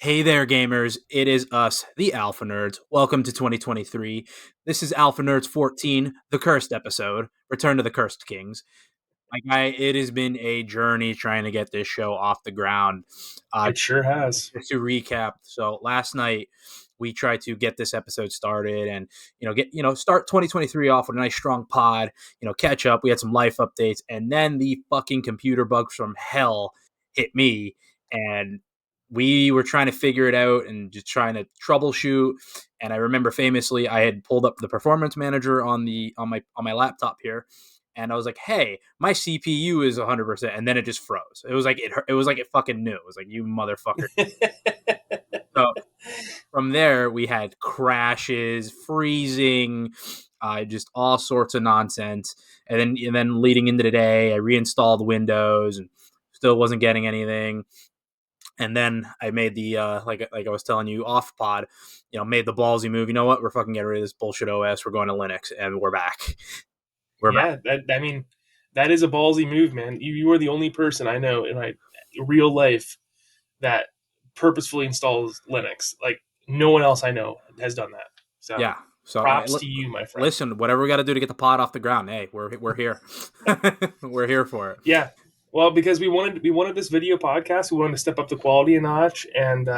Hey there, gamers. It is us, the Alpha Nerds. Welcome to 2023. This is Alpha Nerds 14, the Cursed episode, Return to the Cursed Kings. It has been a journey trying to get this show off the ground. It sure has. Just to recap, so last night we tried to get this episode started and start 2023 off with a nice strong pod, catch up. We had some life updates, and then the fucking computer bugs from hell hit me, and we were trying to figure it out and just trying to troubleshoot. And I remember famously I had pulled up the performance manager on my laptop here, and I was like, "Hey, my CPU is 100%," and then it just froze. It was like it fucking knew. It was like, "You motherfucker." So from there, we had crashes, freezing, just all sorts of nonsense. And then leading into today, I reinstalled Windows and still wasn't getting anything. And then I made the like I was telling you off pod, made the ballsy move. You know what? We're fucking getting rid of this bullshit OS. We're going to Linux, and we're back. We're back. Yeah, that is a ballsy move, man. You are the only person I know in my real life that purposefully installs Linux. Like no one else I know has done that. So Yeah. So props to you, my friend. Listen, whatever we got to do to get the pod off the ground. Hey, we're here. We're here for it. Yeah. Well, because we wanted this video podcast, we wanted to step up the quality a notch and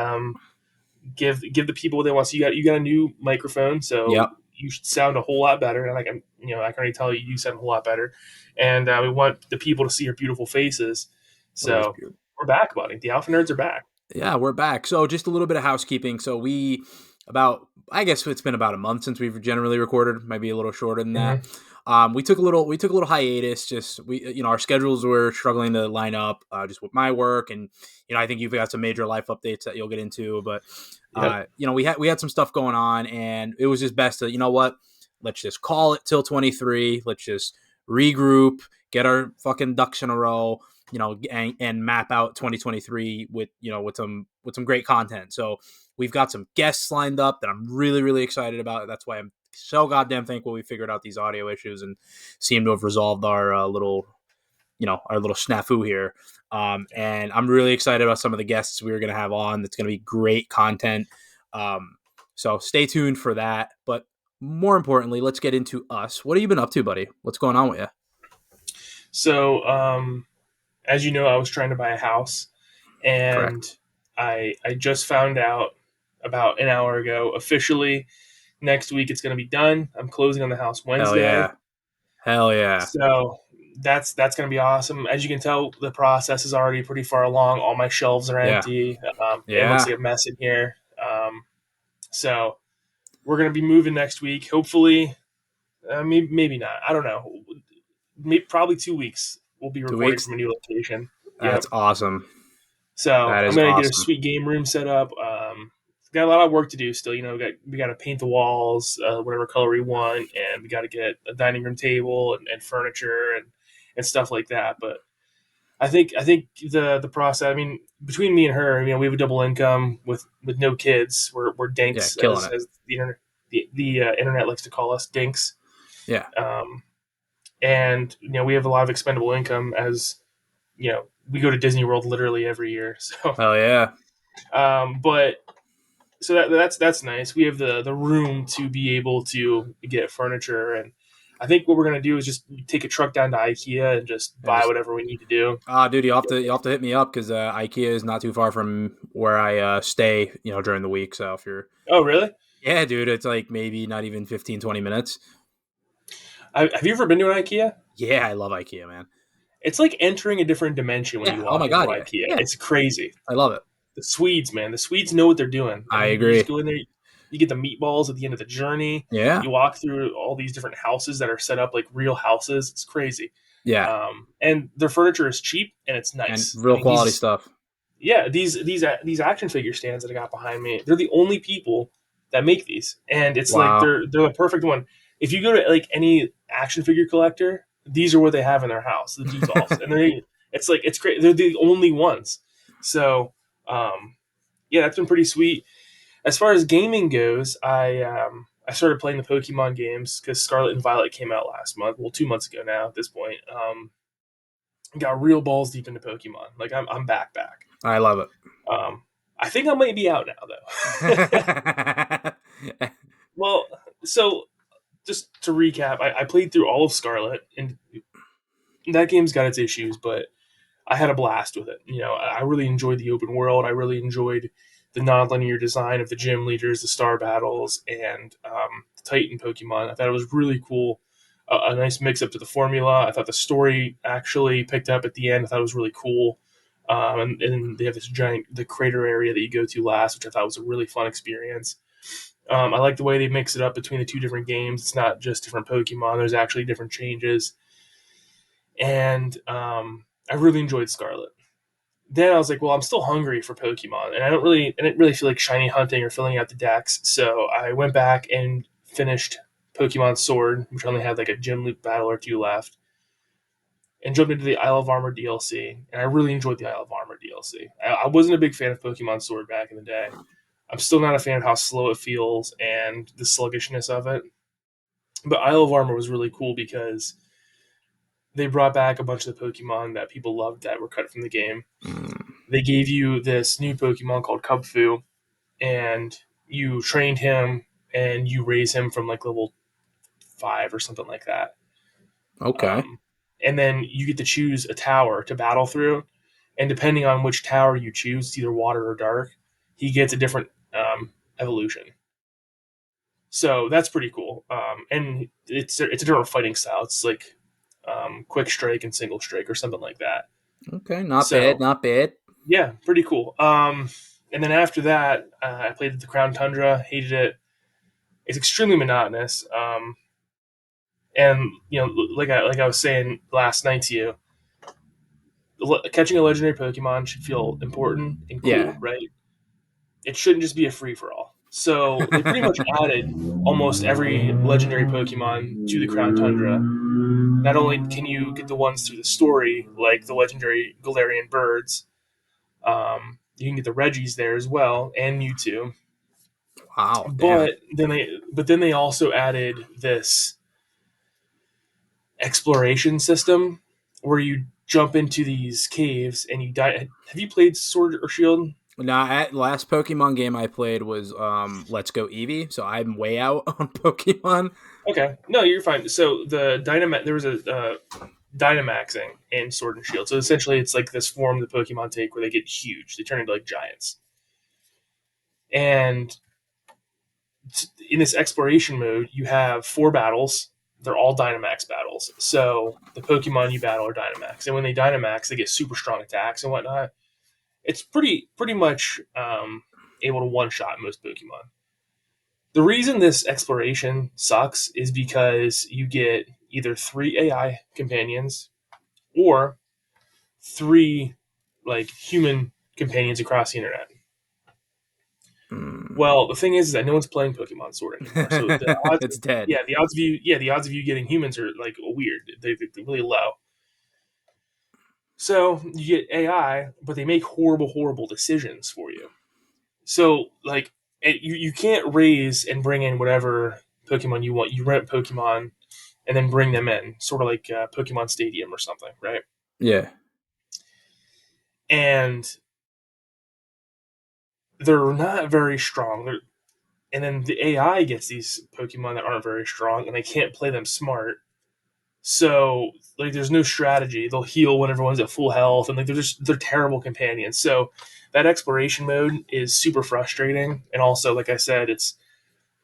give the people what they want. So you got a new microphone, so Yep. you should sound a whole lot better. And I can already tell you sound a whole lot better. And we want the people to see your beautiful faces. So we're back, buddy. The Alpha Nerds are back. Yeah, we're back. So just a little bit of housekeeping. So I guess it's been about a month since we've generally recorded, maybe a little shorter than that. We took a little hiatus. Just our schedules were struggling to line up, just with my work, and I think you've got some major life updates that you'll get into. But we had some stuff going on, and it was just best to let's just call it till 23. Let's just regroup, get our fucking ducks in a row, and map out 2023 with some great content. So we've got some guests lined up that I'm really, really excited about. That's why I'm so goddamn thankful we figured out these audio issues and seem to have resolved our little snafu here. And I'm really excited about some of the guests we're going to have on. That's going to be great content. So stay tuned for that. But more importantly, let's get into us. What have you been up to, buddy? What's going on with you? So, as you know, I was trying to buy a house, and Correct. I just found out about an hour ago officially next week it's going to be done. I'm closing on the house Wednesday. Hell yeah. So that's going to be awesome. As you can tell, the process is already pretty far along. All my shelves are empty. It looks like a mess in here. So we're going to be moving next week. Hopefully, maybe not. I don't know. Probably 2 weeks. We'll be recording from a new location. That's awesome. So I'm going to get a sweet game room set up. Got a lot of work to do still. We got to paint the walls, whatever color we want, and we got to get a dining room table and furniture and stuff like that. But I think the process. I mean, between me and her, we have a double income with no kids. We're dinks, as the internet likes to call us, dinks. Yeah. And we have a lot of expendable income as we go to Disney World literally every year. So hell yeah. But so that's nice. We have the room to be able to get furniture, and I think what we're gonna do is just take a truck down to IKEA and just buy whatever we need to do. Dude, you'll have to hit me up because IKEA is not too far from where I stay, during the week. So if you're really? Yeah, dude, it's like maybe not even 15, 20 minutes. Have you ever been to an IKEA? Yeah, I love IKEA, man. It's like entering a different dimension when you walk into IKEA. Yeah. It's crazy. I love it. The Swedes, man. The Swedes know what they're doing. I agree. You just go in there, you get the meatballs at the end of the journey. Yeah. You walk through all these different houses that are set up like real houses. It's crazy. Yeah. And their furniture is cheap and it's nice. And real quality stuff. Yeah, these action figure stands that I got behind me, they're the only people that make these. And it's like they're the perfect one. If you go to like any action figure collector, these are what they have in their house, the Dudolphs. And it's great. They're the only ones. So that's been pretty sweet. As far as gaming goes, I started playing the Pokemon games because Scarlet and Violet came out last month. Well, 2 months ago now at this point. Got real balls deep into Pokemon. Like I'm back. I love it. I think I might be out now though. Well, so just to recap, I played through all of Scarlet, and that game's got its issues, but I had a blast with it. I really enjoyed the open world. I really enjoyed the non-linear design of the gym leaders, the star battles, and the Titan Pokemon. I thought it was really cool. A nice mix up to the formula. I thought the story actually picked up at the end. I thought it was really cool. And they have this giant the crater area that you go to last, which I thought was a really fun experience. I like the way they mix it up between the two different games. It's not just different Pokemon. There's actually different changes, and I really enjoyed Scarlet. Then I was like, well, I'm still hungry for Pokemon, and I didn't really feel like shiny hunting or filling out the decks. So I went back and finished Pokemon Sword, which only had like a gym loop battle or two left, and jumped into the Isle of Armor DLC. And I really enjoyed the Isle of Armor DLC. I wasn't a big fan of Pokemon Sword back in the day. I'm still not a fan of how slow it feels and the sluggishness of it. But Isle of Armor was really cool because they brought back a bunch of the Pokemon that people loved that were cut from the game. They gave you this new Pokemon called Kubfu, and you trained him and you raise him from like level 5 or something like that. Okay. And then you get to choose a tower to battle through, and depending on which tower you choose, it's either water or dark, he gets a different evolution. So that's pretty cool. And it's a different fighting style. It's like quick strike and single strike or something like that. Okay. Not bad. So Not bad. yeah, pretty cool. And then after that, I played the Crown Tundra. Hated it. It's extremely monotonous. And like I was saying last night to you, catching a legendary Pokemon should feel important and Yeah. cool, right? It shouldn't just be a free for all. So they pretty much added almost every legendary Pokemon to the Crown Tundra. Not only can you get the ones through the story, like the legendary Galarian birds, you can get the Reggies there as well, and Mewtwo. Wow. Damn. But then they also added this exploration system where you jump into these caves and you die. Have you played Sword or Shield? Now, at last Pokemon game I played was Let's Go Eevee, so I'm way out on Pokemon. Okay, no, you're fine. So there was a Dynamaxing in Sword and Shield. So essentially, it's like this form the Pokemon take where they get huge. They turn into like giants. And in this exploration mode, you have 4 battles. They're all Dynamax battles. So the Pokemon you battle are Dynamax, and when they Dynamax, they get super strong attacks and whatnot. It's pretty much able to one shot most Pokemon. The reason this exploration sucks is because you get either 3 AI companions or 3 like human companions across the internet. Mm. Well, the thing is that no one's playing Pokemon Sword anymore, so the odds, It's dead. yeah, the odds of you getting humans are like weird. They're really low. So you get AI, but they make horrible decisions for you. So like you can't raise and bring in whatever Pokemon you want. You rent Pokemon and then bring them in, sort of like Pokemon Stadium or something, right? Yeah. And they're not very strong. And then the AI gets these Pokemon that aren't very strong, and they can't play them smart. So like, there's no strategy. They'll heal when everyone's at full health, and like they're terrible companions. So that exploration mode is super frustrating, and also, like I said, it's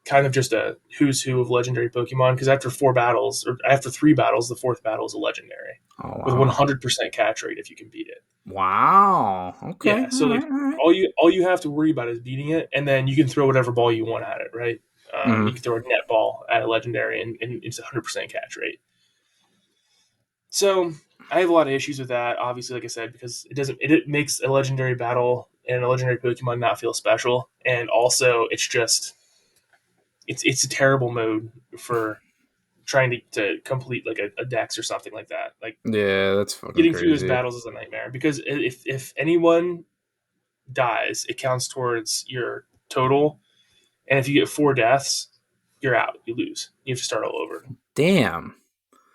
kind of just a who's who of legendary Pokemon because after 4 battles or after 3 battles, the 4th battle is a legendary Oh with wow. 100% catch rate if you can beat it. Wow. Okay. Yeah, All so like right. All right. all you have to worry about is beating it, and then you can throw whatever ball you want at it, right? You Mm-hmm. can throw a net ball at a legendary, and it's 100% catch rate. So I have a lot of issues with that, obviously, like I said, because it makes a legendary battle and a legendary Pokemon not feel special, and also it's a terrible mode for trying to complete like a dex or something like that. Like Yeah, that's fucking getting through those crazy. battles is a nightmare because if anyone dies, it counts towards your total, and if you get 4 deaths, you're out. You lose. You have to start all over. Damn.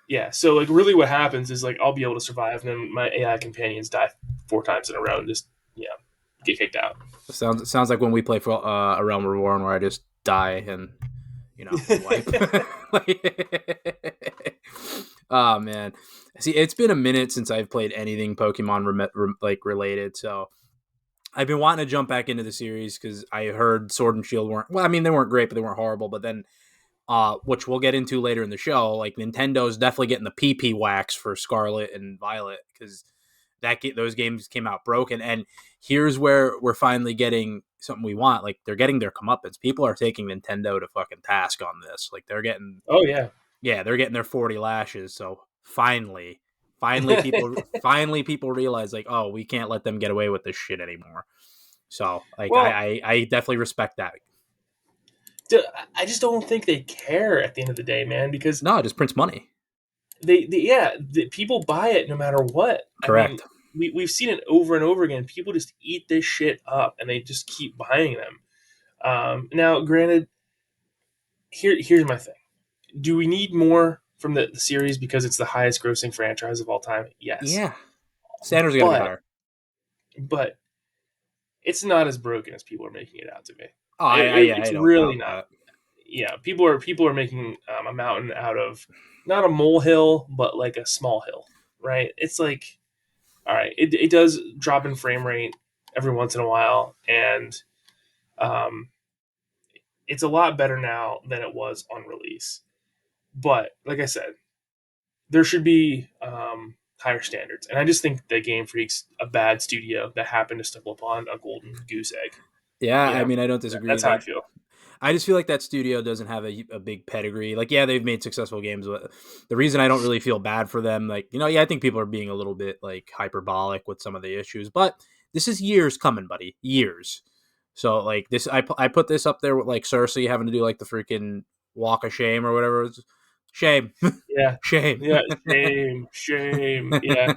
Yeah. So like, really, what happens is like I'll be able to survive, and then my AI companions die 4 times in a row, and just yeah. get kicked out. Sounds like when we play for a Realm Reborn where I just die and wipe. Oh man, see, it's been a minute since I've played anything Pokemon related, so I've been wanting to jump back into the series because I heard Sword and Shield weren't. Well, I mean they weren't great, but they weren't horrible. But then, which we'll get into later in the show, like Nintendo's definitely getting the PP wax for Scarlet and Violet because those games came out broken. And here's where we're finally getting something we want. Like they're getting their comeuppance. People are taking Nintendo to fucking task on this. Like they're getting, Oh yeah, they're getting their 40 lashes. So finally, finally people realize like, oh, we can't let them get away with this shit anymore. So like, well, I definitely respect that. I just don't think they care at the end of the day, man, because No, it just prints money. people buy it no matter what. I mean, Correct. we've seen it over and over again. People just eat this shit up, and they just keep buying them. Now, granted, here's my thing: do we need more from the series because it's the highest grossing franchise of all time? Yes, Yeah. Standards got to be but higher. but it's not as broken as people are making it out to be. Oh, I It's don't really doubt not. that. Yeah, people are making a mountain out of not a molehill, but like a small hill, right? It's like, all right, it does drop in frame rate every once in a while, and um, it's a lot better now than it was on release. But like I said, there should be higher standards, and I just think that Game Freak's a bad studio that happened to stumble upon a golden goose egg. Yeah, You I know, mean, I don't disagree. that's how I Like, feel. I just feel like that studio doesn't have a big pedigree. Like, yeah, they've made successful games, but the reason I don't really feel bad for them, like, I think people are being a little bit like hyperbolic with some of the issues, but this is years coming, buddy, years. So like this, I put this up there with like Cersei having to do like the freaking walk of shame or whatever. It's shame, Yeah, shame. yeah, shame, shame. Yeah.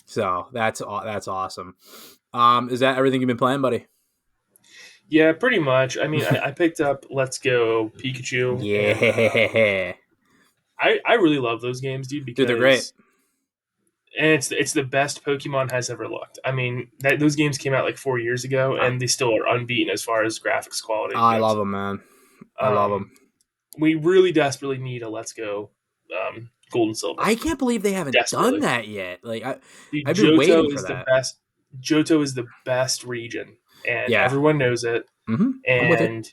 So that's awesome. Is that everything you've been playing, buddy? Yeah, pretty much. I mean, I picked up Let's Go Pikachu, and Yeah, I really love those games, dude, dude, they're great. because it's the best Pokemon has ever looked. I mean, those games came out like 4 years ago, and they still are unbeaten as far as graphics quality I love goes. them, man. I love them. Um, we really desperately need a Let's Go Gold and Silver. I can't believe they haven't done Desperately, that yet. Like dude. I've been Johto waiting for is the that. best. Johto is the best region, and Yeah. everyone knows it. I'm with you. And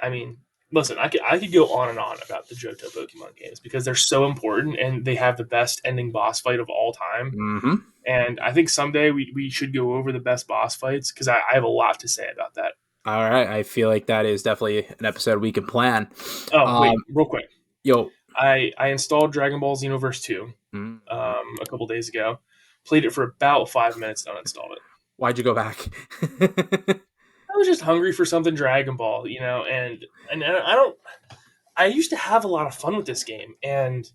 I mean, listen, I could go on and on about the Johto Pokemon games because they're so important and they have the best ending boss fight of all time. Mm-hmm. And I think someday we should go over the best boss fights because I have a lot to say about that. All right. I feel like that is definitely an episode we can plan. Oh, Um, wait, real quick. yo. I installed Dragon Ball Xenoverse 2 Mm-hmm. a couple days ago. Played it for about 5 minutes, and uninstalled it. Why'd you go back? I was just hungry for something Dragon Ball, and I don't. I used to have a lot of fun with this game, and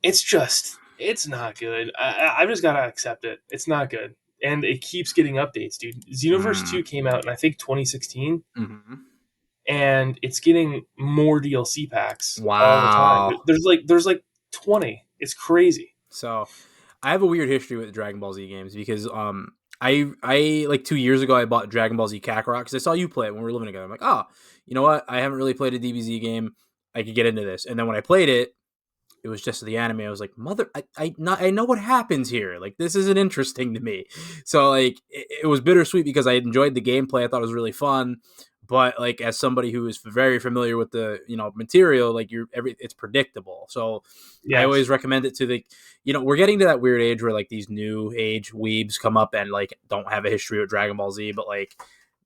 it's not good. I've just gotta accept it. It's not good, and it keeps getting updates, dude. Xenoverse Mm. 2 came out in I think 2016, Mm-hmm. and it's getting more DLC packs all the time. Wow. There's like 20. It's crazy. So I have a weird history with Dragon Ball Z games because I like 2 years ago I bought Dragon Ball Z Kakarot because I saw you play it when we were living together. I'm like, oh, you know what? I haven't really played a DBZ game. I could get into this. And then when I played it, it was just the anime. I was like, mother, I know what happens here. Like, this isn't interesting to me. So like, it was bittersweet because I enjoyed the gameplay. I thought it was really fun. But like, as somebody who is very familiar with the material, like it's predictable. So I Yes. always recommend it to we're getting to that weird age where like these new age weebs come up and like don't have a history with Dragon Ball Z, but like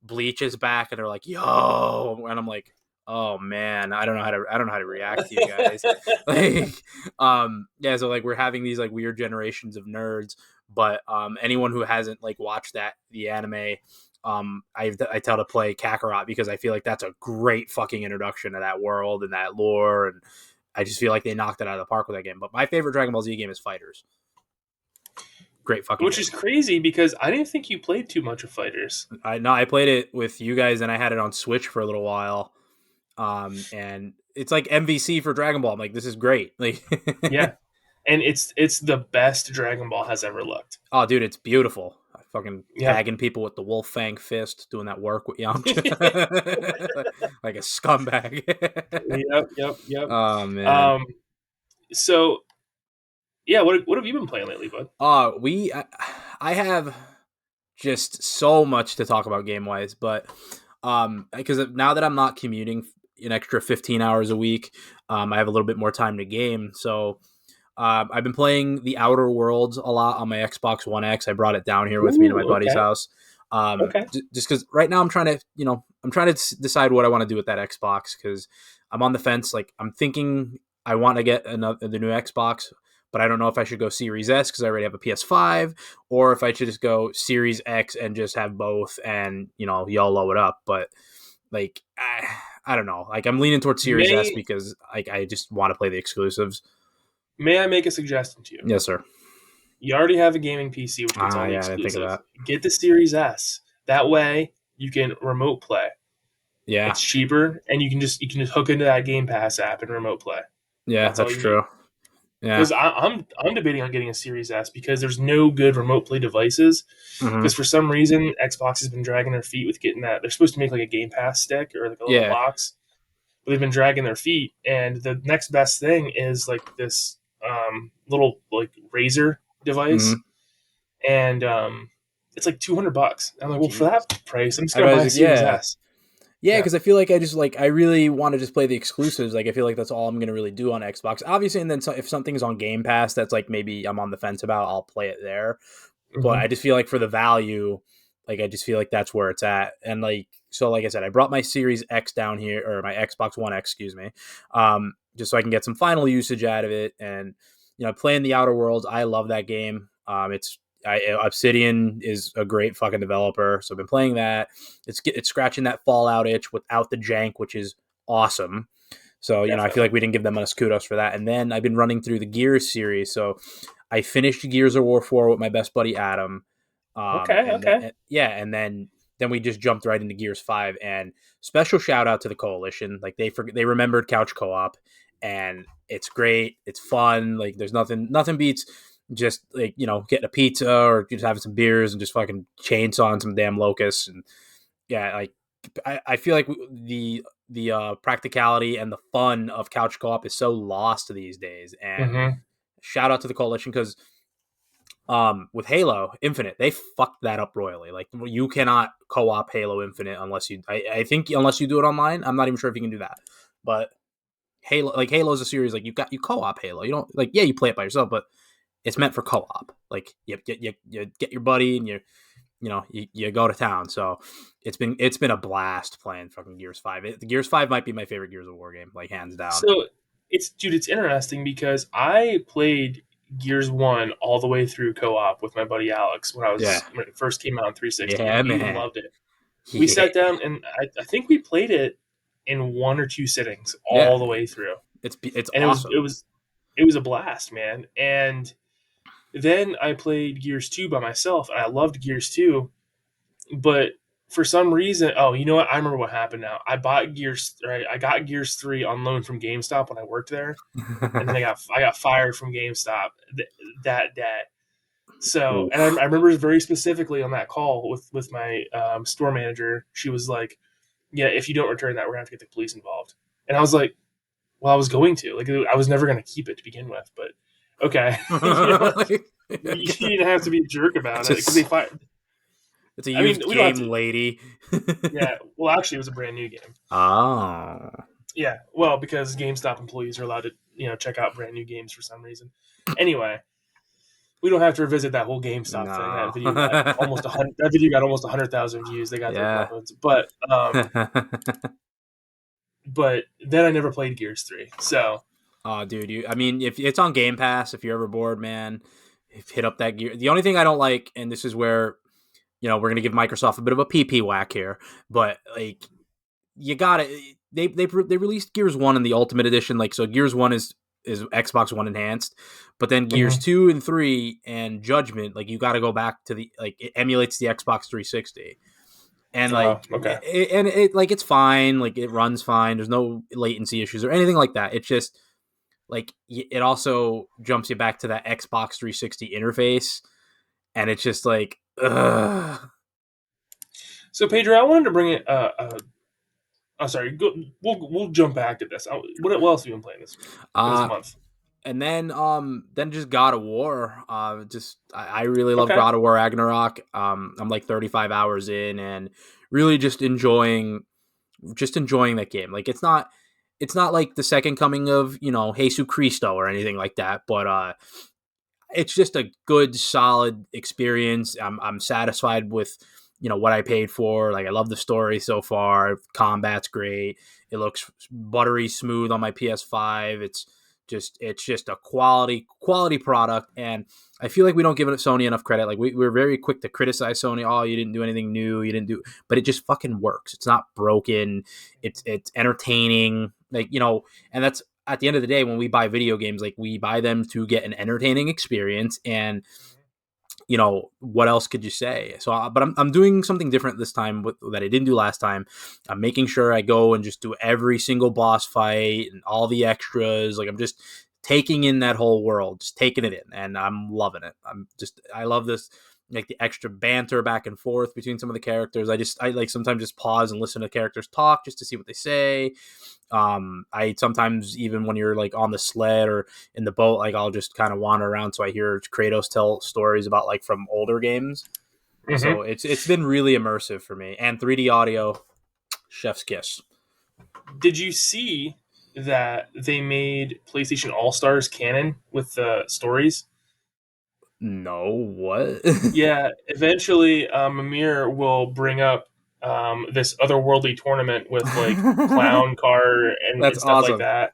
Bleach is back and they're like, yo, and I'm like, oh man, I don't know how to react to you guys. Like, yeah, so like we're having these like weird generations of nerds, but anyone who hasn't like watched the anime, I tell to play Kakarot because I feel like that's a great fucking introduction to that world and that lore, and I just feel like they knocked it out of the park with that game. But my favorite Dragon Ball Z game is Fighters. Great fucking Which game. is crazy because I didn't think you played too much of Fighters. I played it with you guys and I had it on Switch for a little while. And it's like MVC for Dragon Ball. I'm like, this is great. Like, Yeah. and it's the best Dragon Ball has ever looked. Oh, dude, it's beautiful. I fucking Yep. tagging people with the wolf fang fist, doing that work with Yamcha, like a scumbag. Yep. Oh man. Um, so yeah, what have you been playing lately, bud? I have just so much to talk about game wise, but because now that I'm not commuting an extra 15 hours a week, I have a little bit more time to game. So I've been playing The Outer Worlds a lot on my Xbox One X. I brought it down here with me to my Ooh, buddy's okay, house. okay. Just because right now I'm trying to decide what I want to do with that Xbox because I'm on the fence. Like I'm thinking I want to get the new Xbox, but I don't know if I should go Series S because I already have a PS5, or if I should just go Series X and just have both and YOLO it up. But like I don't know. Like I'm leaning towards Series S May because like I just want to play the exclusives. may I make a suggestion to you? Yes, sir. You already have a gaming PC, which gets all Ah, the yeah, I didn't think of exclusives. that. Get the Series S. That way, you can remote play. Yeah, It's cheaper, and you can just hook into that Game Pass app and remote play. yeah, That's all that's you need. true. Yeah. Because I'm debating on getting a Series S because there's no good remote play devices. Hmm. Because for some reason, Xbox has been dragging their feet with getting that. They're supposed to make like a Game Pass stick or like a little Yeah. box, but they've been dragging their feet. And the next best thing is like this little like Razer device, Hmm. and it's like $200. I'm like, well, for Jesus. that price, I'm just I gonna buy was a like, Series yeah, S. yeah, Yeah. because I feel like I really want to just play the exclusives. Like I feel like that's all I'm gonna really do on Xbox. Obviously, and then if something's on Game Pass, that's like maybe I'm on the fence about, I'll play it there. But I Hmm. just feel like for the value, like I just feel like that's where it's at. And like so, like I said, I brought my Series X down here or my Xbox One X, excuse me, just so I can get some final usage out of it. And playing the Outer Worlds, I love that game. Obsidian is a great fucking developer, so I've been playing that. It's scratching that Fallout itch without the jank, which is awesome. So I feel like Definitely. we didn't give them enough kudos for that. And then I've been running through the Gears series, so I finished Gears of War 4 with my best buddy Adam. Okay. And then Okay. yeah, and then we just jumped right into Gears 5. And special shout out to the Coalition. Like they remembered couch co-op, and it's great. It's fun. Like there's nothing beats just like getting a pizza or just having some beers and just fucking chainsawing some damn locusts. And yeah, like I feel like the practicality and the fun of couch co-op is so lost these days. And Hmm. shout out to the Coalition because with Halo Infinite, they fucked that up royally. Like you cannot co-op Halo Infinite unless I think unless you do it online. I'm not even sure if you can do that. But Halo is a series like you co-op Halo. You don't like you play it by yourself, but it's meant for co-op. Like you get your buddy and you go to town. So it's been a blast playing fucking Gears 5. Gears 5 might be my favorite Gears of War game, like hands down. So it's interesting because I played Gears 1 all the way through co-op with my buddy Alex Yeah. when it first came out in 360, and Yeah, we man. loved it. We Yeah. sat down and I think we played it in one or two sittings Yeah. all the way through, It's and it awesome. was it was a blast, man. And then I played Gears 2 by myself, and I loved Gears 2, but for some reason, oh, you know what? I remember what happened now. I got Gears 3 on loan from GameStop when I worked there, and then I got fired from GameStop that day. So, and I Oof. remember very specifically on that call with my store manager, she was like, "Yeah, if you don't return that, we're gonna have to get the police involved." And I was like, "Well, I was going to. Like, I was never gonna keep it to begin with, but okay, you didn't have to be a jerk about it because they Just fired. it's a I mean, used we don't have game, to. lady. Yeah. Well, actually, it was a brand new game. Oh. Yeah. Well, because GameStop employees are allowed to check out brand new games for some reason. Anyway, we don't have to revisit that whole GameStop thing. No. That video got almost 100,000 views. They got their Yeah. comeuppance, but then I never played Gears 3. So Oh, dude, I mean, if it's on Game Pass, if you're ever bored, man, hit up that gear. The only thing I don't like, and this is where we're gonna give Microsoft a bit of a PP whack here, but like you got it. They released Gears 1 in the Ultimate Edition, like so. Gears 1 is Xbox One enhanced, but then Gears mhm. 2 and 3 and Judgment, like you got to go back to the like it emulates the Xbox 360. And Okay. it like it's fine, like it runs fine. There's no latency issues or anything like that. It's just like it also jumps you back to that Xbox 360 interface, and it's just like, ugh. So Pedro, I wanted to bring it. Oh, sorry. Go, we'll jump back to this. What else have you been playing this week or this Uh, month? and then just God of War. Just I really love Okay. God of War Ragnarok. I'm like 35 hours in, and really just enjoying that game. Like it's not like the second coming of Jesus Cristo or anything like that, but it's just a good, solid experience. I'm satisfied with what I paid for. Like I love the story so far. Combat's great. It looks buttery smooth on my PS5. It's just a quality product, and I feel like we don't give Sony enough credit. Like we're very quick to criticize Sony. Oh, you didn't do anything new. You didn't do, but it just fucking works. It's not broken. It's entertaining. Like and that's at the end of the day, when we buy video games, like we buy them to get an entertaining experience. And what else could you say? So, but I'm doing something different this time that I didn't do last time. I'm making sure I go and just do every single boss fight and all the extras. Like I'm just taking in that whole world, just taking it in, and I'm loving it. I love this, like the extra banter back and forth between some of the characters. I like sometimes just pause and listen to characters talk just to see what they say. I sometimes, even when you're like on the sled or in the boat, like I'll just kind of wander around so I hear Kratos tell stories about like from older games. So Mm-hmm. it's been really immersive for me, and 3D audio, chef's kiss. Did you see that they made PlayStation All Stars canon with the stories? No, what? Yeah, eventually, Mimir will bring up this otherworldly tournament with like Clown Car That's and stuff like awesome. that,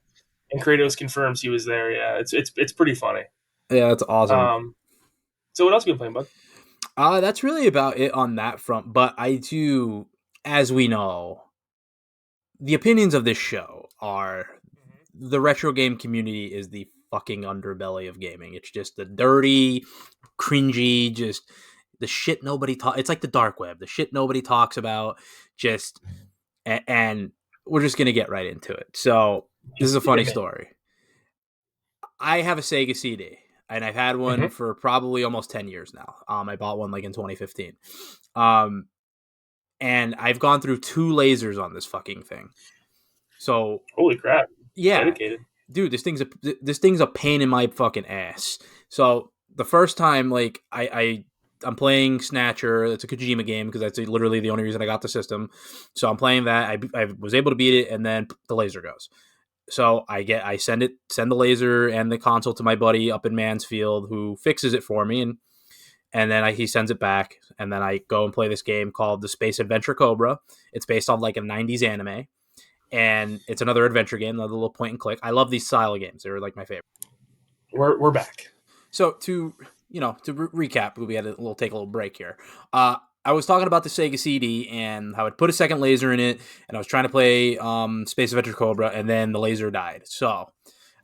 and Kratos confirms he was there. Yeah, it's pretty funny. Yeah, that's awesome. Um, so what else have you been playing, bud? That's really about it on that front. But I do, as we know, the opinions of this show are the retro game community is the fucking underbelly of gaming. It's just the dirty, cringy, just the shit nobody talks. It's like the dark web, the shit nobody talks about. Just and we're just gonna get right into it. So this is a funny Hit me. story. I have a Sega CD, and I've had one Mm-hmm. for probably almost 10 years now. I bought one like in 2015. Um, and I've gone through two lasers on this fucking thing. So Holy crap! yeah, Dedicated. dude, this thing's a pain in my fucking ass. So the first time, like I'm playing Snatcher. It's a Kojima game because that's literally the only reason I got the system. So I'm playing that. I was able to beat it, and then the laser goes. So I send the laser and the console to my buddy up in Mansfield who fixes it for me, and then he sends it back, and then I go and play this game called the Space Adventure Cobra. It's based on like a '90s anime, and it's another adventure game, another little point and click. I love these style of games; they're like my favorite. We're back. So to recap, we had take a little break here. I was talking about the Sega CD and how I'd put a second laser in it, and I was trying to play Space Adventure Cobra, and then the laser died. So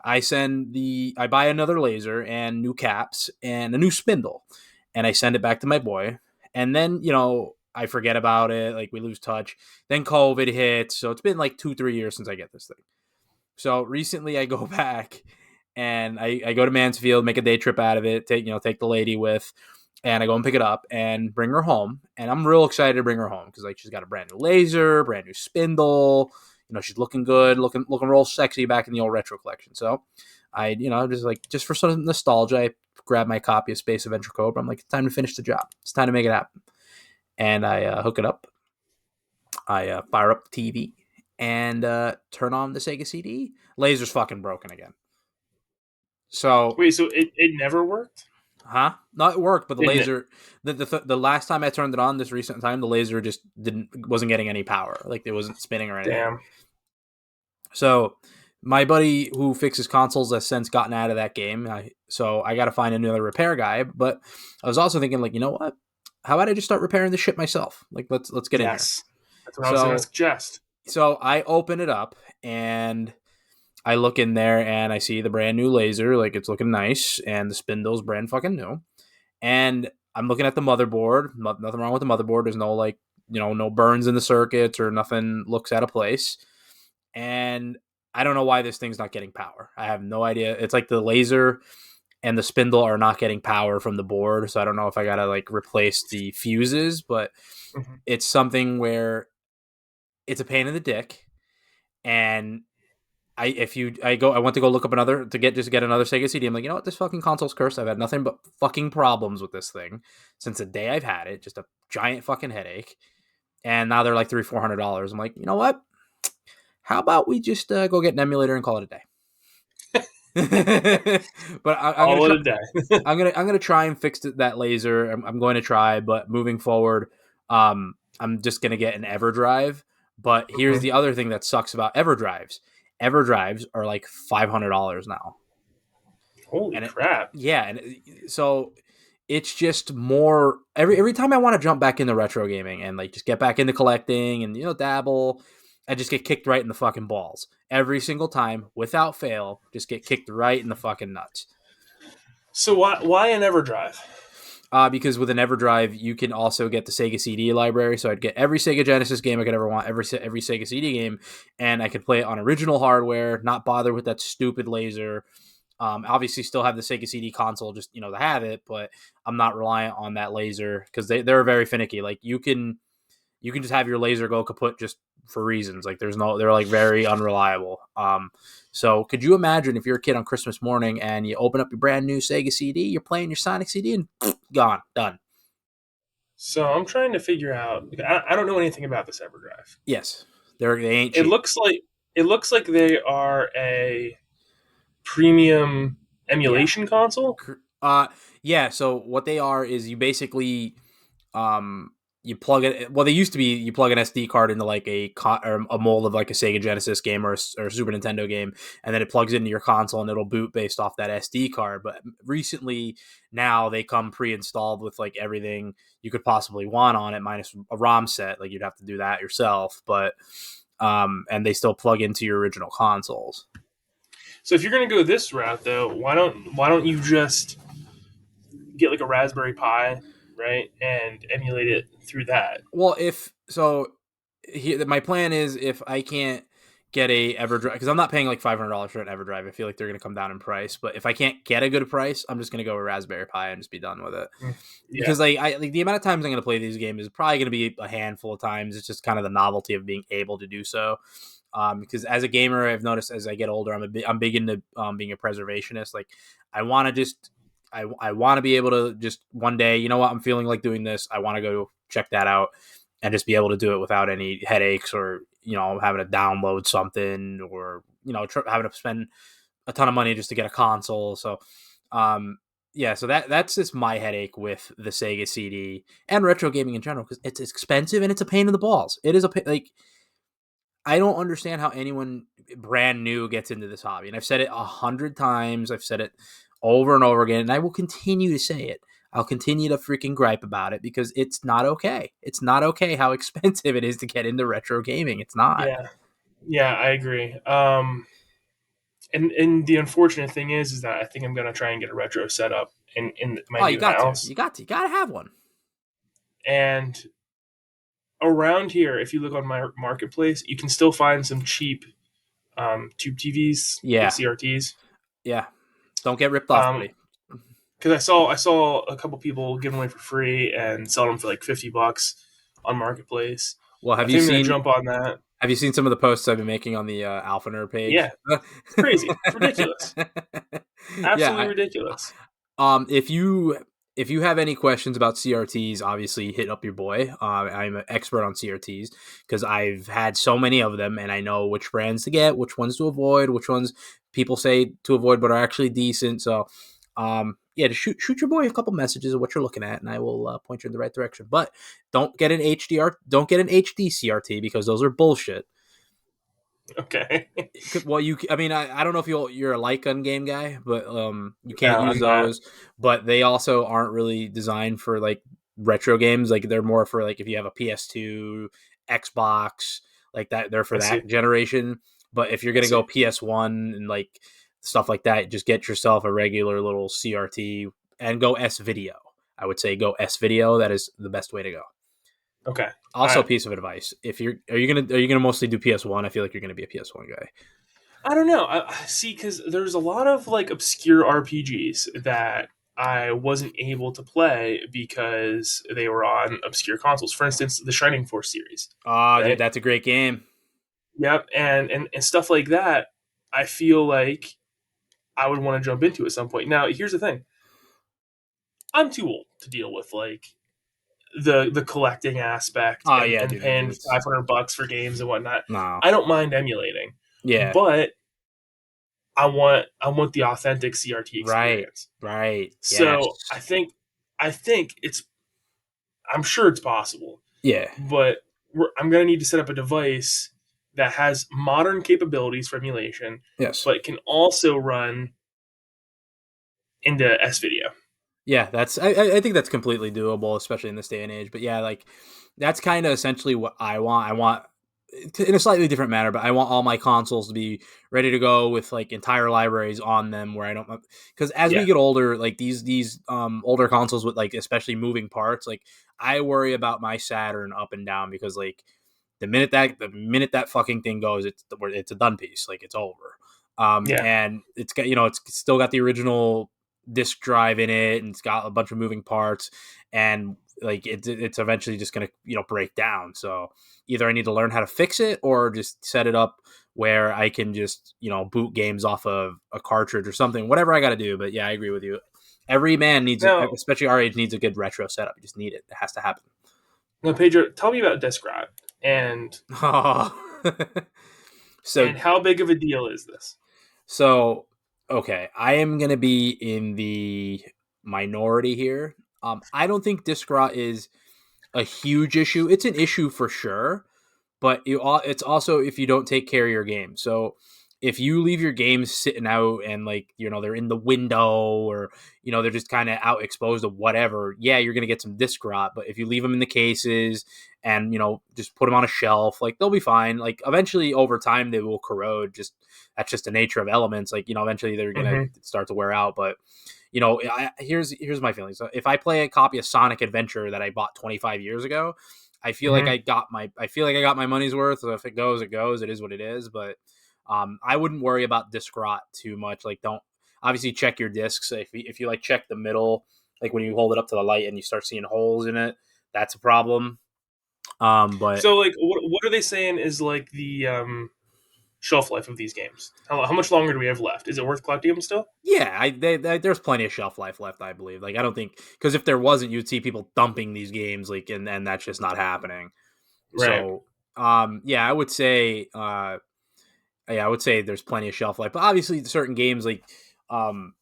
I buy another laser and new caps and a new spindle, and I send it back to my boy, and then I forget about it, like we lose touch. Then COVID hits, so it's been like 2-3 years since I get this thing. So recently I go back and I go to Mansfield, make a day trip out of it, take the lady with, and I go and pick it up and bring her home. And I'm real excited to bring her home because like she's got a brand new laser, brand new spindle. She's looking good, looking real sexy back in the old retro collection. So I, just for some nostalgia, I grab my copy of Space Adventure Cobra. I'm like, it's time to finish the job. It's time to make it happen. And I hook it up. I fire up the TV and turn on the Sega CD. Laser's fucking broken again. So, Wait, so it never worked? huh? No, it worked, but the Didn't it? laser, the last time I turned it on, this recent time, the laser just wasn't getting any power. Like it wasn't spinning or anything. Damn. So, my buddy who fixes consoles has since gotten out of that game. So I got to find another repair guy. But I was also thinking, like, you know what? How about I just start repairing this shit myself? Like, let's get in here. Yes. That's what I was going to So suggest. so I open it up and I look in there and I see the brand new laser, like it's looking nice, and the spindle's brand fucking new. And I'm looking at the motherboard. Nothing wrong with the motherboard. There's no no burns in the circuits or nothing looks out of place. And I don't know why this thing's not getting power. I have no idea. It's like the laser and the spindle are not getting power from the board, so I don't know if I gotta like replace the fuses, but Mhm. it's something where it's a pain in the dick. And I went to go look up another to get another Sega CD. I'm like, you know what, this fucking console's cursed. I've had nothing but fucking problems with this thing since the day I've had it. Just a giant fucking headache. And now they're like $300-$400. I'm like, you know what? How about we just go get an emulator and call it a day? But I'm gonna All try. in a day. I'm gonna try and fix that laser. I'm going to try, but moving forward, I'm just gonna get an EverDrive. But here's Mhm. the other thing that sucks about EverDrives. EverDrives are like $500 now, Holy and crap! so it's just more every time I want to jump back into retro gaming and like just get back into collecting and dabble, I just get kicked right in the fucking balls every single time without fail. Just get kicked right in the fucking nuts. So why an EverDrive? Because with an EverDrive, you can also get the Sega CD library. So I'd get every Sega Genesis game I could ever want, every Sega CD game, and I could play it on original hardware, not bother with that stupid laser. Obviously, still have the Sega CD console, just to have it, but I'm not reliant on that laser because they're very finicky. Like you can just have your laser go kaput just for reasons. Like they're like very unreliable. So could you imagine if you're a kid on Christmas morning and you open up your brand new Sega CD, you're playing your Sonic CD and gone, done. So I'm trying to figure out. I don't know anything about this EverDrive. Yes, they ain't It cheap. looks like it looks like they are a premium Yeah. emulation console. Uh, yeah. So what they are is you basically um you plug it. Well, they used to be you plug an SD card into like or a mold of like a Sega Genesis game or a Super Nintendo game, and then it plugs into your console and it'll boot based off that SD card. But recently, now they come pre-installed with like everything you could possibly want on it, minus a ROM set. Like you'd have to do that yourself, but and they still plug into your original consoles. So if you're going to go this route, though, why don't you just get like a Raspberry Pi, right, and emulate it through that? Well, if so, my plan is if I can't get a EverDrive because I'm not paying like $500 for an EverDrive. I feel like they're going to come down in price. But if I can't get a good price, I'm just going to go with Raspberry Pi and just be done with it. Mm. Yeah, Because like the amount of times I'm going to play these games is probably going to be a handful of times. It's just kind of the novelty of being able to do so. Because as a gamer, I've noticed as I get older, I'm big into being a preservationist. Like I want to just I want to be able to just one day, you know what, I'm feeling like doing this. I want to go check that out and just be able to do it without any headaches or having to download something or having to spend a ton of money just to get a console. So yeah, so that's just my headache with the Sega CD and retro gaming in general because it's expensive and it's a pain in the balls. It is like I don't understand how anyone brand new gets into this hobby. And I've said it 100 times. I've said it over and over again, and I will continue to say it. I'll continue to freaking gripe about it because it's not okay. It's not okay how expensive it is to get into retro gaming. It's not. yeah, yeah. I agree. And the unfortunate thing is that I think I'm going to try and get a retro setup in my Oh, you new got to. house. You got to have one. And around here, if you look on my marketplace, you can still find some cheap tube TVs, like Yeah. CRTs. Yeah. Don't get ripped off, Um, buddy. because I saw a couple people giving away for free and selling them for like $50 on marketplace. Well, I think I'm gonna jump on that. have you seen some of the posts I've been making on the Alpha Nerd page? Yeah, it's crazy. It's ridiculous. Absolutely Yeah, ridiculous. if you have any questions about CRTs, obviously hit up your boy. I'm an expert on CRTs because I've had so many of them, and I know which brands to get, which ones to avoid, which ones people say to avoid but are actually decent. So, yeah, just shoot your boy a couple messages of what you're looking at, and I will point you in the right direction. But don't get an HD CRT because those are bullshit. Okay. Well, I mean, I don't know if you're a light gun game guy, but you No, can't use I'm not. those. But they also aren't really designed for like retro games. Like they're more for like if you have a PS2, Xbox, like that. They're I for see. that generation. But if you're I gonna see. go PS1 and like stuff like that, just get yourself a regular little CRT and go S video. I would say go S video. That is the best way to go. Okay. All Also, right. piece of advice: if you're are you gonna mostly do PS1? I feel like you're gonna be a PS1 guy. I don't know. I see, because there's a lot of like obscure RPGs that I wasn't able to play because they were on obscure consoles. For instance, the Shining Force series, Oh, dude, right? that's a great game. Yep, and stuff like that. I feel like I would want to jump into at some point. Now, here's the thing: I'm too old to deal with like the collecting aspect Oh and yeah, and dude, paying it's $500 for games and whatnot. no, I don't mind emulating, yeah, but I want the authentic CRT right, experience. right, So yes, I think I'm sure it's possible, yeah, but I'm gonna need to set up a device that has modern capabilities for emulation, yes. but can also run into S video. Yeah, I think that's completely doable, especially in this day and age. But yeah, like that's kind of essentially what I want. I want in a slightly different manner, but I want all my consoles to be ready to go with like entire libraries on them where I don't because as we Yeah, get older, like these older consoles with like especially moving parts, like I worry about my Saturn up and down because like the minute that fucking thing goes, it's a done piece. Like it's over. yeah. And it's got it's still got the original disk drive in it, and it's got a bunch of moving parts, and like it's eventually just gonna break down. So either I need to learn how to fix it or just set it up where I can just boot games off of a cartridge or something. Whatever I got to do. But yeah, I agree with you. Every man needs, Now, especially our age, needs a good retro setup. You just need it. It has to happen. now, Pedro, tell me about Disc Drive and Oh. so and how big of a deal is this? So, okay, I am gonna be in the minority here. I don't think Discra is a huge issue. It's an issue for sure, but it's also if you don't take care of your game. So if you leave your games sitting out and like they're in the window or they're just kind of out exposed to whatever, yeah, you're gonna get some disc rot. But if you leave them in the cases and just put them on a shelf, like they'll be fine. Like eventually over time they will corrode. Just that's just the nature of elements. Like eventually they're gonna Mm-hmm. start to wear out. But here's my feelings. So if I play a copy of Sonic Adventure that I bought 25 years ago, Mm-hmm. I feel like I got my money's worth. So if it goes, it goes. It is what it is. But I wouldn't worry about disc rot too much. Like don't obviously check your discs. If you like check the middle, like when you hold it up to the light and you start seeing holes in it, that's a problem. But So, like, what are they saying is like the shelf life of these games? How much longer do we have left? Is it worth collecting them still? yeah, there's plenty of shelf life left. I believe. Like I don't think because if there wasn't, you'd see people dumping these games. Like and that's just not happening. Right. So yeah, I would say there's plenty of shelf life, but obviously certain games like um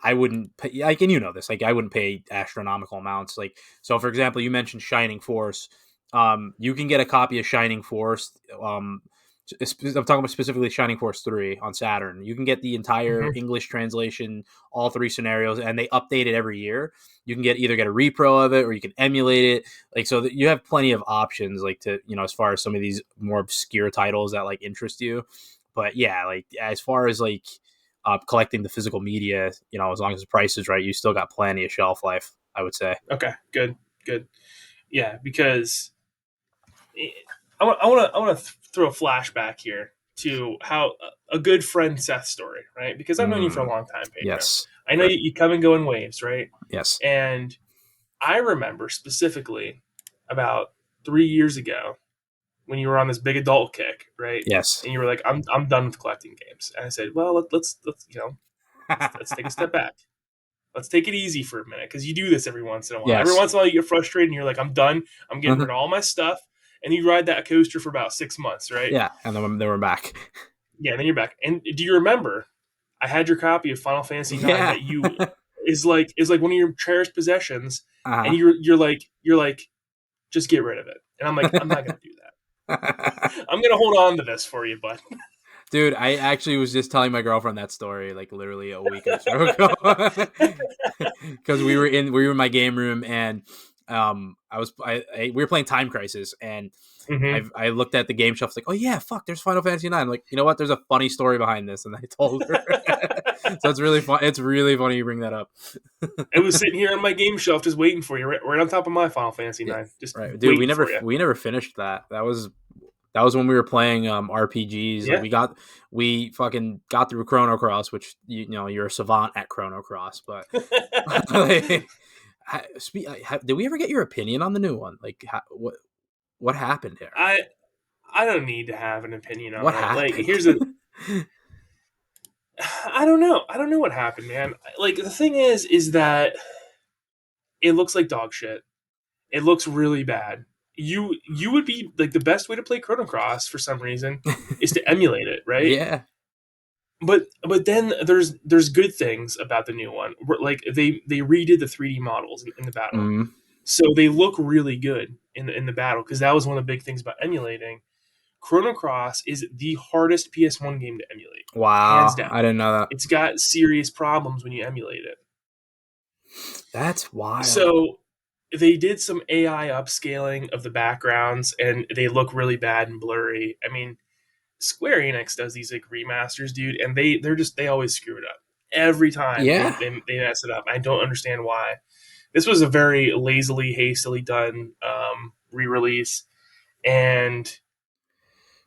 I wouldn't pay, like, and this, like I wouldn't pay astronomical amounts. Like, so for example, you mentioned Shining Force. You can get a copy of Shining Force. I'm talking about specifically Shining Force 3 on Saturn. You can get the entire Mm-hmm. English translation, all three scenarios, and they update it every year. You can get a repro of it, or you can emulate it. Like, so that you have plenty of options, like to as far as some of these more obscure titles that like interest you. But yeah, like as far as like collecting the physical media, as long as the price is right, you still got plenty of shelf life, I would say. Okay. Good. Good. Yeah, because I want to throw a flashback here to how a good friend Seth story, right? Because I've known you for a Mm, long time, Pedro. yes. I know Very, you come and go in waves, right? yes. And I remember specifically about 3 years ago when you were on this big adult kick, right? Yes. And you were like, I'm done with collecting games. And I said, well, let's let's take a step back. Let's take it easy for a minute because you do this every once in a while. Every yes. once in a while, you get frustrated and you're like, I'm done. I'm getting rid of all my stuff. And you ride that coaster for about 6 months, right? Yeah. And then we're back. Yeah, and then you're back. And do you remember? I had your copy of Final Fantasy IX Yeah. that you is like one of your cherished possessions, and uh-huh. you're like just get rid of it. And I'm like, I'm not gonna do that. I'm gonna hold on to this for you, bud. Dude, I actually was just telling my girlfriend that story like literally a week or so ago because we were in my game room and we were playing Time Crisis and Hmm. I looked at the game shelf like, oh yeah, fuck, there's Final Fantasy 9. I'm like, you know what? There's a funny story behind this, and I told her. So it's really fun. It's really funny you bring that up. It was sitting here on my game shelf, just waiting for you, right on top of my Final Fantasy Yeah, IX, just right, dude. We waiting never for you. we never finished that. That was That was when we were playing RPGs. Like Yeah. we fucking got through Chrono Cross, which you know you're a savant at Chrono Cross. But like, did we ever get your opinion on the new one? Like, what happened there? I I don't need to have an opinion What on it. Like, happened? here's a I don't know. I don't know what happened, man. Like, the thing is that it looks like dog shit. It looks really bad. You would be like, the best way to play Chrono Cross for some reason is to emulate it, right? Yeah. But then there's good things about the new one. Like, they redid the 3D models in the battle, Mm. so they look really good in the battle, because that was one of the big things about emulating. Chrono Cross is the hardest PS1 game to emulate, hands Wow. down. I didn't know that. It's got serious problems when you emulate it. That's wild. So they did some AI upscaling of the backgrounds, and they look really bad and blurry. I mean, Square Enix does these like remasters, dude, and they always screw it up every time. They, Yeah. they they mess it up. I don't understand why. This was a very lazily, hastily done re-release, and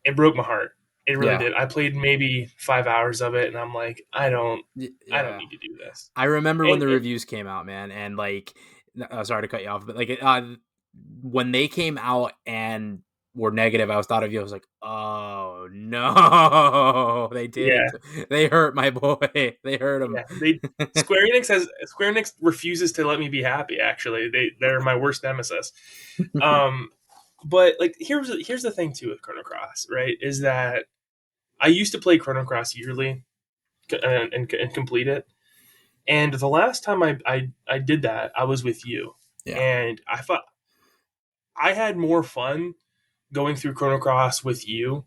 it broke my heart. It really Yeah. did. I played maybe 5 hours of it, and I'm like, I don't Yeah. need to do this. I remember when And the reviews came out, man, and like, sorry to cut you off, but like, when they came out and were negative, I was thought of you. I was like, oh no, they did yeah, it. They hurt my boy. They hurt him. yeah, they Square Enix refuses to let me be happy. Actually, they're my worst nemesis. Um, but like, here's the thing too with Chrono Cross, right? Is that I used to play Chrono Cross yearly and complete it. And the last time I did that, I was with you, Yeah. and I thought I had more fun going through Chrono Cross with you,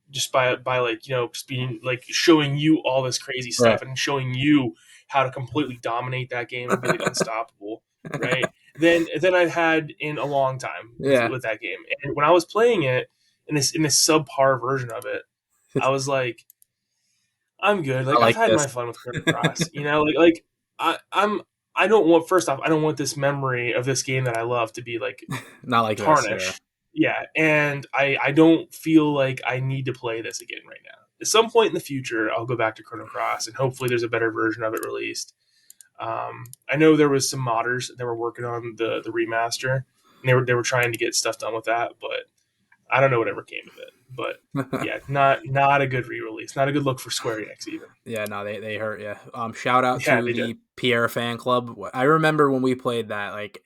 just by like, just being like, showing you all this crazy Right. stuff and showing you how to completely dominate that game and be like unstoppable, right? Then I've had in a long time Yeah. with that game. And when I was playing it in this subpar version of it, I was like, I'm good. I Like, I've like had this. my fun with Chrono Cross. Like I don't want, first off, I don't want this memory of this game that I love to be like Not like this. Yeah. tarnished. Yeah, and I don't feel like I need to play this again right now. At some point in the future, I'll go back to Chrono Cross, and hopefully there's a better version of it released. I know there was some modders that were working on the remaster, and they were trying to get stuff done with that, but I don't know whatever came of it. But yeah, not a good re-release, not a good look for Square Enix even. Yeah, no, they hurt you. Shout out Yeah, to they did. the Pierre fan club. I remember when we played that, like,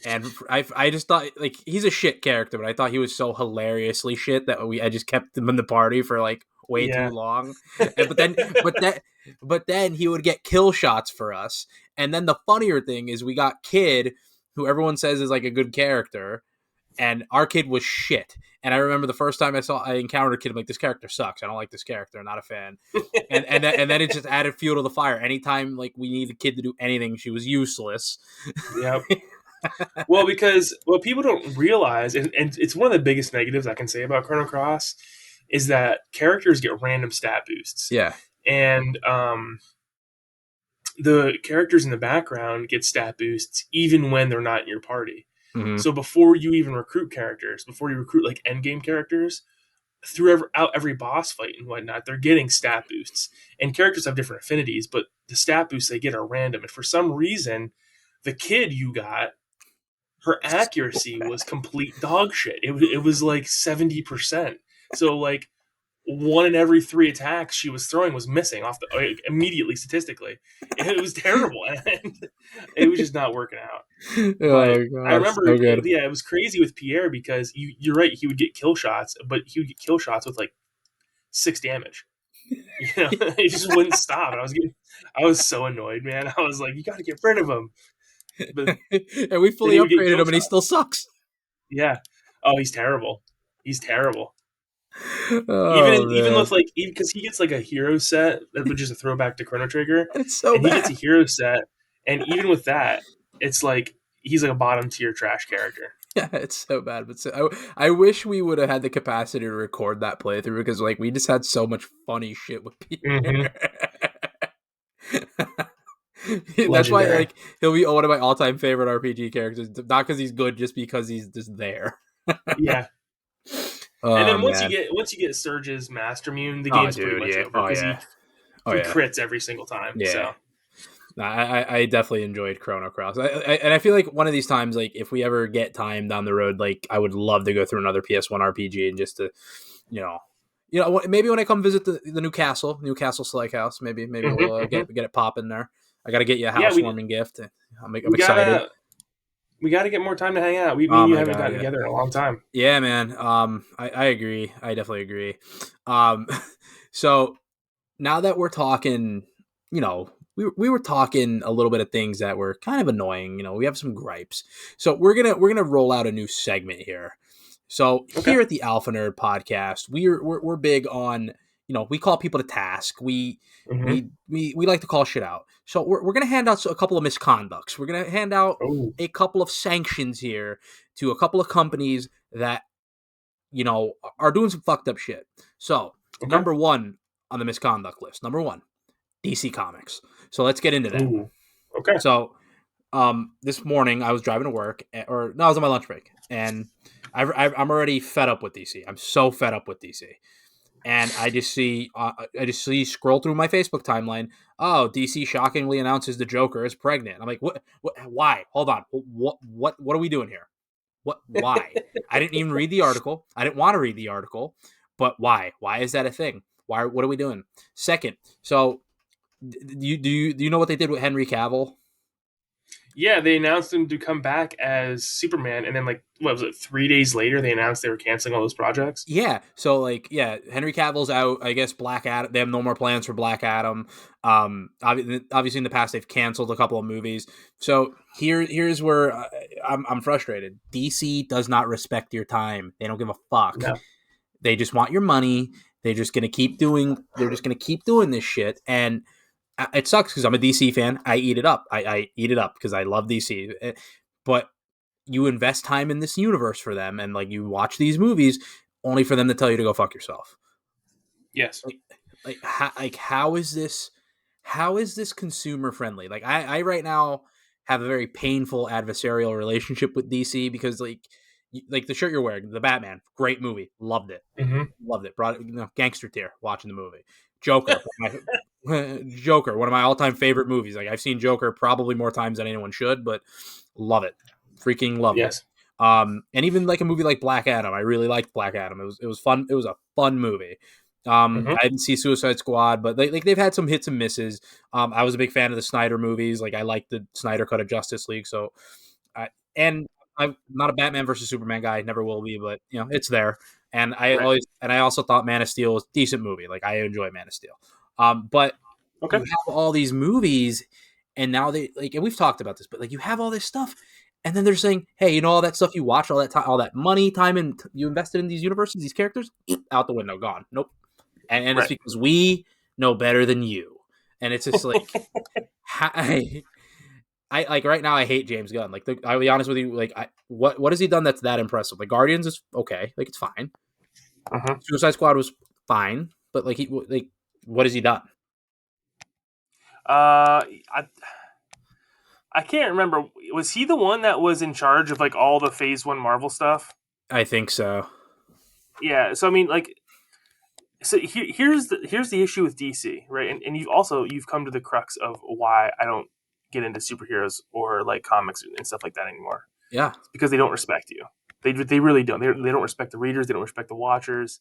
and I just thought like he's a shit character, but I thought he was so hilariously shit that I just kept him in the party for like way too Yeah, long. And but then he would get kill shots for us. And then the funnier thing is we got Kid, who everyone says is like a good character, and our kid was shit. And I remember the first time I encountered a kid, I'm like, this character sucks. I don't like this character. I'm not a fan. And then it just added fuel to the fire. Anytime like we need the kid to do anything, she was useless. yeah. Well, because what people don't realize, and it's one of the biggest negatives I can say about Chrono Cross, is that characters get random stat boosts, Yeah. and the characters in the background get stat boosts even when they're not in your party. Mm-hmm. So before you even recruit characters, before you recruit like end game characters, throughout every boss fight and whatnot, they're getting stat boosts. And characters have different affinities, but the stat boosts they get are random. And for some reason, the kid you got, her accuracy was complete dog shit. It was like 70%. So like, one in every three attacks she was throwing was missing off the like, immediately statistically. It was terrible, and it was just not working out. But Oh I god, remember, so good. yeah, it was crazy with Pierre, because you're right. He would get kill shots, but he would get kill shots with like 6 damage. He just wouldn't stop. And I was so annoyed, man. I was like, you got to get rid of him. But And we then fully he would get upgraded kill him, and he shots. still sucks. Yeah. Oh, he's terrible. He's terrible. Oh Even man, with like, because he gets like a hero set, which is a throwback to Chrono Trigger, it's so and he gets a bad. hero set, and even with that, it's like he's like a bottom tier trash character. Yeah, it's so bad. But I wish we would have had the capacity to record that playthrough, because like we just had so much funny shit with Pierre. Mm-hmm. That's why Legendary. like he'll be one of my all-time favorite RPG characters. Not because he's good, just because he's just there. Yeah. And Oh then man. once you get Surge's Master Mune, the Oh game's pretty dude, much yeah. over Oh because yeah. Oh he yeah. crits every single time. Yeah. So No, I definitely enjoyed Chrono Cross, and I feel like one of these times, like if we ever get time down the road, like I would love to go through another PS1 RPG and just to, you know, maybe when I come visit the Newcastle Select House, maybe hmm we'll hmm get it popping there. I got to get you a yeah, housewarming gift. I'm we excited. gotta get more time to hang out. Me Oh and you my haven't god, gotten yeah, together in a long time. yeah, man. I agree. I definitely agree. Um, so now that we're talking, we were talking a little bit of things that were kind of annoying. We have some gripes. So we're gonna roll out a new segment here. So Okay. here at the Alpha Nerd Podcast, we're big on, we call people to task. hmm We like to call shit out. So we're gonna hand out a couple of misconducts. We're gonna hand out Oh, a couple of sanctions here to a couple of companies that are doing some fucked up shit. So, okay. number one on the misconduct list, number one, DC Comics. So let's get into that. Ooh. Okay. So, this morning I was driving to work, or no, I was on my lunch break, and I'm already fed up with DC. I'm so fed up with DC, and I just see scroll through my Facebook timeline. Oh, DC shockingly announces the Joker is pregnant. I'm like, what? Why? Hold on. What are we doing here? What? Why? I didn't even read the article. I didn't want to read the article, but why? Why is that a thing? Why? What are we doing? Second, so do you know what they did with Henry Cavill? Yeah, they announced him to come back as Superman, and then like what was it? 3 days later, they announced they were canceling all those projects. Yeah, so like, yeah, Henry Cavill's out. I guess Black Adam. They have no more plans for Black Adam. Obviously, in the past they've canceled a couple of movies. So here's where I'm frustrated. DC does not respect your time. They don't give a fuck. No. They just want your money. They're just gonna keep doing this shit, and it sucks because I'm a DC fan. I eat it up. I eat it up because I love DC. But you invest time in this universe for them, and like you watch these movies only for them to tell you to go fuck yourself. Yes. Like, how is this? How is this consumer friendly? Like I right now have a very painful adversarial relationship with DC because like the shirt you're wearing, the Batman, great movie, loved it. hmm Loved it. Brought it, gangster tear watching the movie. Joker, Joker, one of my all-time favorite movies. Like I've seen Joker probably more times than anyone should, but love it. Freaking loved it. Yes. And even like a movie like Black Adam, I really liked Black Adam. It was fun. It was a fun movie. hmm I didn't see Suicide Squad, but they've had some hits and misses. I was a big fan of the Snyder movies. Like I liked the Snyder cut of Justice League. So, and I'm not a Batman versus Superman guy. Never will be, but it's there. And Right. I also thought Man of Steel was a decent movie. Like I enjoy Man of Steel. But you Okay. have all these movies, and now and we've talked about this, but like you have all this stuff, and then they're saying, hey, all that stuff you watch, all that time, all that money, time, and you invested in these universes, these characters, out the window, gone. Nope. And it's Right. because we know better than you. And it's just like, I like right now. I hate James Gunn. Like, I'll be honest with you. Like, what has he done that's that impressive? Like, Guardians is okay. Like, it's fine. hmm Suicide Squad was fine, but like, what has he done? I can't remember. Was he the one that was in charge of like all the Phase One Marvel stuff? I think so. Yeah. So I mean, like, here's the issue with DC, right? And you've come to the crux of why I don't get into superheroes or like comics and stuff like that anymore. Yeah. It's because they don't respect you. They really don't. They don't respect the readers. They don't respect the watchers.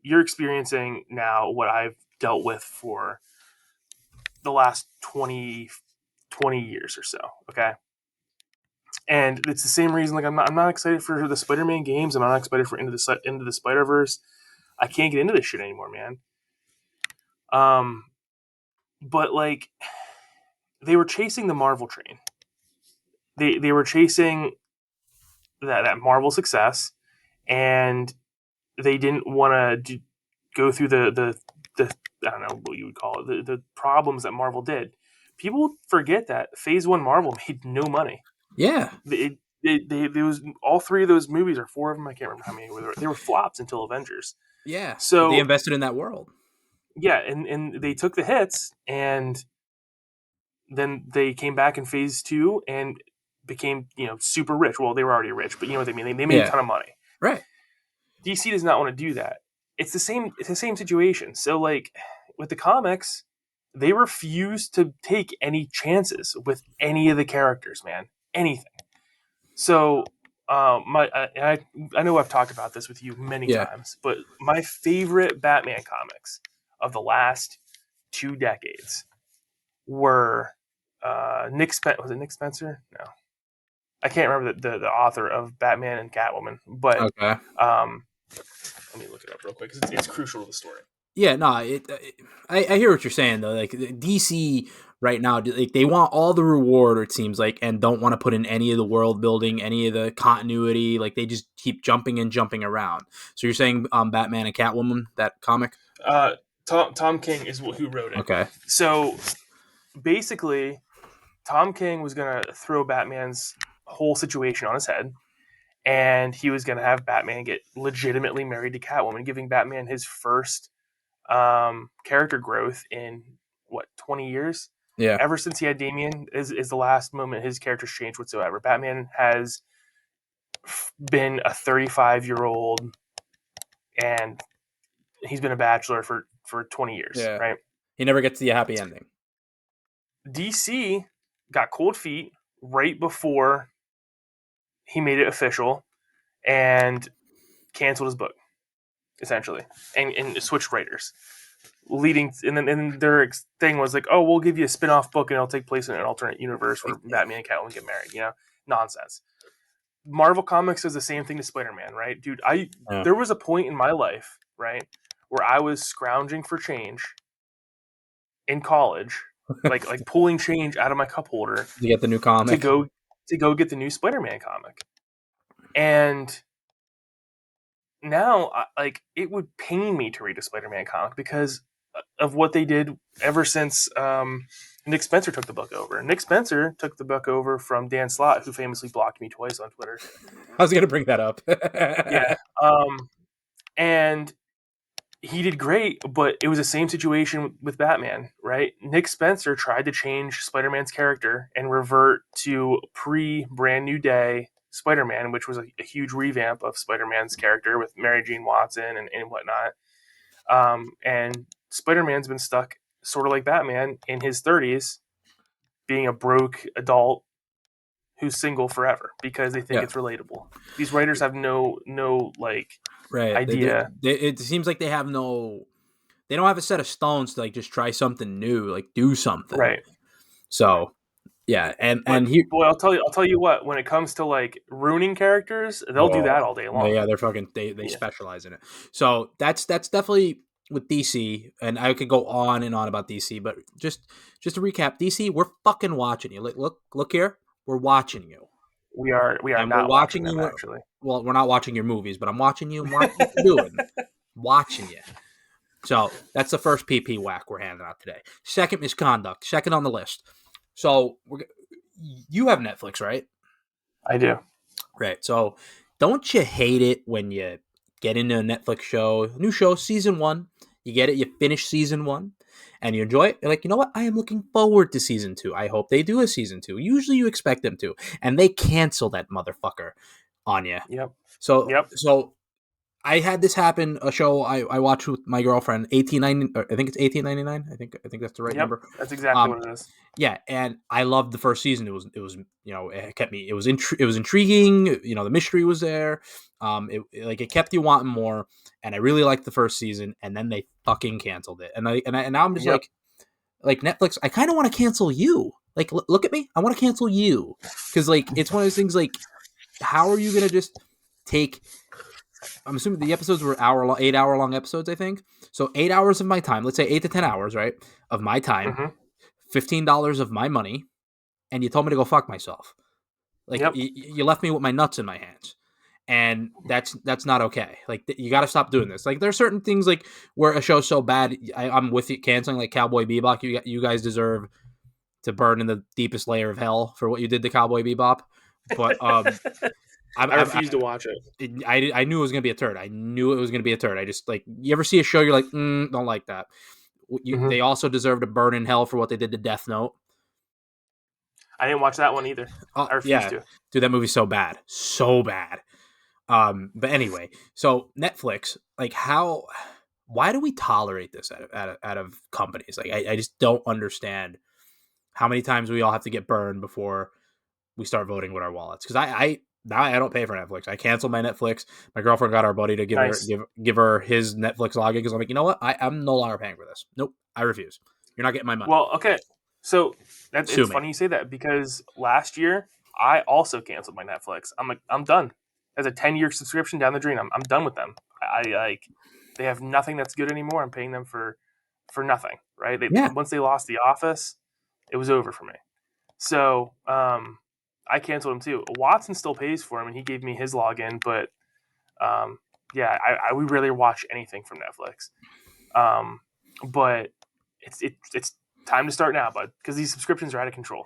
You're experiencing now what I've dealt with for the last 20 years or so. Okay. And it's the same reason. Like I'm not excited for the Spider-Man games. I'm not excited for Into the Spider-Verse. I can't get into this shit anymore, man. Um, but like they were chasing the Marvel train. They were chasing that Marvel success, and they didn't want to go through the I don't know what you would call it the problems that Marvel did. People forget that Phase One Marvel made no money. Yeah. There was all three of those movies or four of them. I can't remember how many were there. They were flops until Avengers. Yeah. But they So invested in that world. yeah, and they took the hits, and then they came back in Phase Two and became super rich. Well, they were already rich, but you know what I mean. They made a Yeah. ton of money. Right. DC does not want to do that. It's the same. It's the same situation. So like with the comics, they refuse to take any chances with any of the characters, man. Anything. So I know I've talked about this with you many Yeah. times, but my favorite Batman comics of the last 2 decades were was it Nick Spencer? No, I can't remember the author of Batman and Catwoman, but Okay. um, let me look it up real quick because it's crucial to the story. Yeah, no, I hear what you're saying though. Like DC right now, like they want all the reward, it seems like, and don't want to put in any of the world building, any of the continuity. Like they just keep jumping and jumping around. So you're saying Batman and Catwoman, that comic? Uh, Tom King is who wrote it. Okay. So basically, Tom King was gonna throw Batman's whole situation on his head, and he was gonna have Batman get legitimately married to Catwoman, giving Batman his first character growth in what 20 years. Yeah. Ever since he had Damian, is the last moment his character's changed whatsoever. Batman has been a 35-year-old, and he's been a bachelor for 20 years, Yeah. right? He never gets the happy ending. DC got cold feet right before he made it official and canceled his book essentially, and switched writers. Leading and their thing was like, oh, we'll give you a spin-off book and it'll take place in an alternate universe where Batman and Catwoman get married. Nonsense. Marvel Comics does the same thing to Spider-Man, right, dude? Yeah. There was a point in my life, right, where I was scrounging for change in college, like pulling change out of my cup holder You get the new to comic. go get the new Spider-Man comic. And now, like, it would pain me to read a Spider-Man comic because of what they did ever since Nick Spencer took the book over. Nick Spencer took the book over from Dan Slott, who famously blocked me twice on Twitter. I was gonna bring that up. Yeah, and he did great, but it was the same situation with Batman, right? Nick Spencer tried to change Spider-Man's character and revert to pre-Brand New Day Spider-Man, which was a huge revamp of Spider-Man's character with Mary Jane Watson and whatnot. And Spider-Man's been stuck, sort of like Batman, in his 30s, being a broke adult who's single forever because they think Yeah. it's relatable. These writers have no like Right. idea. It seems like they have no. They don't have a set of stones to like just try something new, like do something. Right. Right. So yeah, and But he. boy, I'll tell you what. When it comes to like ruining characters, they'll do Oh, that all day long. yeah, they're fucking. They Yeah, specialize in it. So that's definitely with DC, and I could go on and on about DC, but just to recap, DC, we're fucking watching you. Look here, we're watching you, we are and we're not watching watching them you. actually. Well, we're not watching your movies, but I'm watching you and watching what you're doing, watching you. So that's the first PP whack we're handing out today. Second, misconduct. Second on the list. So you have Netflix, right? I do. Right. So don't you hate it when you get into a Netflix show, new show, season one, you get it, you finish season one, and you enjoy it? You're like, you know what? I am looking forward to season two. I hope they do a season two. Usually you expect them to. And they cancel that motherfucker on you. Yep. So Yep. so I had this happen. A show I watched with my girlfriend, 1890. I think it's 1899. I think that's the right Yep. number. That's exactly Um, what it is. yeah, and I loved the first season. It was it kept me. It was intriguing. The mystery was there. It kept you wanting more, and I really liked the first season. And then they fucking canceled it, and now I'm just Yep. like Netflix. I kind of want to cancel you. Like, look at me. I want to cancel you because like it's one of those things. Like, how are you gonna just take? I'm assuming the episodes were 8 hour long episodes. I think so. 8 hours of my time. Let's say 8 to 10 hours, right? Of my time. Mm-hmm. $15 of my money, and you told me to go fuck myself. Like Yep. you left me with my nuts in my hands, and that's not okay. Like you got to stop doing this. Like there are certain things like where a show's so bad, I'm with you canceling. Like Cowboy Bebop, you guys deserve to burn in the deepest layer of hell for what you did to Cowboy Bebop. But I refuse to watch it. I knew it was gonna be a turd. I knew it was gonna be a turd. I just like you ever see a show you're like don't like that. Mm-hmm. They also deserve to burn in hell for what they did to Death Note. I didn't watch that one either. I refuse Yeah, to. dude, that movie's so bad, so bad. But anyway, so Netflix, like why do we tolerate this out of companies? Like I just don't understand how many times we all have to get burned before we start voting with our wallets. Because now I don't pay for Netflix. I canceled my Netflix. My girlfriend got our buddy to Nice. give her his Netflix login because I'm like, you know what? I'm no longer paying for this. Nope, I refuse. You're not getting my money. Well, okay. So Sue it's me. funny you say that because last year I also canceled my Netflix. I'm like, I'm done. As a 10-year subscription down the drain, I'm done with them. I like they have nothing that's good anymore. I'm paying them for nothing, right? Yeah, Once they lost The Office, it was over for me. So I canceled him too. Watson still pays for him, and he gave me his login. But yeah, we rarely watch anything from Netflix. But it's time to start now, bud, because these subscriptions are out of control.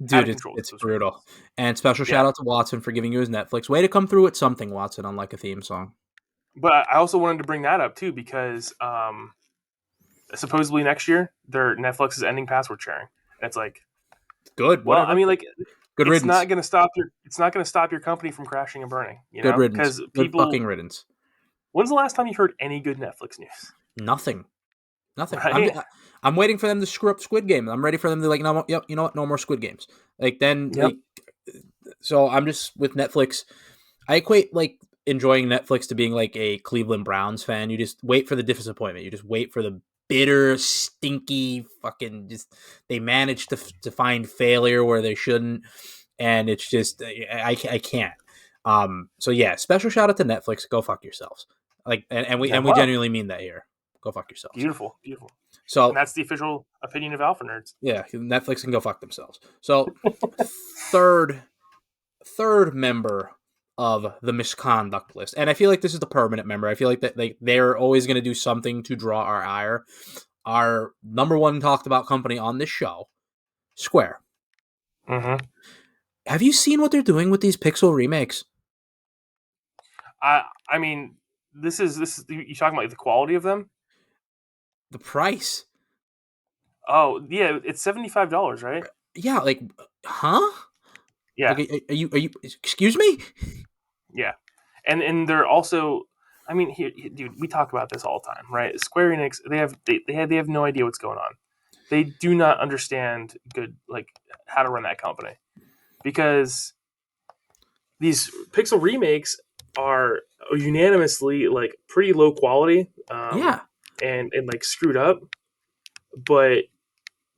Out dude, of control. The it's subscriptions. brutal. And special Yeah, shout out to Watson for giving you his Netflix. Way to come through with something, Watson, unlike a theme song. but I also wanted to bring that up too because supposedly next year their Netflix is ending password sharing. And it's like, Good, well, I whatever. mean, like Good riddance. it's not gonna stop your company from crashing and burning. You Good know, riddance. because Good people. fucking riddance. When's the last time you heard any good Netflix news? Nothing. Nothing. Right? I'm waiting for them to screw up Squid Game. I'm ready for them to like, no, yep, you know what? No more Squid Games. Like then, Yep. like, so I'm just with Netflix. I equate like enjoying Netflix to being like a Cleveland Browns fan. You just wait for the disappointment. You just wait for the bitter, stinky, fucking. Just they manage to find failure where they shouldn't, and it's just I can't. So yeah, special shout out to Netflix. Go fuck yourselves. Like, Yeah. we Wow. genuinely mean that here. Go fuck yourselves. Beautiful. Beautiful. And So that's the official opinion of Alpha Nerds. yeah, Netflix can go fuck themselves. So third third member of the misconduct list, and I feel like this is the permanent member. I feel like that they're always going to do something to draw our ire. Our number one talked about company on this show, Square. Mm-hmm. Have you seen what they're doing with these Pixel remakes? I mean, this is you talking about the quality of them? The price, Oh yeah, it's $75, right? yeah, like, huh? Yeah, Like, are you? Excuse me? yeah, and they're also. I mean, dude, we talk about this all the time, right? Square Enix, they have no idea what's going on. They do not understand good like how to run that company because these Pixel remakes are unanimously like pretty low quality, Yeah, and like screwed up, but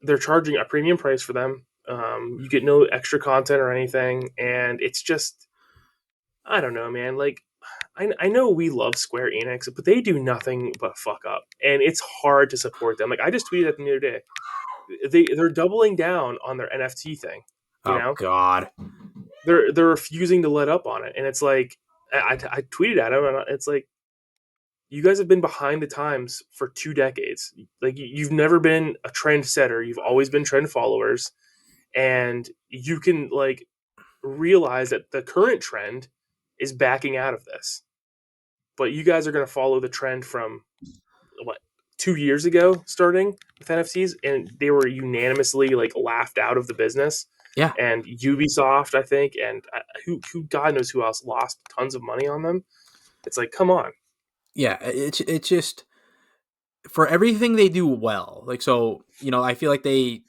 they're charging a premium price for them. You get no extra content or anything, and it's just I don't know, man. Like I know we love Square Enix, but they do nothing but fuck up, and it's hard to support them. Like I just tweeted at them the other day, they're doubling down on their NFT thing. You oh know, god, they're refusing to let up on it, and it's like I tweeted at them, and it's like you guys have been behind the times for 2 decades. Like you've never been a trendsetter. You've always been trend followers, and you can like realize that the current trend is backing out of this. But you guys are going to follow the trend from what 2 years ago, starting with NFTs, and they were unanimously like laughed out of the business. yeah, And Ubisoft, I think, and who God knows who else lost tons of money on them. It's like, come on. yeah. It's just for everything they do well. Like so, I feel like they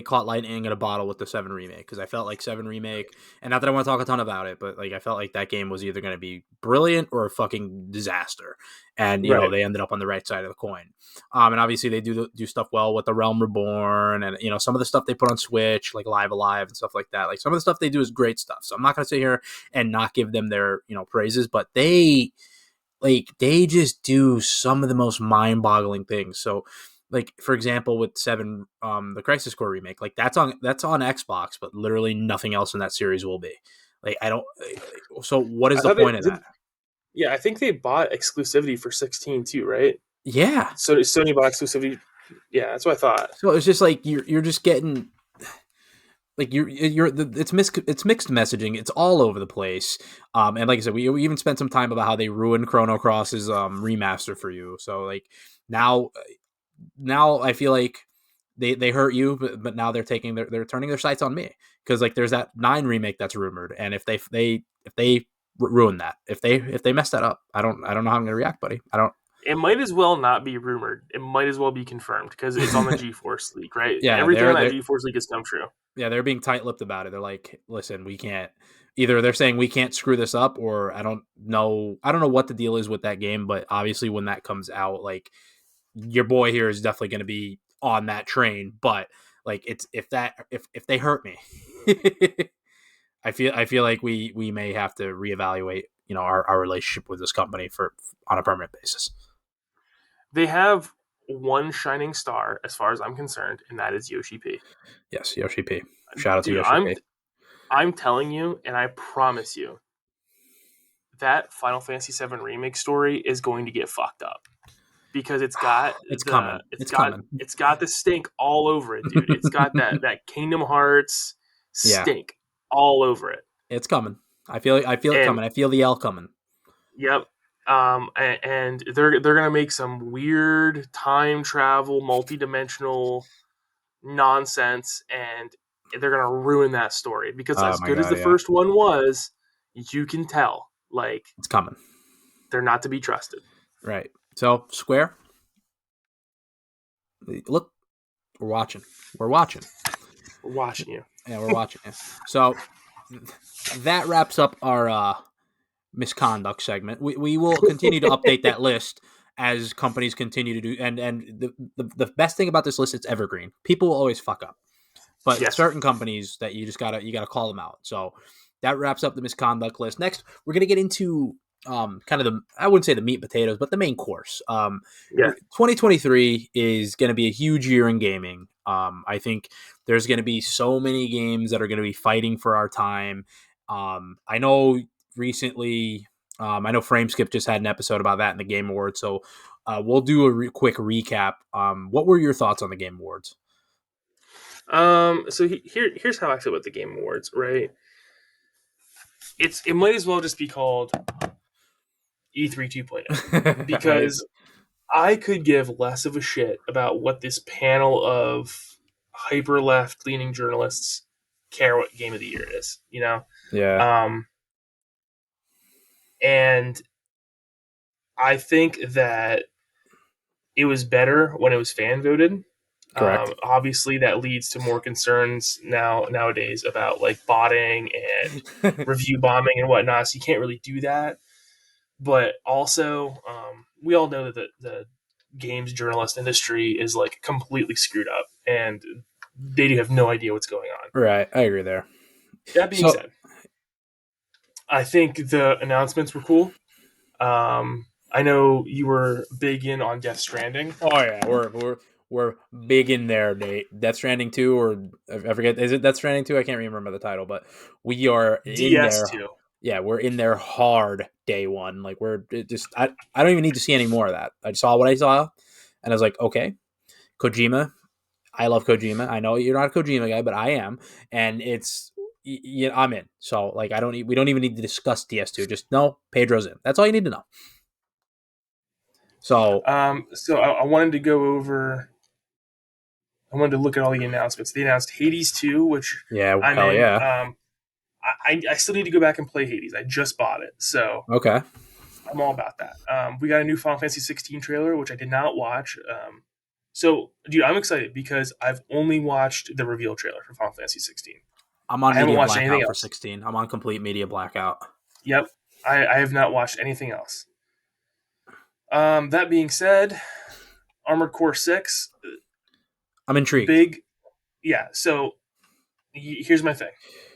caught lightning in a bottle with the 7 remake because I felt like 7 remake, and not that I want to talk a ton about it, but like I felt like that game was either going to be brilliant or a fucking disaster, and Right. they ended up on the right side of the coin. And obviously they do stuff well with the Realm Reborn, and some of the stuff they put on Switch, like Live Alive and stuff like that. Like some of the stuff they do is great stuff. So I'm not going to sit here and not give them their praises, but they just do some of the most mind-boggling things. So like for example with 7 the Crisis Core remake, like that's on Xbox, but literally nothing else in that series will be. Like I don't so what is I the thought they point of did. that? Yeah, I think they bought exclusivity for 16 too, right? Yeah. So Sony bought exclusivity. Yeah, that's what I thought. So it's just like you're just getting like it's mixed messaging. It's all over the place. And like I said, we even spent some time about how they ruined Chrono Cross's remaster for you. So like now I feel like they hurt you, but now they're turning their sights on me because like there's that 9 remake that's rumored, and if they ruin that. If they mess that up, I don't know how I'm gonna react, buddy. I don't. It might as well not be rumored. It might as well be confirmed because it's on the GeForce leak, right? Yeah, Everything on that GeForce leak has come true. Yeah, they're being tight-lipped about it. They're like, listen, we can't. Either they're saying we can't screw this up, or I don't know. I don't know what the deal is with that game, but obviously when that comes out, like your boy here is definitely going to be on that train. But like, it's if they hurt me, I feel like we may have to reevaluate, our relationship with this company for on a permanent basis. They have one shining star, as far as I'm concerned, and that is Yoshi P. Yes, Yoshi P. Shout out to Dude, Yoshi P. I'm telling you, and I promise you, that Final Fantasy VII remake story is going to get fucked up because it's got It's coming. It's coming. it's got the stink all over it, dude. It's got that Kingdom Hearts Yeah, stink all over it. it's coming. I feel it And coming. I feel the L coming. yep. And they're gonna make some weird time travel, multi-dimensional nonsense, and they're gonna ruin that story because Oh as my good as god, the yeah. first one was, you can tell like It's coming. they're not to be trusted. Right. So, Square, look, we're watching. We're watching. We're watching you. Yeah, we're watching. Yeah. So, that wraps up our misconduct segment. We will continue to update that list as companies continue to do. And the best thing about this list, it's evergreen. People will always fuck up, but Yes. certain companies that you gotta call them out. So that wraps up the misconduct list. Next, we're gonna get into kind of I wouldn't say the meat and potatoes, but the main course. Yeah. 2023 is going to be a huge year in gaming. I think there's going to be so many games that are going to be fighting for our time. I know recently, I know Frameskip just had an episode about that in the Game Awards, so we'll do a quick recap. What were your thoughts on the Game Awards? So here's how I feel about the Game Awards. Right. It might as well just be called E3 2.0 because I could give less of a shit about what this panel of hyper left leaning journalists care what game of the year it is. Yeah, Um, and I think that it was better when it was fan voted. correct. Obviously, that leads to more concerns nowadays about like botting and review bombing and whatnot. So you can't really do that. But also, we all know that the games journalist industry is like completely screwed up, and they have no idea what's going on. Right, I agree there. That being So said, I think the announcements were cool. I know you were big in on Death Stranding. oh yeah, we're big in there, Nate. Death Stranding 2, or I forget, is it Death Stranding 2? I can't remember the title, but we are in there. DS2. Yeah, we're in there hard day one. Like I don't even need to see any more of that. I saw what I saw, and I was like, okay, Kojima. I love Kojima. I know you're not a Kojima guy, but I am, and I'm in. So like we don't even need to discuss DS2. Just know Pedro's in. That's all you need to know. So So I wanted to go over. I wanted to look at all the announcements. They announced Hades 2, which yeah, I'm hell in. yeah. I still need to go back and play Hades. I just bought it, so Okay. I'm all about that. We got a new Final Fantasy 16 trailer, which I did not watch. So, dude, I'm excited because I've only watched the reveal trailer for Final Fantasy 16. I'm on I haven't media watched anything blackout for else. 16. I'm on complete media blackout. Yep, I have not watched anything else. That being said, Armored Core 6, I'm intrigued. big, yeah. So here's my thing.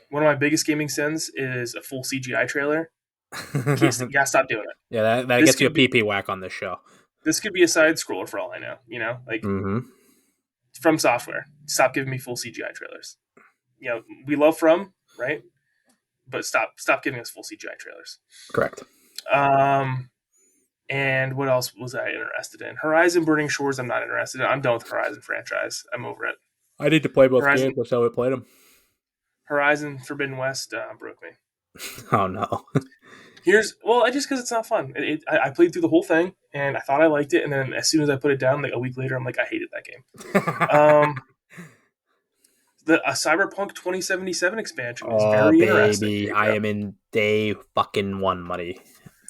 One of my biggest gaming sins is a full CGI trailer. You gotta stop doing it. Yeah, that This gets you a could be PP whack on this show. this could be a side scroller for all I know. Like Mm-hmm. From Software, stop giving me full CGI trailers. We love From, right? But stop giving us full CGI trailers. Correct. And what else was I interested in? Horizon Burning Shores, I'm not interested in. I'm done with the Horizon franchise. I'm over it. I need to play both Horizon games. That's how I played them. Horizon Forbidden West broke me. Oh no. I just because it's not fun. I played through the whole thing and I thought I liked it, and then as soon as I put it down, like a week later, I'm like, I hated that game. the a Cyberpunk 2077 expansion is Oh very interesting, baby, I Pedro. am in day fucking one, buddy.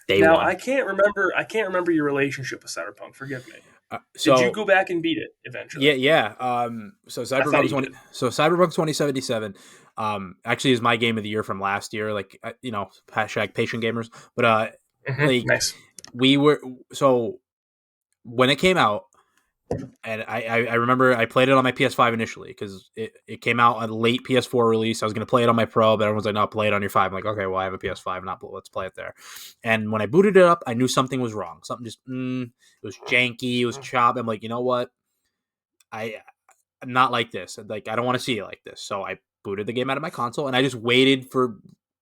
Day Now one. I can't remember. I can't remember your relationship with Cyberpunk. Forgive me. Did you So go back and beat it yeah, eventually? yeah. I thought you did. So Cyberpunk 2077 actually is my game of the year from last year, like hashtag patient gamers. But like Nice. we were so when it came out, and I remember I played it on my PS5 initially because it came out a late PS4 release. I was going to play it on my Pro, but everyone's like, "No, play it on your 5." I'm like, "Okay, well, I have a PS5, not let's play it there." And when I booted it up, I knew something was wrong. Something just it was janky, it was chopped. I'm like, you know what? I am not like this. Like I don't want to see it like this. So I booted the game out of my console and I just waited for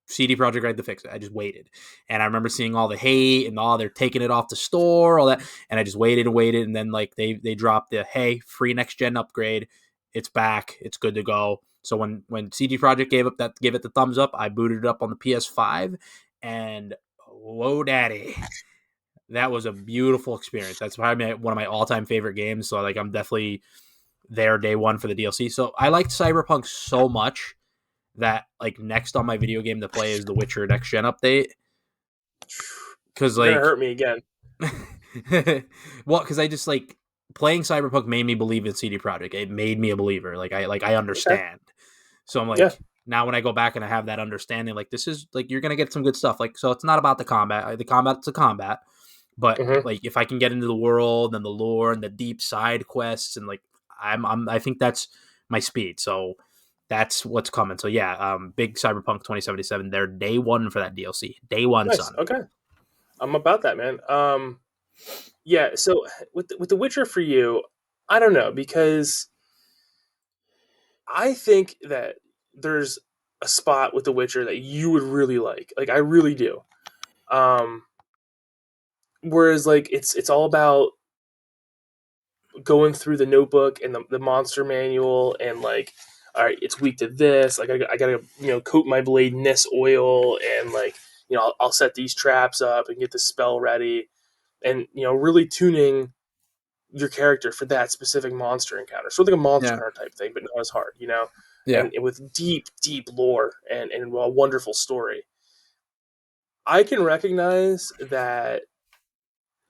CD Projekt Red to fix it. I just waited, and I remember seeing all the hate and all they're taking it off the store, all that, and I just waited and waited, and then like they dropped the hey free next gen upgrade, it's back, it's good to go. So when CD Projekt gave it the thumbs up, I booted it up on the PS5, and whoa, daddy, that was a beautiful experience. That's probably one of my all time favorite games. So like I'm definitely there day one for the DLC. So I liked Cyberpunk so much that like next on my video game to play is the Witcher next gen update. Cause You're gonna like, hurt me again. well, cause I just like playing Cyberpunk made me believe in CD Projekt. It made me a believer. I Okay. understand. So I'm Yeah. like, now when I go back and I have that understanding, like this is like you're gonna get some good stuff. Like so, it's not about the combat. The combat's a combat, but hmm like if I can get into the world and the lore and the deep side quests and like I think that's my speed. So that's what's coming. So yeah, big Cyberpunk 2077. They're day one for that DLC. Day one, Nice. son. Okay. I'm about that, man. Yeah. So with The Witcher for you, I don't know because I think that there's a spot with The Witcher that you would really like. Like I really do. Um, whereas like it's all about going through the notebook and the monster manual and like all right it's weak to this like I gotta coat my blade in this oil and like I'll set these traps up and get the spell ready and really tuning your character for that specific monster encounter sort of like a monster Yeah, hunter type thing but not as hard yeah, and with deep lore and a wonderful story. I can recognize that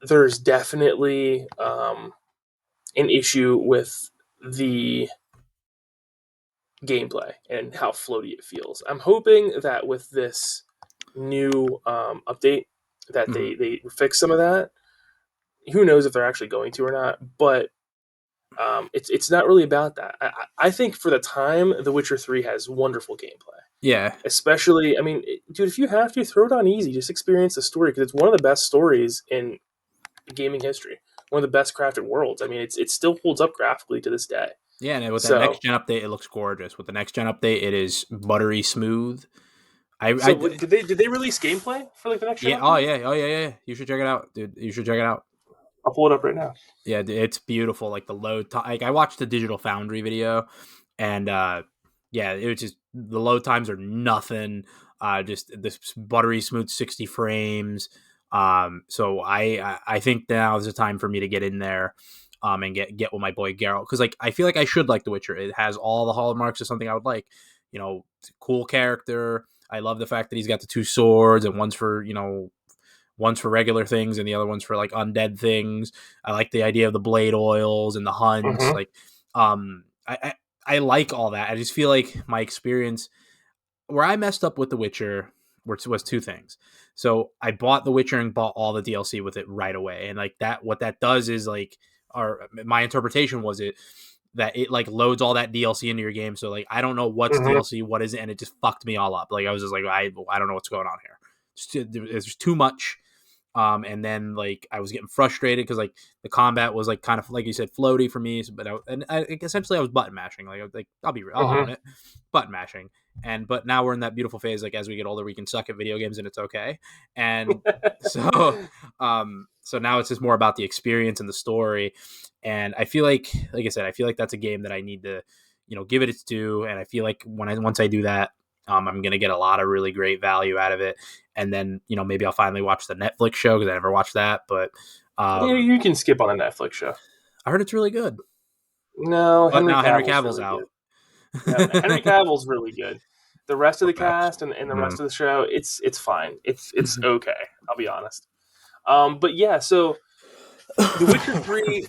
there's definitely an issue with the gameplay and how floaty it feels. I'm hoping that with this new update that hmm they fix some of that. Who knows if they're actually going to or not? But it's not really about that. I think for the time, The Witcher 3 has wonderful gameplay. yeah, Especially, I mean, dude, if you have to throw it on easy, just experience the story because it's one of the best stories in gaming history. One of the best crafted worlds. I mean, it still holds up graphically to this day. yeah. And with that next So, gen update, it looks gorgeous. With the next gen update, it is buttery smooth. did they release gameplay for like the next gen Yeah, oh update? yeah, oh yeah, yeah. You should check it out, dude. You should check it out. I'll pull it up right now. Yeah, it's beautiful. Like the load time. Like I watched the Digital Foundry video, and yeah, it was just the load times are nothing. Just this buttery smooth 60 frames. So I think now is the time for me to get in there, and get with my boy Geralt because like I feel like I should like The Witcher. It has all the hallmarks of something I would like. Cool character. I love the fact that he's got the two swords and one's for regular things and the other one's for like undead things. I like the idea of the blade oils and the hunts. Mm-hmm. Like, I like all that. I just feel like my experience where I messed up with The Witcher was two things. So I bought The Witcher and bought all the DLC with it right away, and like that, what that does is like, or my interpretation was it that it like loads all that DLC into your game. So like I don't know what's Mm-hmm. DLC, what is it, and it just fucked me all up. Like I was just like I don't know what's going on here. There's too much. And then like I was getting frustrated because like the combat was like kind of like you said floaty for me, but essentially I was button mashing. Like I was like I'll be real, I'll own Mm-hmm. it, button mashing. But now we're in that beautiful phase. Like as we get older, we can suck at video games and it's okay. And so now it's just more about the experience and the story. And I feel like I said, I feel like that's a game that I need to give it its due. And I feel like once I do that, I'm gonna get a lot of really great value out of it, and then maybe I'll finally watch the Netflix show because I never watched that. But You can skip on a Netflix show. I heard it's really good. No, But Henry now Henry Cavill's Cavill's really out. good. Yeah, Henry Cavill's really good. The rest of the Facts. cast and the Mm. rest of the show, it's fine. It's okay. I'll be honest. But yeah, so The Witcher 3,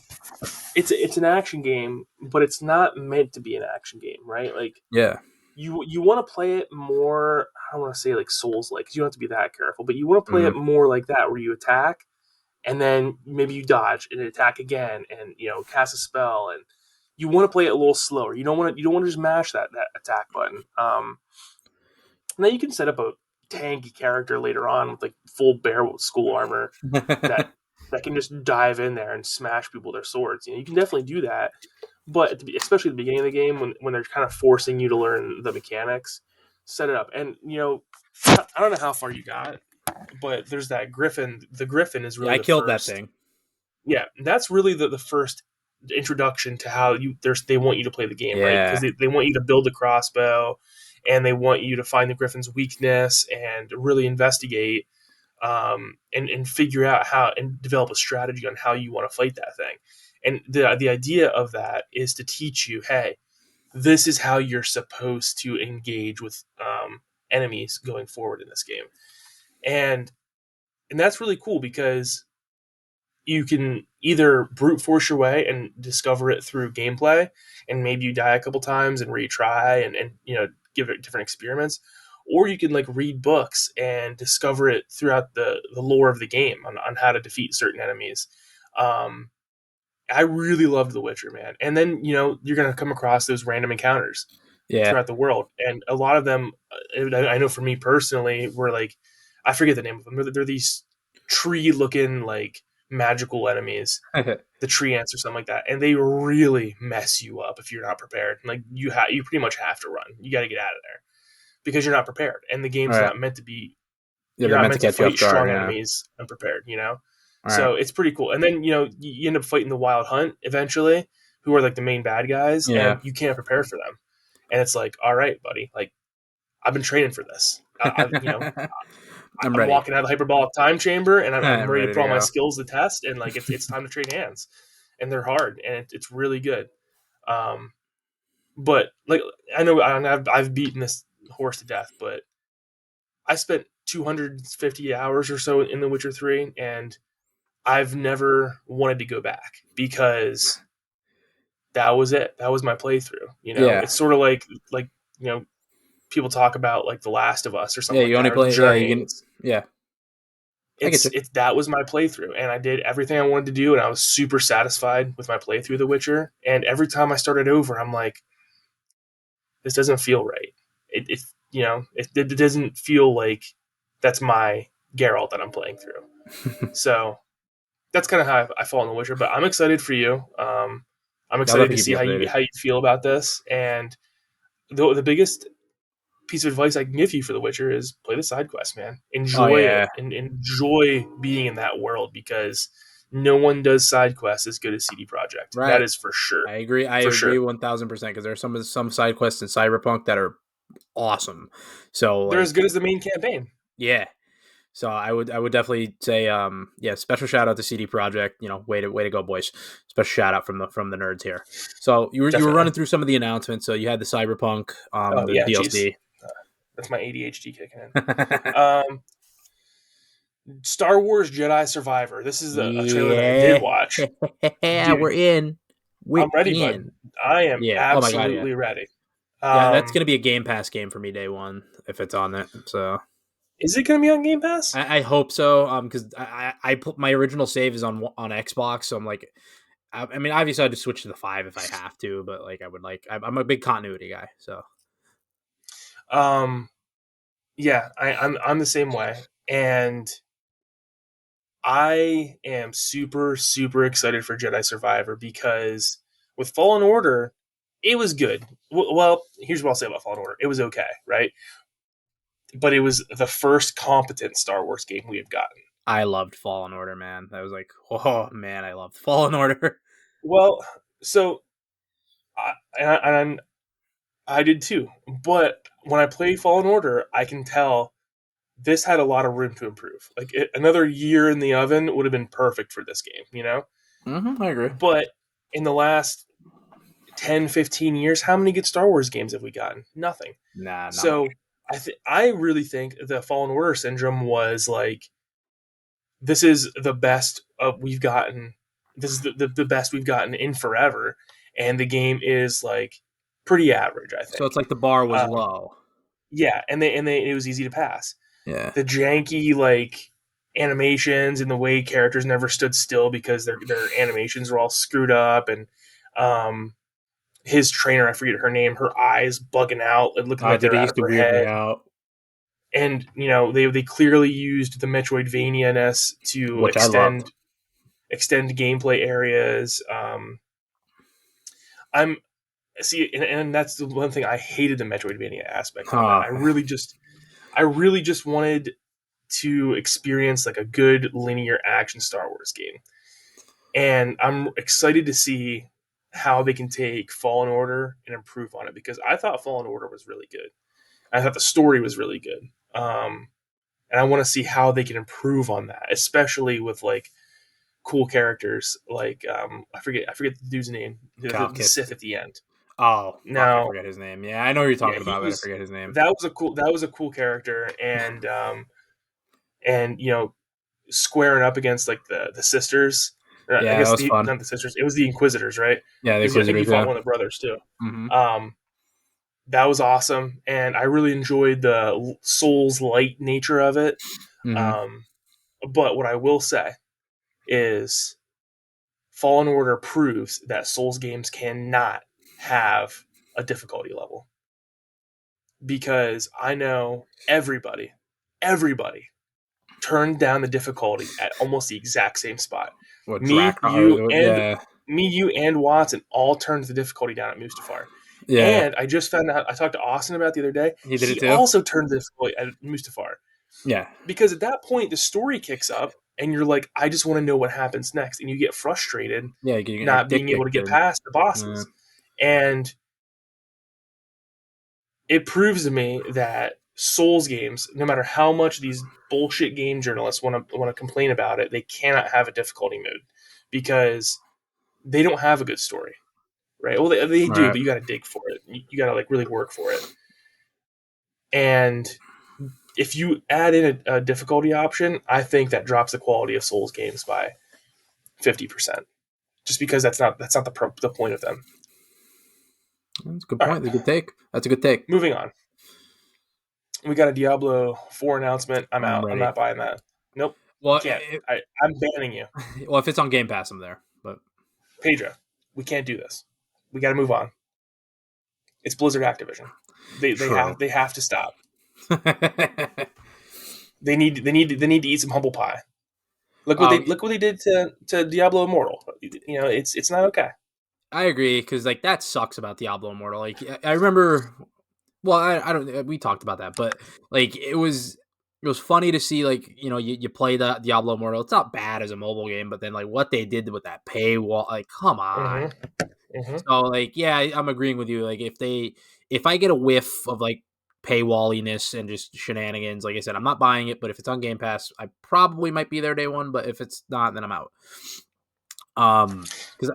it's an action game, but it's not meant to be an action game, right? Like Yeah. you want to play it more. I don't want to say like Souls like, because you don't have to be that careful, but you want to play it Mm. more like that, where you attack and then maybe you dodge and attack again, and cast a spell, and you want to play it a little slower. You don't want to just mash that attack button. And then you can set up a tanky character later on with like full bear school armor that that can just dive in there and smash people with their swords. You can definitely do that, but especially at the beginning of the game, when they're kind of forcing you to learn the mechanics, set it up. And I don't know how far you got, but there's that griffin. The griffin is Yeah, really I the killed that first. thing. Yeah, that's really the first introduction to how they want you to play the game, right? Because Yeah. they want you to build a crossbow, and they want you to find the griffin's weakness and really investigate, and figure out how and develop a strategy on how you want to fight that thing. And the idea of that is to teach you, hey, this is how you're supposed to engage with enemies going forward in this game. And that's really cool, because you can either brute force your way and discover it through gameplay, and maybe you die a couple times and retry, and give it different experiments, or you can like read books and discover it throughout the lore of the game on how to defeat certain enemies. um, I really loved The Witcher, man. And then you're gonna come across those random encounters Yeah. throughout the world, and a lot of them, I know for me personally, were like, I forget the name of them. They're these tree-looking like magical enemies, the tree ants or something like that, and they really mess you up if you're not prepared. Like you pretty much have to run. You got to get out of there because you're not prepared, and the All game's right. not meant to be. Yeah, You're they're not meant to meant to catch you fight off guard. strong Yeah. enemies unprepared. All right. So it's pretty cool. And then you end up fighting the Wild Hunt eventually, who are like the main bad guys, Yeah. and you can't prepare for them. And it's like, all right, buddy, like I've been training for this. I'm I'm ready. walking out of the hyperbolic time chamber, and I'm I'm ready to ready put to all my go. skills to test. And like it's time to trade hands, and they're hard, and it's really good. Um, but like I know I've beaten this horse to death, but I spent 250 hours or so in The Witcher 3, and I've never wanted to go back, because that was it. That was my playthrough. Yeah. It's sort of like you know people talk about like The Last of Us or Yeah. something like You only that, or The play. Yeah. You Journey. can. Yeah. I get It's you. it's that was my playthrough, and I did everything I wanted to do, and I was super satisfied with my playthrough of The Witcher. And every time I started over, I'm like, this doesn't feel right. It doesn't feel like that's my Geralt that I'm playing through. So that's kind of how I fall in The Witcher. But I'm excited for you. I'm I'll excited to definitely keep see you how you updated. how you feel about this. And the biggest piece of advice I can give you for The Witcher is play the side quest, man. Oh Enjoy it yeah. and enjoy being in that world, because no one does side quests as good as CD Projekt. That Right. is for sure. I agree. I For agree sure. 1000% because there's some side quests in Cyberpunk that are awesome. So They're as like good as the main campaign. yeah. So I would definitely say yeah, special shout out to CD Projekt. Way to go, boys. Special shout out from the nerds here. So you were Definitely. running through some of the announcements. So you had the Cyberpunk, Oh the yeah, jeez. DLC. That's my ADHD kicking in. Star Wars Jedi Survivor. This is a trailer that I did Yeah. watch. Yeah, Dude, we're in. We're I'm ready, bud. in. I am Yeah. Oh my god, yeah. absolutely ready. Yeah, that's Um, gonna be a Game Pass game for me day one if it's on it. So is it going to be on Game Pass? I hope so. Because I put my original save is on Xbox, so I'm like, I mean, obviously I'd just switch to the 5 if I have to, but like I would like, I'm a big continuity guy, so Um, yeah, I'm the same way, and I am super super excited for Jedi Survivor, because with Fallen Order, it was good. Well, here's what I'll say about Fallen Order: it was okay, right? But it was the first competent Star Wars game we have gotten. I loved Fallen Order, man. I was like, oh man, I loved Fallen Order. Well, so I did too, but when I play Fallen Order, I can tell this had a lot of room to improve. Like another year in the oven would have been perfect for this game. I agree. But in the last 10, 15 years, how many good Star Wars games have we gotten? Nothing. Nah, not much. So I really think the Fallen Order syndrome was like, this is the best we've gotten. This is the best we've gotten in forever, and the game is like pretty average, I So it's think. like the bar was Um, low. yeah, and it was easy to pass. Yeah. The janky like animations and the way characters never stood still because their animations were all screwed up, and um, his trainer, I forget her name, her eyes bugging out and looking like Dude, they're it out used of to her weird me head. out, And they clearly used the Metroidvania ness to which I loved. extend gameplay areas. I'm see, and that's the one thing I hated the Metroidvania aspect of it. Huh. I really just wanted to experience like a good linear action Star Wars game, and I'm excited to see how they can take Fallen Order and improve on it because I thought Fallen Order was really good. I thought the story was really good. And I want to see how they can improve on that, especially with like cool characters like I forget the dude's name, the Calcus. Sith at the end. Oh, fuck, I Now, forget his name. Yeah, I know who you're yeah, talking about, but I forget his name. that was a cool character, and squaring up against like the sisters. I Yeah, that guess was fun. not the sisters. It was the Inquisitors, right? Yeah, the Because I think he Inquisitors, fought yeah. one of the brothers too. Mm-hmm. Um, that was awesome, and I really enjoyed the Souls light nature of it. Mm-hmm. Um, but what I will say is Fallen Order proves that Souls games cannot have a difficulty level because I know everybody turned down the difficulty at almost the exact same spot. What, Me, you, Drakkar? and Yeah. Watson all turned the difficulty down at Mustafar. Yeah. And I just found out, I talked to Austin about it the other day. He did it He too? also turned the difficulty at Mustafar Yeah. because at that point the story kicks up and you're like, I just want to know what happens next, and you get frustrated Yeah, you get your not dick being able to kicked get in. past the Yeah. bosses. And it proves to me that Souls games, no matter how much these bullshit game journalists want to complain about it, they cannot have a difficulty mode because they don't have a good story, right? Well, they All do, right. but you got to dig for it. You got to like really work for it. And if you add in a difficulty option, I think that drops the quality of Souls games by 50%. Just because that's not the point of them. That's a good All right, point. That's a good take. That's a good take. moving on. We got a Diablo 4 announcement. I'm I'm out. I'm ready. not buying that. Nope. Well, Can't. I'm banning you. well, if it's on Game Pass, I'm there. But Pedro, we can't do this. We got to move on. It's Blizzard Activision. true. They have to stop. They need to eat some humble pie. um, Look what they did to Diablo Immortal. It's not okay. I agree because like that sucks about Diablo Immortal. Like I remember, well, I don't. We talked about that, but like it was funny to see like you play the Diablo Immortal. It's not bad as a mobile game, but then like what they did with that paywall, like come on. Mm-hmm. Mm-hmm. So like yeah, I'm agreeing with you. Like if I get a whiff of like paywalliness and just shenanigans, like I said, I'm not buying it. But if it's on Game Pass, I probably might be there day one. But if it's not, then I'm out. Because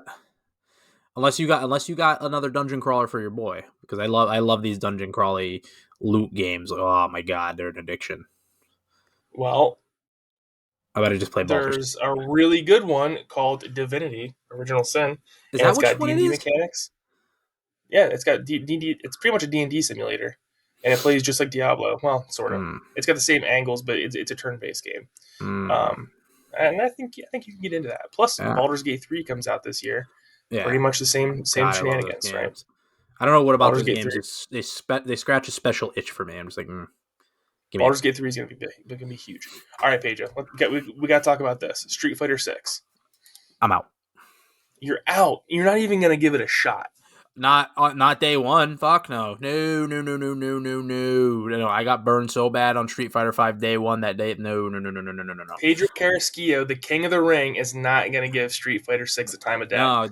unless you got another dungeon crawler for your boy, because I love these dungeon crawly loot games. Like, oh my god, they're an addiction. Well, I better just play Baldur's there's a really good one called Divinity: Original Sin, Is and that it's which got one D it and D is? mechanics. Yeah, it's got D&D. It's pretty much a D&D simulator, and it plays just like Diablo. Well, sort of. Mm, It's got the same angles, but it's a turn-based game. mm, Um, and I think you can get into that. Plus, yeah, Baldur's Gate 3 comes out this year. Pretty yeah. much the same God, I love those shenanigans, right? games. I don't know what about Baldur's those Gate games. 3. They scratch a special itch for me. I'm just like, give me it. Baldur's Gate 3 is going to be big. It's going to be huge. All right, Pedro, we got to talk about this. Street Fighter 6. I'm out. You're out. You're not even going to give it a shot. Not day one. Fuck no. No. I got burned so bad on Street Fighter 5 day one that day. No. Pedro Carrasquillo, the king of the ring, is not going to give Street Fighter 6 the time of day. No,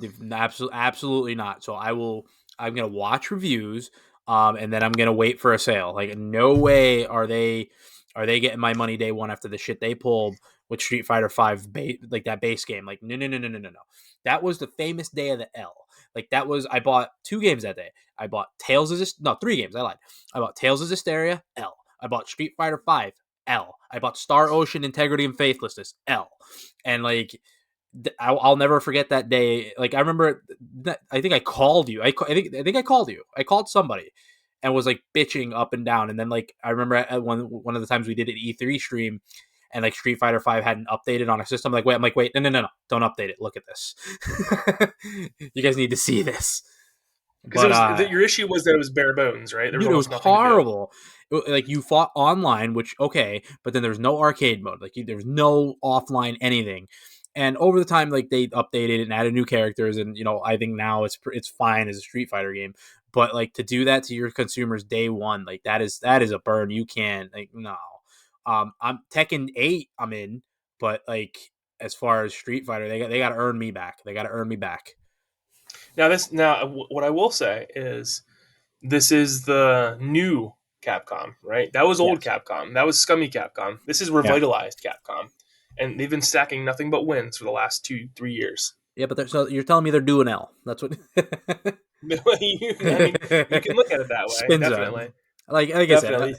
absolutely not. So I'm gonna watch reviews, and then I'm gonna wait for a sale. Like no way are they getting my money day one after the shit they pulled with Street Fighter Five, like that base game. Like no, no, no, no, no, no, no. That was the famous day of the L. Like that was I bought 2 games that day. I bought Tales of no 3 games. I lied. I bought Tales of Zestiria L. I bought Street Fighter Five L. I bought Star Ocean Integrity and Faithlessness L. And like I'll never forget that day. Like I remember, I think I called you. I think I called you. I called somebody, and was like bitching up and down. And then like I remember at one of the times we did an E3 stream, and like Street Fighter Five hadn't updated on our system. I'm like, wait, no, don't update it. Look at this. You guys need to see this. Because But your issue was that it was bare bones, right? There was dude, it was almost nothing to do. horrible. Like you fought online, which okay, but then there was no arcade mode. Like there was no offline anything. And over the time, like they updated and added new characters, and I think now it's fine as a Street Fighter game. But like to do that to your consumers day one, like that is a burn. You can't like no. I'm Tekken 8. I'm in, but like as far as Street Fighter, they got to earn me back. They got to earn me back. Now what I will say is this is the new Capcom, right? That was old Yes. Capcom. That was scummy Capcom. This is Yeah. revitalized Capcom, and they've been stacking nothing but wins for the last 2-3 years. Yeah, but so you're telling me they're doing L. That's what. I mean, you can look at it that way. Spin zone. Definitely, Like I said, definitely.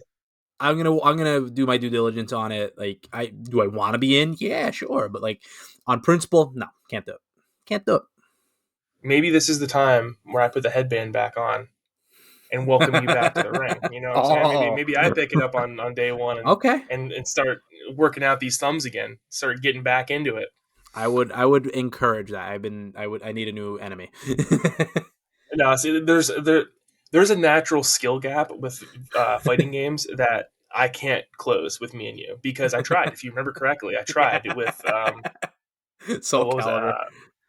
I'm gonna do my due diligence on it. Like I want to be in? Yeah, sure, but like on principle, no, can't do it. Can't do it. Maybe this is the time where I put the headband back on and welcome you back to the ring. You know what I'm saying? Oh, Maybe I pick it up on day one okay. and start working out these thumbs again. Start getting back into it. I would encourage that. I need a new enemy. No, see, there's a natural skill gap with fighting games that I can't close with me and you because I tried. If you remember correctly, I tried with Soul what was Calibur.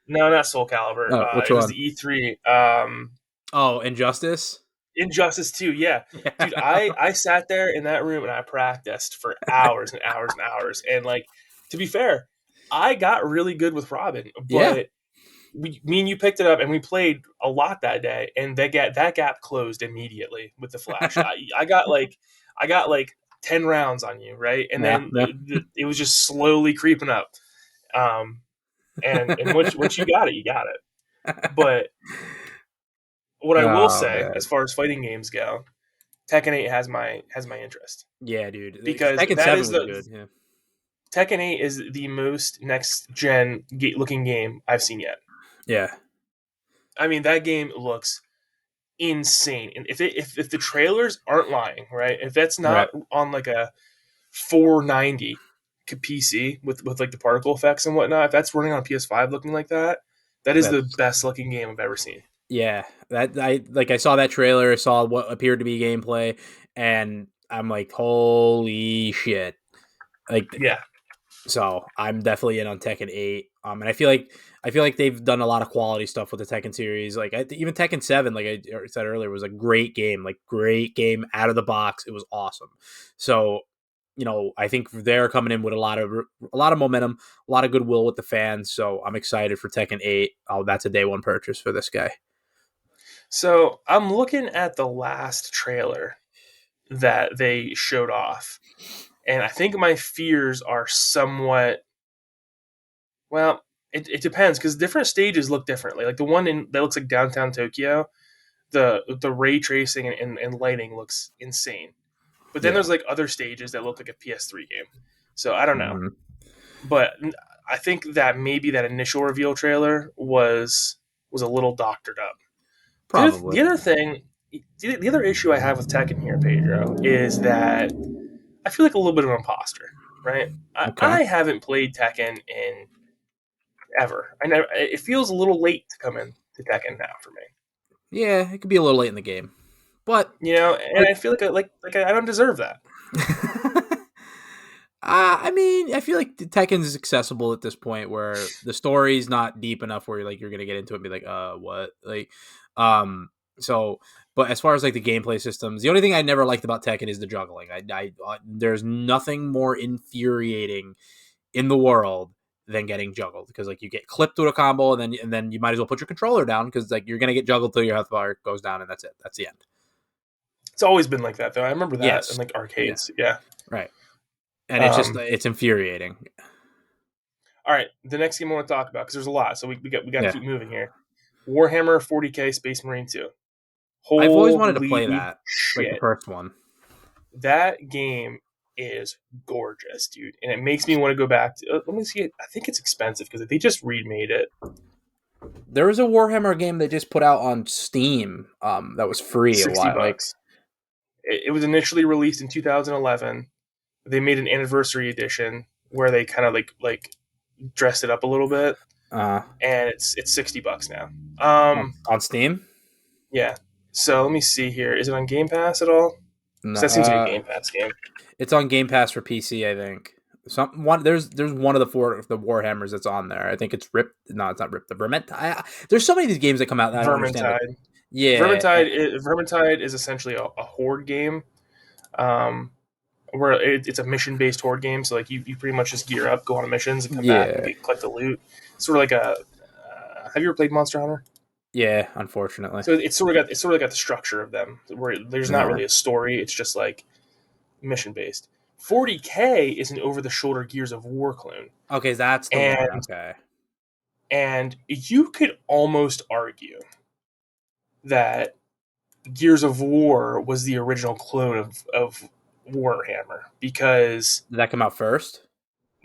no, not Soul Calibur. Oh, which It was one? the E3. Oh, Injustice. Injustice 2, yeah. Dude, I sat there in that room and I practiced for hours and hours and hours. And like, to be fair, I got really good with Robin, Yeah. but me and you picked it up and we played a lot that day, and that gap closed immediately with the Flash. I got like 10 rounds on you, right? And Yeah. then Yeah. it was just slowly creeping up. And once you got it, you got it. But what I will Oh say, man. as far as fighting games go, Tekken 8 has my interest Yeah, dude. because Tekken that 7 is was the good. Yeah. Tekken 8 is the most next gen looking game I've seen yet. Yeah. I mean, that game looks insane, and if the trailers aren't lying, right? If that's Right. not on like a 490 PC with like the particle effects and whatnot, if that's running on PS5 looking like that, that is the That's best looking game I've ever seen. yeah. That I saw that trailer, saw what appeared to be gameplay, and I'm like, holy shit! Like, Yeah. so I'm definitely in on Tekken 8. And I feel like they've done a lot of quality stuff with the Tekken series. Like even Tekken 7, like I said earlier, was a great game. Like great game out of the box. It was awesome. So I think they're coming in with a lot of momentum, a lot of goodwill with the fans. So I'm excited for Tekken 8. Oh, that's a day one purchase for this guy. So I'm looking at the last trailer that they showed off, and I think my fears are somewhat. Well, it depends because different stages look differently. Like the one that looks like downtown Tokyo, the ray tracing and lighting looks insane. But then Yeah. there's like other stages that look like a PS3 game. So I don't know, Mm-hmm. but I think that maybe that initial reveal trailer was a little doctored up. Probably. The other thing, the other issue I have with Tekken here, Pedro, is that I feel like a little bit of an imposter, right? Okay. I haven't played Tekken in ever. I never. It feels a little late to come in to Tekken now for me. Yeah, it could be a little late in the game, but You know, and I feel like I don't deserve that. I mean, I feel like Tekken is accessible at this point where the story's not deep enough where you're gonna get into it and be like, what? Like, um, so, but as far as like the gameplay systems, the only thing I never liked about Tekken is the juggling. There's nothing more infuriating in the world than getting juggled because like you get clipped with a combo and then you might as well put your controller down because like you're gonna get juggled till your health bar goes down and that's it. That's the end. It's always been like that, though. I remember that in Yes. like Yeah. arcades. Yeah. Right. And Um, it's infuriating. All right, the next game I want to talk about because there's a lot, so we got to Yeah, keep moving here. Warhammer 40K Space Marine 2. I've always wanted to Holy play that, like the shit, first one. that game is gorgeous, dude, and it makes me want to go back. Let me see it. I think it's expensive because they just remade it. There was a Warhammer game they just put out on Steam, that was free a 60 while. Like, bucks. It was initially released in 2011. They made an anniversary edition where they kind of like dressed it up a little bit, uh, and it's 60 bucks now. on Steam. Yeah. So let me see here. Is it on Game Pass at all? No, Because that seems like a Game Pass game. it's on Game Pass for PC, I think. There's one of the Warhammers that's on there. I think it's Rip. No, it's not Rip the Vermintide. There's so many of these games that come out that I don't understand. Like, Vermintide. yeah, Vermintide is essentially a horde game, um, where it's a mission based horde game. So like you pretty much just gear up, go on missions, and come back and yeah, collect the loot. Sort of like a. Have you ever played Monster Hunter? yeah. Unfortunately, So it's sort of got the structure of them where there's not uh, really a story. It's just like mission based. 40K is an over the shoulder Gears of War clone, okay, that's the one. and Okay, you could almost argue that Gears of War was the original clone of Warhammer because did that come out first?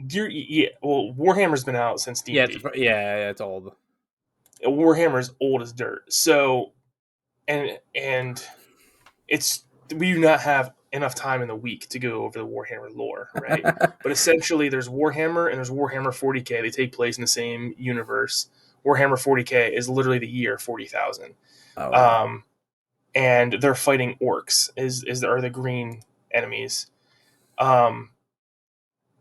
Warhammer's been out since Yeah, D&D. yeah, it's old. Warhammer's old as dirt. So and it's we do not have enough time in the week to go over the Warhammer lore, right? But essentially, there's Warhammer and there's Warhammer 40K. They take place in the same universe. Warhammer 40K is literally the year 40,000, Oh wow. um, and they're fighting orcs. Are the green enemies? Um,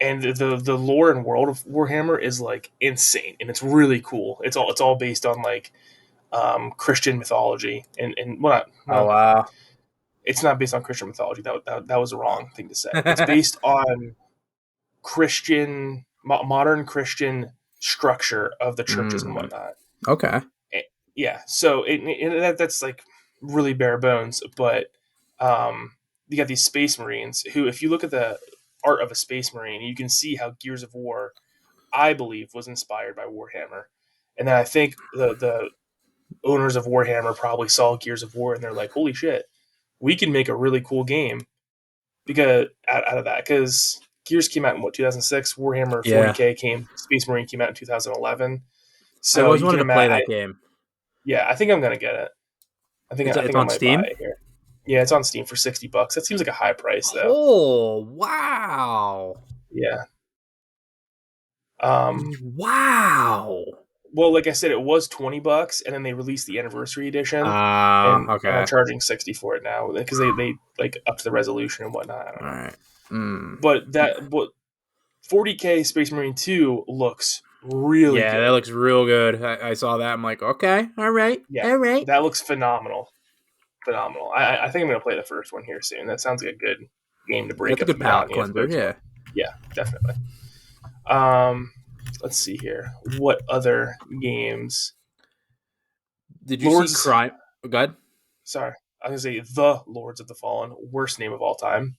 and the lore and world of Warhammer is like insane, and it's really cool. It's all based on like Christian mythology, and Oh wow. it's not based on Christian mythology. That was the wrong thing to say. It's based on modern Christian structure of the churches and Mm, whatnot. okay. Yeah, so that's like really bare bones. But um, you got these space marines who, if you look at the art of a space marine, you can see how Gears of War, I believe, was inspired by Warhammer. And then I think the owners of Warhammer probably saw Gears of War and they're like, "Holy shit, we can make a really cool game because out of that." Because Gears came out in what 2006, Warhammer Yeah, 40K Space Marine came out in 2011. I've So always you wanted can to play imagine. that game. Yeah, I think I'm gonna get it. I It's think I on might buy Steam. it here. Yeah, it's on Steam for 60 bucks. That seems like a high price though. Oh wow. Yeah. Um. Wow. Well, like I said, it was 20 bucks, and then they released the anniversary edition, and they're Okay. charging 60 for it now because they like upped the resolution and whatnot. I don't All know, right. Mm. but 40K Space Marine 2 looks really Yeah, that good. looks real good. I saw that. I'm like, okay, all right, Yeah, all right. that looks phenomenal. Phenomenal. I think I'm going to play the first one here soon. That sounds like a good game to break That's a up the good palate monotony of cleanser. playing. Yeah. Yeah, definitely. Um, let's see here. What other games? Did you see Lords. Crime? Good. Sorry, I was going to say the Lords of the Fallen. Worst name of all time.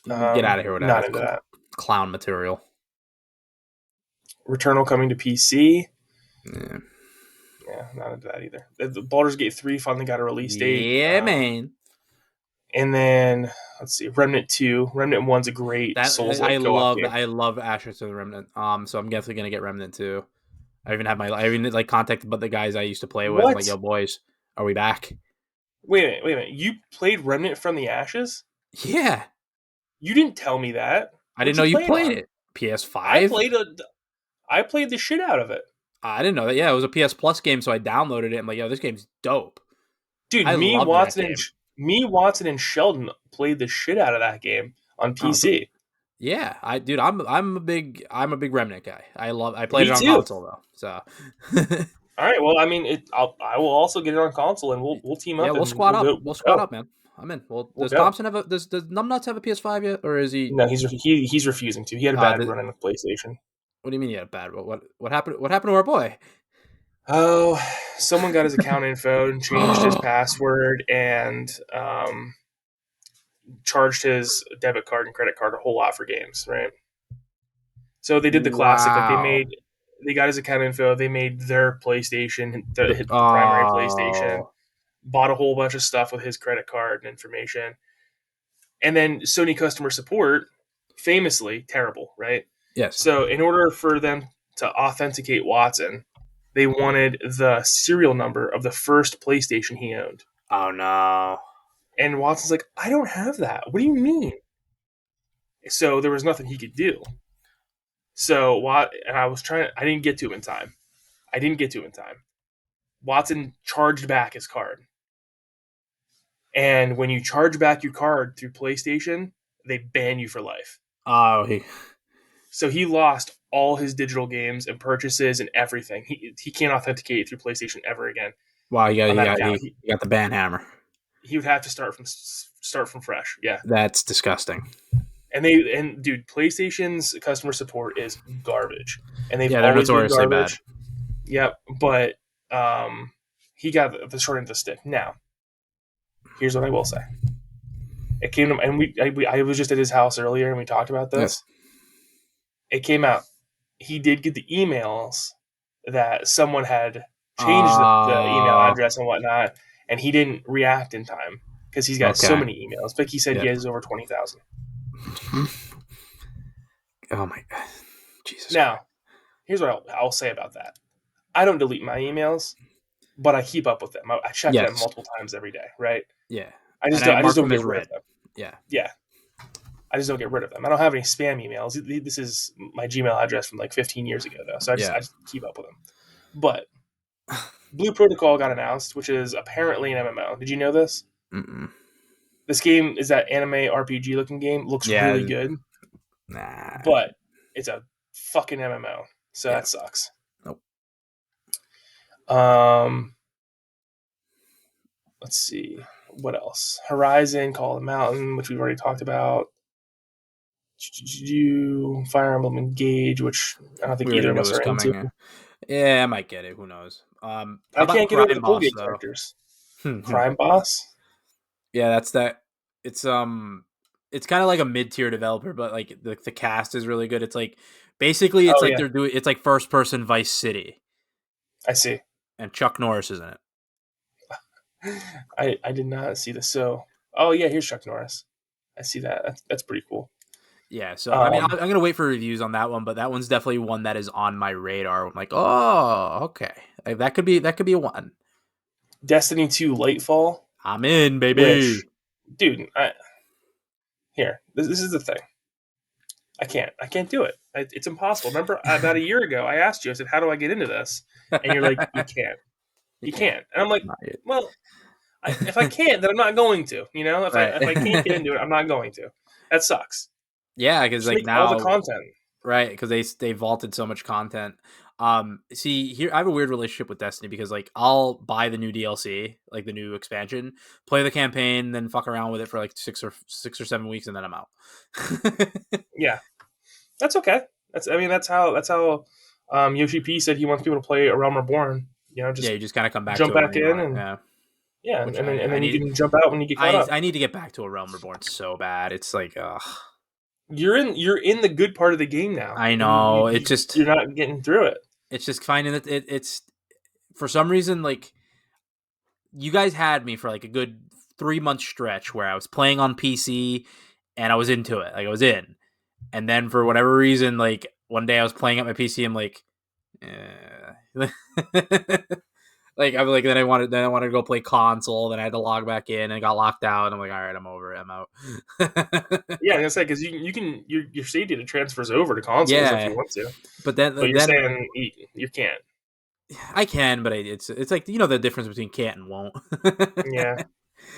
Get out of here with that. Not That's into that. clown material. Returnal coming to PC. Yeah, Yeah, not into that either. The Baldur's Gate 3 finally got a release date. yeah, man. And then let's see, Remnant 2. Remnant 1's a great That Souls like co-op game. I love Ashes to the Remnant. So I'm definitely gonna get Remnant too. I even like contacted the guys I used to play with. I'm like, What? yo, boys, are we back? Wait a minute. You played Remnant from the Ashes? Yeah, You didn't tell me that. I didn't What'd know you you play it played on? it. I PS5. played a I played the shit out of it. I didn't know that. Yeah, it was a PS Plus game, so I downloaded it. I'm like, yo, this game's dope. Dude, I loved that game. Watson and Sheldon played the shit out of that game on Oh, PC. yeah, I'm a big Remnant guy. I played Me it on too. console though. So All right, well, I mean, I will also get it on console, and we'll team yeah, up we'll and squad up. we'll We'll squad go. up, man. I'm in. Well, We'll does go. Thompson have a does Numbnuts have a PS5 yet, or is he? No, he's refusing to. He had a bad Does, run in with PlayStation. what do you mean he had a bad? What happened? What happened to our boy? Oh, someone got his account info and changed his password and charged his debit card and credit card a whole lot for games, right? So they did the classic. Like Wow. they got his account info. They made their PlayStation, the primary PlayStation, Oh. bought a whole bunch of stuff with his credit card and information. And then Sony customer support, famously terrible, right? Yes. So in order for them to authenticate Watson, they wanted the serial number of the first PlayStation he owned. Oh no. And Watson's like, I don't have that. What do you mean? So there was nothing he could do. So and I didn't get to him in time. Watson charged back his card. And when you charge back your card through PlayStation, they ban you for life. Oh, So he lost all his digital games and purchases and everything. He can't authenticate through PlayStation ever again wow. on that account. He got the ban hammer. He would have to start from fresh. Yeah. That's disgusting. And dude, PlayStation's customer support is garbage, and they've Yeah, they're always been notoriously bad. garbage. Yep, but he got the short end of the stick. Now, here's what I will say. It came to, and I was just at his house earlier, and we talked about this. Yeah. It came out. He did get the emails that someone had changed the email address and whatnot, and he didn't react in time because he's got so many emails. But he said he has over 20,000. Oh my God. Jesus. Now, here's what I'll say about that. I don't delete my emails, but I keep up with them. I check them multiple times every day, right? Yeah. I just don't get rid of them. Yeah. Yeah. I just don't get rid of them. I don't have any spam emails. This is my Gmail address from like 15 years ago, though. So I just keep up with them. But Blue Protocol got announced, which is apparently an MMO. Did you know this? Mm-mm. This game is that anime RPG looking game. Looks really good. Nah. But it's a fucking MMO. So that sucks. Nope. Let's see. What else? Horizon, Call of the Mountain, which we've already talked about. Fire Emblem Engage, which I don't think either of us are into. Yeah, I might get it. Who knows? I can't get over the Colgate characters. Crime Boss? Yeah, that's that. It's kind of like a mid-tier developer, but like the cast is really good. It's like basically they're doing it's like first-person Vice City. I see. And Chuck Norris is in it. I did not see this. So, oh yeah, here's Chuck Norris. I see that. That's pretty cool. Yeah, so I mean, I'm gonna wait for reviews on that one, but that one's definitely one that is on my radar. I'm like, oh, okay, like, that could be a one. Destiny 2 Lightfall. I'm in, baby. Dude, this is the thing. I can't do it. It's impossible. Remember, about a year ago, I asked you. I said, "How do I get into this?" And you're like, "You can't. You can't." And I'm like, "Well, if I can't, then I'm not going to. You know, if I can't get into it, I'm not going to. That sucks." Yeah, because like now all the content, right? Because they vaulted so much content. See here, I have a weird relationship with Destiny because like I'll buy the new DLC, like the new expansion, play the campaign, then fuck around with it for like 6 or 7 weeks, and then I'm out. Yeah, that's okay. That's how Yoshi P said he wants people to play A Realm Reborn. You know, you just kind of come back, jump to back in, and and then you can jump out when you get caught up. I need to get back to A Realm Reborn so bad. It's like, you're in the good part of the game now. I know. You're not getting through it. It's just finding that it's for some reason, like, you guys had me for like a good 3-month stretch where I was playing on PC and I was into it. Like I was in. And then for whatever reason, like one day I was playing at my PC, I'm like, like I'm like then I wanted to go play console, then I had to log back in and got locked out, and I'm like, all right, I'm over it, I'm out. Yeah, I was say because you can your save data transfers over to consoles if you want to, but you're saying you can't. I can, but it's like, you know, the difference between can't and won't. Yeah,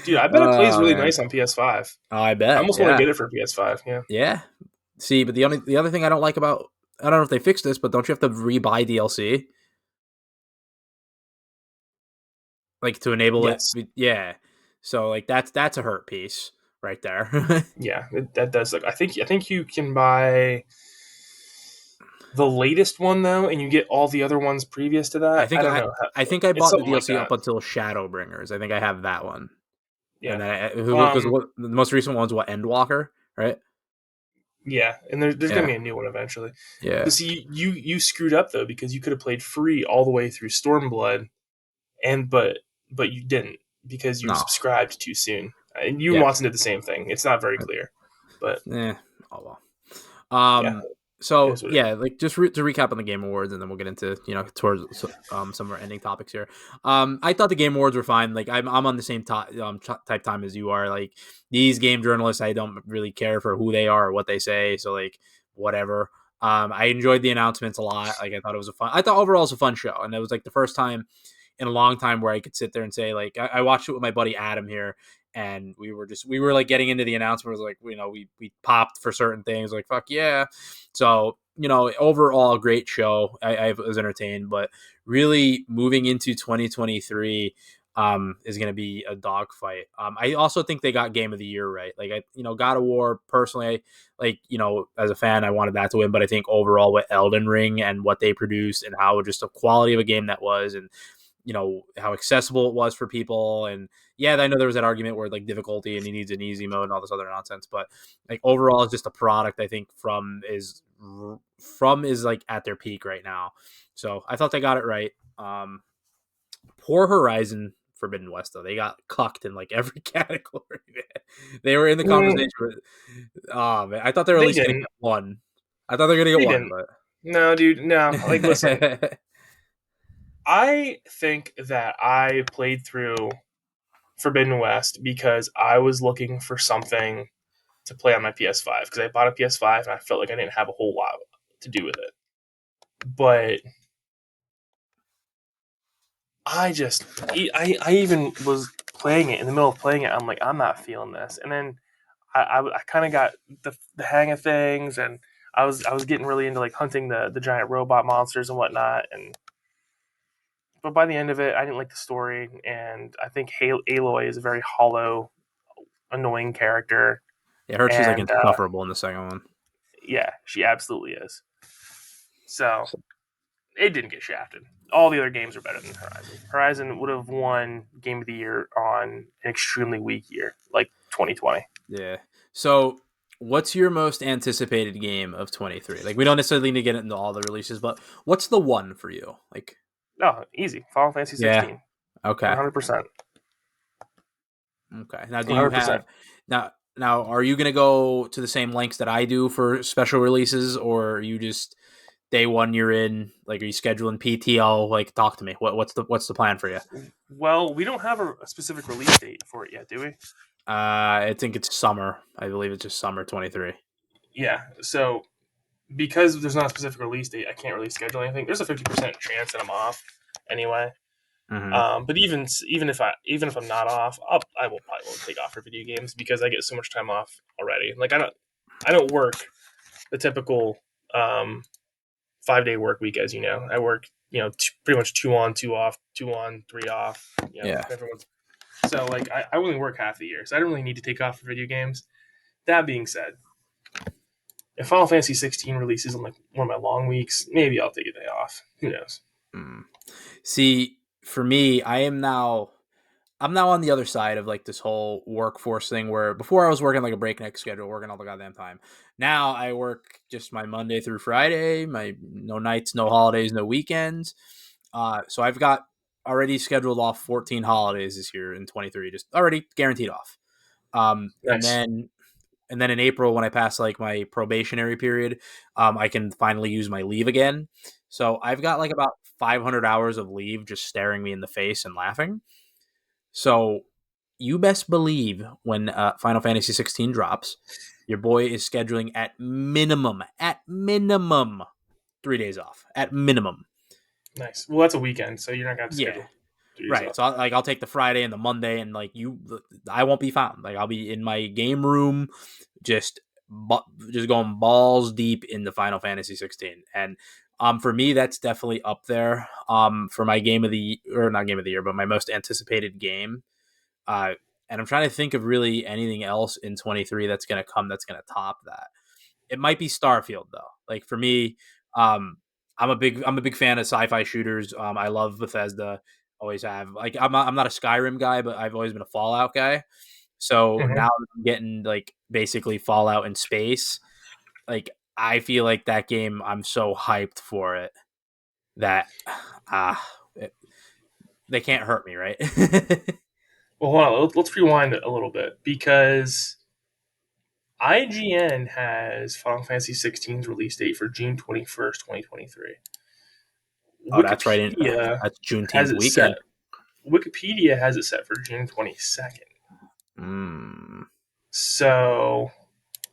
dude, I bet it plays really nice on PS5. Oh, I bet. I almost want to get it for PS5. Yeah. Yeah. See, but the other thing I don't like about, I don't know if they fixed this, but don't you have to rebuy DLC? Like to enable it? Yeah. So like that's a hurt piece right there. Yeah, that does look. I think you can buy the latest one though, and you get all the other ones previous to that. I think I bought the DLC up until Shadowbringers. I think I have that one. Yeah. And then the most recent one's Endwalker, right? Yeah, and there's gonna Yeah, be a new one eventually. yeah. But see, you screwed up though because you could have played free all the way through Stormblood, and but you didn't because you No. subscribed too soon. And you and Yeah. Watson did the same thing. It's not very clear, but Eh. Oh well. yeah, it So is what it yeah, like just to recap on the Game Awards, and then we'll get into towards some of our ending topics here. I thought the Game Awards were fine. Like I'm on the same type time as you are. Like these game journalists, I don't really care for who they are or what they say. So like whatever. I enjoyed the announcements a lot. Like I thought overall it was a fun show, and it was like the first time in a long time where I could sit there and say like I watched it with my buddy Adam here, and we were like getting into the announcements, like we popped for certain things, like fuck yeah. So overall great show. I was entertained, but really moving into 2023 is going to be a dogfight. I also think they got Game of the Year right. Like God of War personally, as a fan, I wanted that to win, but I think overall with Elden Ring and what they produced and how just the quality of a game that was, and how accessible it was for people. And yeah, I know there was that argument where like difficulty and he needs an easy mode and all this other nonsense, but like overall it's just a product I think from is like at their peak right now. So I thought they got it right. Poor Horizon Forbidden West though, they got cucked in like every category. They were in the mm, conversation with, oh man, I thought they were at they least gonna didn't. get one. I thought they were gonna get They one, didn't. No, dude. No. Like, listen. but I think that I played through Forbidden West because I was looking for something to play on my PS5 because I bought a PS5 and I felt like I didn't have a whole lot to do with it. But I even was playing it in the middle of playing it. I'm like, I'm not feeling this. And then I kind of got the hang of things, and I was getting really into like hunting the giant robot monsters and whatnot. And but by the end of it, I didn't like the story, and I think Aloy is a very hollow, annoying character. I heard she's like And insufferable in the second one. yeah, she absolutely is. So it didn't get shafted. All the other games are better than Horizon. Horizon would have won Game of the Year on an extremely weak year, like 2020. Yeah. So, what's your most anticipated game of 23? Like, we don't necessarily need to get into all the releases, but what's the one for you? Like, No, easy. Final Fantasy yeah. 16. Okay. 100%. Okay. Now, do you 100%. have now? Are you gonna go to the same lengths that I do for special releases, or are you just day one you're in? Like, are you scheduling PTO? Like, talk to me. What's the plan for you? Well, we don't have a specific release date for it yet, do we? I think it's summer. I believe it's just summer 23. Yeah. So because there's not a specific release date, I can't really schedule anything. There's a 50% chance that I'm off anyway. Mm-hmm. But even if I'm not off, I will probably won't take off for video games because I get so much time off already. Like I don't work the typical 5 day work week, as you know. I work pretty much 2 on, 2 off, 2 on, 3 off. Yeah. Everyone's so like I only work half the year, so I don't really need to take off for video games. That being said, if Final Fantasy 16 releases on like one of my long weeks, maybe I'll take a day off. Who knows? Mm. See, for me, I'm now on the other side of like this whole workforce thing where before I was working like a breakneck schedule, working all the goddamn time. Now I work just my Monday through Friday, my no nights, no holidays, no weekends. So I've got already scheduled off 14 holidays this year in 23, just already guaranteed off. Um, and Nice. then and then in April when I pass like my probationary period, I can finally use my leave again. So I've got like about 500 hours of leave just staring me in the face and laughing. So you best believe when Final Fantasy 16 drops, your boy is scheduling at minimum 3 days off at minimum. Nice. Well, that's a weekend, so you're not gonna have to Yeah, schedule 3 days right. off. So I'll take the Friday and the Monday, and like I won't be found. Like I'll be in my game room, just just going balls deep in the Final Fantasy 16, and for me that's definitely up there. For my game of the or not game of the year, but my most anticipated game. Uh, and I'm trying to think of really anything else in 23 that's going to come that's going to top that. It might be Starfield though. Like for me, um, I'm a big fan of sci-fi shooters. I love Bethesda. Always have. Like I'm not a Skyrim guy, but I've always been a Fallout guy. So Mm-hmm. now I'm getting like basically Fallout in space. like I feel like that game. I'm so hyped for it that ah, it, they can't hurt me, right? Well, hold on. Let's rewind a little bit because IGN has Final Fantasy 16's release date for June 21st, 2023. Oh, that's right. Wikipedia That's has Juneteenth it set. weekend. Wikipedia has it set for June 22nd. Mm, So,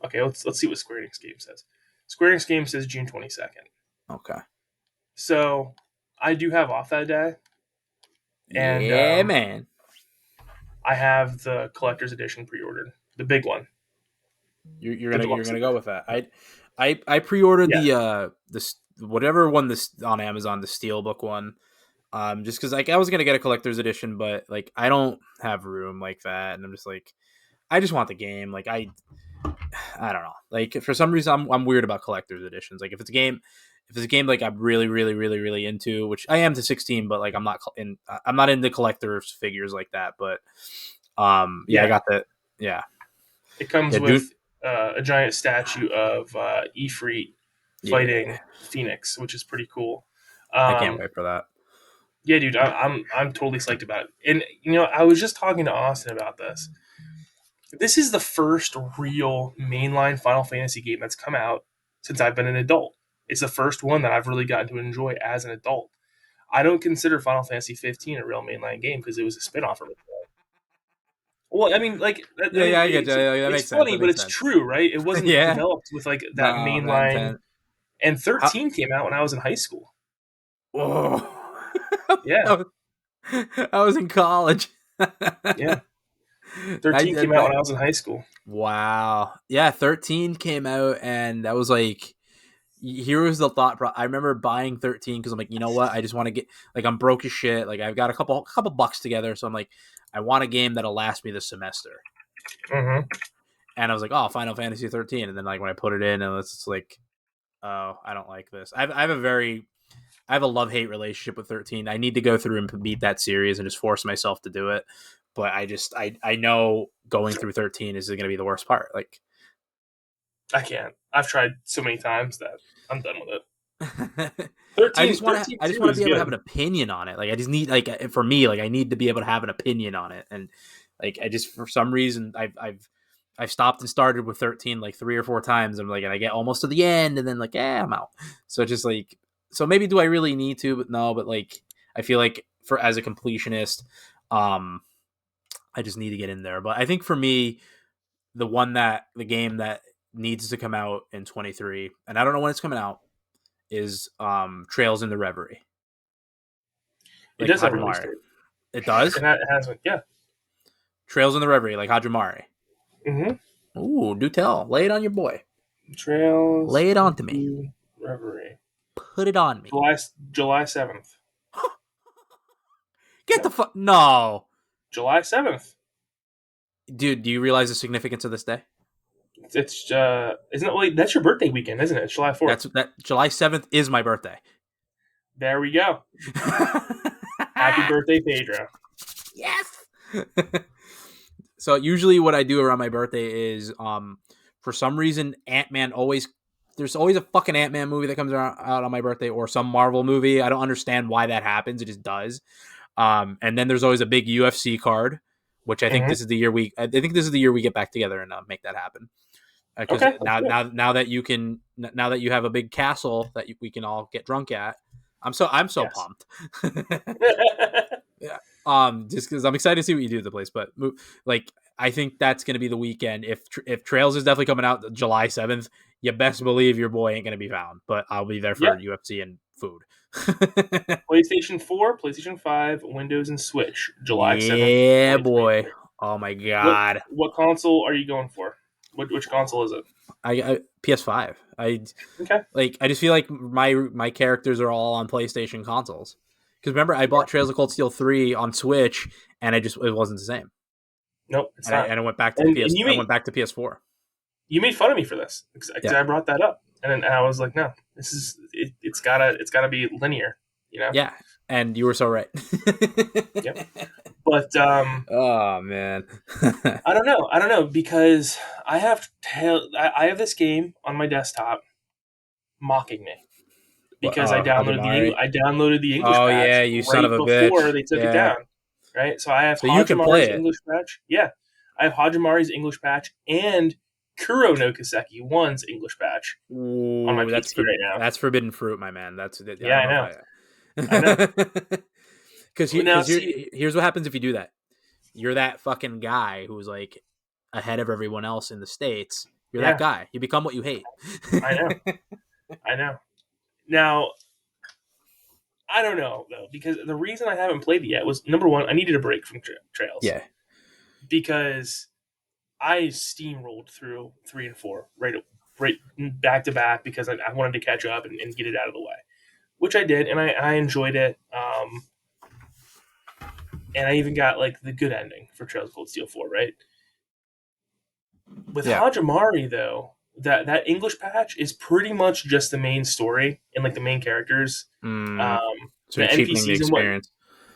okay, let's see what Square Enix game says. Square Enix game says June 22nd. okay. So, I do have off that day, and Yeah, man. I have the collector's edition pre-ordered, the big one, You're the gonna deluxe go edition. with that. I pre-ordered Yeah, this whatever one this on Amazon, the Steelbook one. Just because like I was gonna get a collector's edition, but like I don't have room like that, and I'm just like I just want the game. Like I don't know. Like for some reason I'm weird about collector's editions. Like if it's a game like I'm really really into, which I am to 16, but like I'm not into collector's figures like that. But yeah, I yeah. got the yeah It comes Dude, with a giant statue of Ifrit yeah. fighting Phoenix, which is pretty cool. I can't Um, wait for that. yeah, dude, I'm totally psyched about it. And I was just talking to Austin about this. This is the first real mainline Final Fantasy game that's come out since I've been an adult. It's the first one that I've really gotten to enjoy as an adult. I don't consider Final Fantasy 15 a real mainline game because it was a spinoff of it. Well, I mean, like, I Yeah, mean, yeah, I get you. Yeah, that it's makes sense. funny, That but makes it's sense. true, right? It wasn't Yeah. developed with like that No, man, mainline. 10. And How, 13 came out when I was in high school. whoa. Yeah, I was I was in college. yeah. I 13 came did out that. when I was in high school. Wow. Yeah, 13 came out, and that was like, here was the I remember buying 13 because I'm like, you know what? I just want to get, like, I'm broke as shit. Like, I've got a couple bucks together. So I'm like, I want a game that'll last me the semester. Mm-hmm. And I was like, oh, Final Fantasy 13. And then, like, when I put it in, and it's like, oh, I don't like this. I have a love hate relationship with 13. I need to go through and beat that series and just force myself to do it. But I know going through 13 is going to be the worst part. Like, I can't. I've tried so many times that I'm done with it. I 13, just want to 13 I just 2 want to is be able to have an good. opinion on it. Like I just need like for me like I need to be able to have an opinion on it. And like I just for some reason I've stopped and started with 13 like 3 or 4 times. I'm like and I get almost to the end and then like I'm out. So just like so maybe do I really need to? But no. But like I feel like for as a completionist, um, I just need to get in there. But I think for me, the game that needs to come out in 23, and I don't know when it's coming out, is Trails in the Reverie, It like does have a release Hajimari. date. It does. And it has, yeah. Trails in the Reverie, like Hajimari. Mm-hmm. Ooh, do tell. Lay it on your boy. Trails Lay it on to me. into Reverie. Put it on me. July 7th. Get Yeah. the fuck. No. July 7th. Dude, do you realize the significance of this day? It's isn't it like that's your birthday weekend, isn't it? It's July 4th. That July 7th is my birthday. There we go. Happy birthday, Pedro. Yes. So usually what I do around my birthday is for some reason Ant-Man always there's always a fucking Ant-Man movie that comes out on my birthday or some Marvel movie. I don't understand why that happens. It just does. And then there's always a big UFC card, which I think Mm-hmm. this is the year I think this is the year we get back together and make that happen. Because Okay, that's good. now that you can now that you have a big castle that we can all get drunk at, I'm so Yes. pumped. Yeah. Just because I'm excited to see what you do with the place, but like I think that's gonna be the weekend. If Trails is definitely coming out July 7th, you best believe your boy ain't gonna be found. But I'll be there Yeah. for UFC and food. PlayStation 4, PlayStation 5, Windows, and Switch, July 7th, Yeah, boy. 2023. Oh my What god. what console are you going for? Which console is it? I PS5. Okay. I just feel like my characters are all on PlayStation consoles. Because remember, I bought Trails of Cold Steel 3 on Switch, and it wasn't the same. Nope, it's not. And I went back to And I went back to PS4. you made fun of me for this because Yeah. I brought that up, and then I was like, no, this is it's gotta be linear. You know. Yeah, and you were so right. Yep. But Oh man. I don't know. I don't know because I have this game on my desktop mocking me What? because Hajimari. I downloaded the English Oh yeah, patch you son right of a before bitch. they took it Yeah. down. Right. So I have So you can play Hajimari's it. English patch. Yeah, I have Hajimari's English patch and Kuro no Kiseki One's English patch on my Ooh, PC right now. that's forbidden fruit, my man. That's I Yeah, don't I know if know. I know. Now, because see, here's what happens if you do that. You're that fucking guy who's like ahead of everyone else in the states. You're that yeah, guy. You become what you hate. I know. I know. Now, I don't know though because the reason I haven't played it yet was number one, I needed a break from Trails Yeah. because I steamrolled through 3 and 4 right back to back because I wanted to catch up and get it out of the way, which I did, and I enjoyed it. And I even got like the good ending for Trails of Cold Steel 4, right? With Yeah. Hajimari though, that English patch is pretty much just the main story and like the main characters, Mm, um, so the you're cheapening the NPCs and what. experience.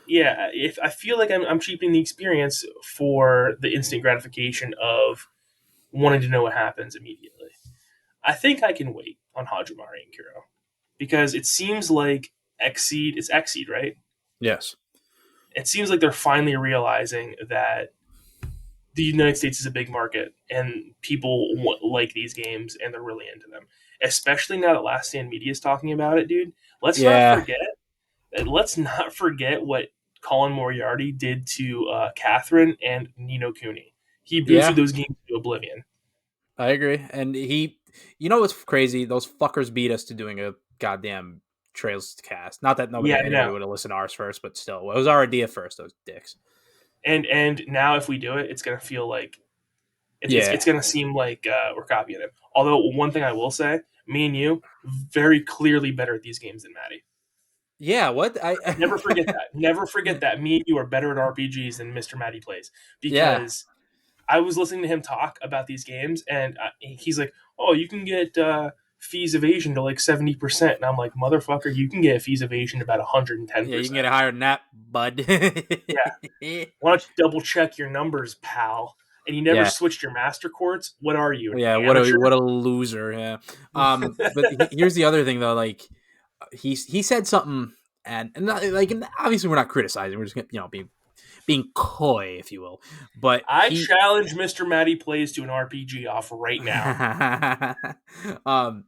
Yeah, if I feel like I'm cheapening the experience for the instant gratification of wanting to know what happens immediately. I think I can wait on Hajimari and Kuro because it seems like Exceed. It's Exceed, right? Yes. It seems like they're finally realizing that the United States is a big market and people like these games and they're really into them. Especially now that Last Stand Media is talking about it, dude. Let's not Yeah. forget. Let's not forget what Colin Moriarty did to Catherine and Nino Cooney. He boosted Yeah. those games to oblivion. I agree. And you know what's crazy? Those fuckers beat us to doing a goddamn Trails cast. Not that Yeah, I anybody know. would have listened to ours first, but still, it was our idea first. Those dicks. And now if we do it, it's gonna feel like Yeah. it's gonna seem like we're copying him. Although one thing I will say, me and you very clearly better at these games than Maddie. Yeah. What Never forget I. that. Never forget that. Me and you are better at RPGs than Mr. Maddie plays Yeah. because I was listening to him talk about these games, and he's like, "Oh, you can get fees evasion to like 70%," and I'm like, "Motherfucker, you can get fees evasion to about 110 Yeah. You can get percent." it higher than that, bud. Yeah, why don't you double check your numbers, pal? And you never Yeah. switched your master chords. What are you, an Yeah. amateur? What a loser. Yeah. But here's the other thing though. Like, he said something, and like, and obviously we're not criticizing. We're just gonna, being coy, if you will. But I challenge Mr. Matty Plays to an RPG off right now. um,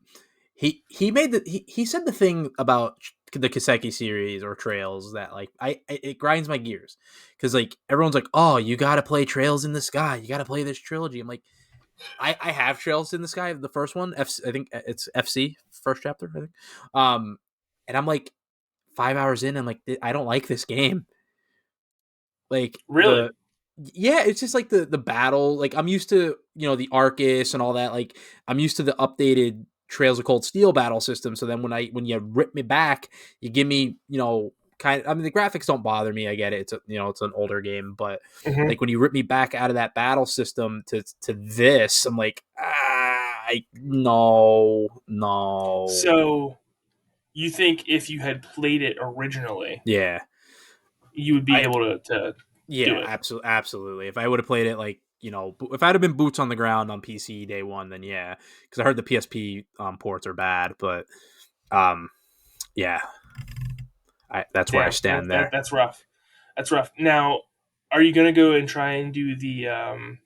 he made he said the thing about the Kiseki series or Trails that like it grinds my gears because like everyone's like, oh, you got to play Trails in the Sky, you got to play this trilogy. I'm like, I have Trails in the Sky, the first one, I think it's FC first chapter, I think. Um, and I'm like 5 hours in, and like I don't like this game. Like Really? yeah, it's just like the battle. Like I'm used to the Arcus and all that. Like I'm used to the updated Trails of Cold Steel battle system. So then when you rip me back, you give me kind of. I mean the graphics don't bother me. I get it. It's an older game, but Hmm. like when you rip me back out of that battle system to this, I'm like no. So you think if you had played it originally, Yeah, you would be I able to do Yeah, it? absolutely. If I would have played it like if I'd have been boots on the ground on PC day one, then yeah, because I heard the PSP ports are bad, but um, yeah, that's where I Damn, stand there. that's rough. That's rough. Now, are you gonna go and try and do the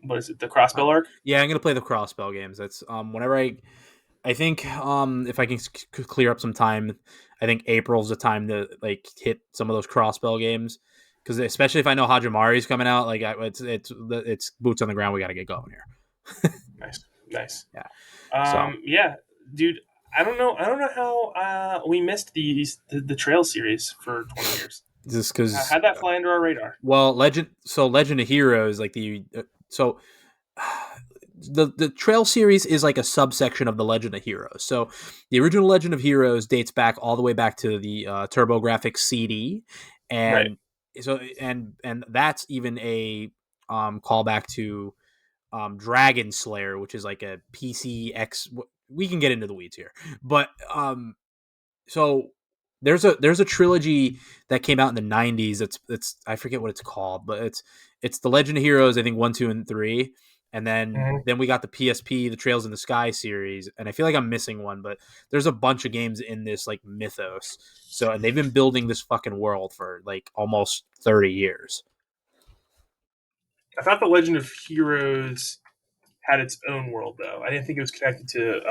what is it, the Uh, crossbell arc? yeah, I'm gonna play the crossbell games. That's whenever I think if I can clear up some time, I think April's the time to like hit some of those crossbell games because especially if I know Hajimari's coming out, like it's boots on the ground. We got to get going here. Nice, nice. Yeah. So Yeah, dude. I don't know how we missed the trail series for 20 years. just because How'd that fly under our radar? well, Legend of Heroes, like so the Trail series is like a subsection of the Legend of Heroes. So the original Legend of Heroes dates back all the way back to the TurboGrafx CD, Right. and and that's even a callback to Dragon Slayer, which is like a PC X. We can get into the weeds here, but so there's a trilogy that came out in the 90s. It's I forget what it's called, but it's the Legend of Heroes, I think 1, 2, and 3. And Mm-hmm. then we got the PSP, the Trails in the Sky series, and I feel like I'm missing one, but there's a bunch of games in this like mythos. So, and they've been building this fucking world for like almost 30 years. I thought the Legend of Heroes had its own world though. I didn't think it was connected to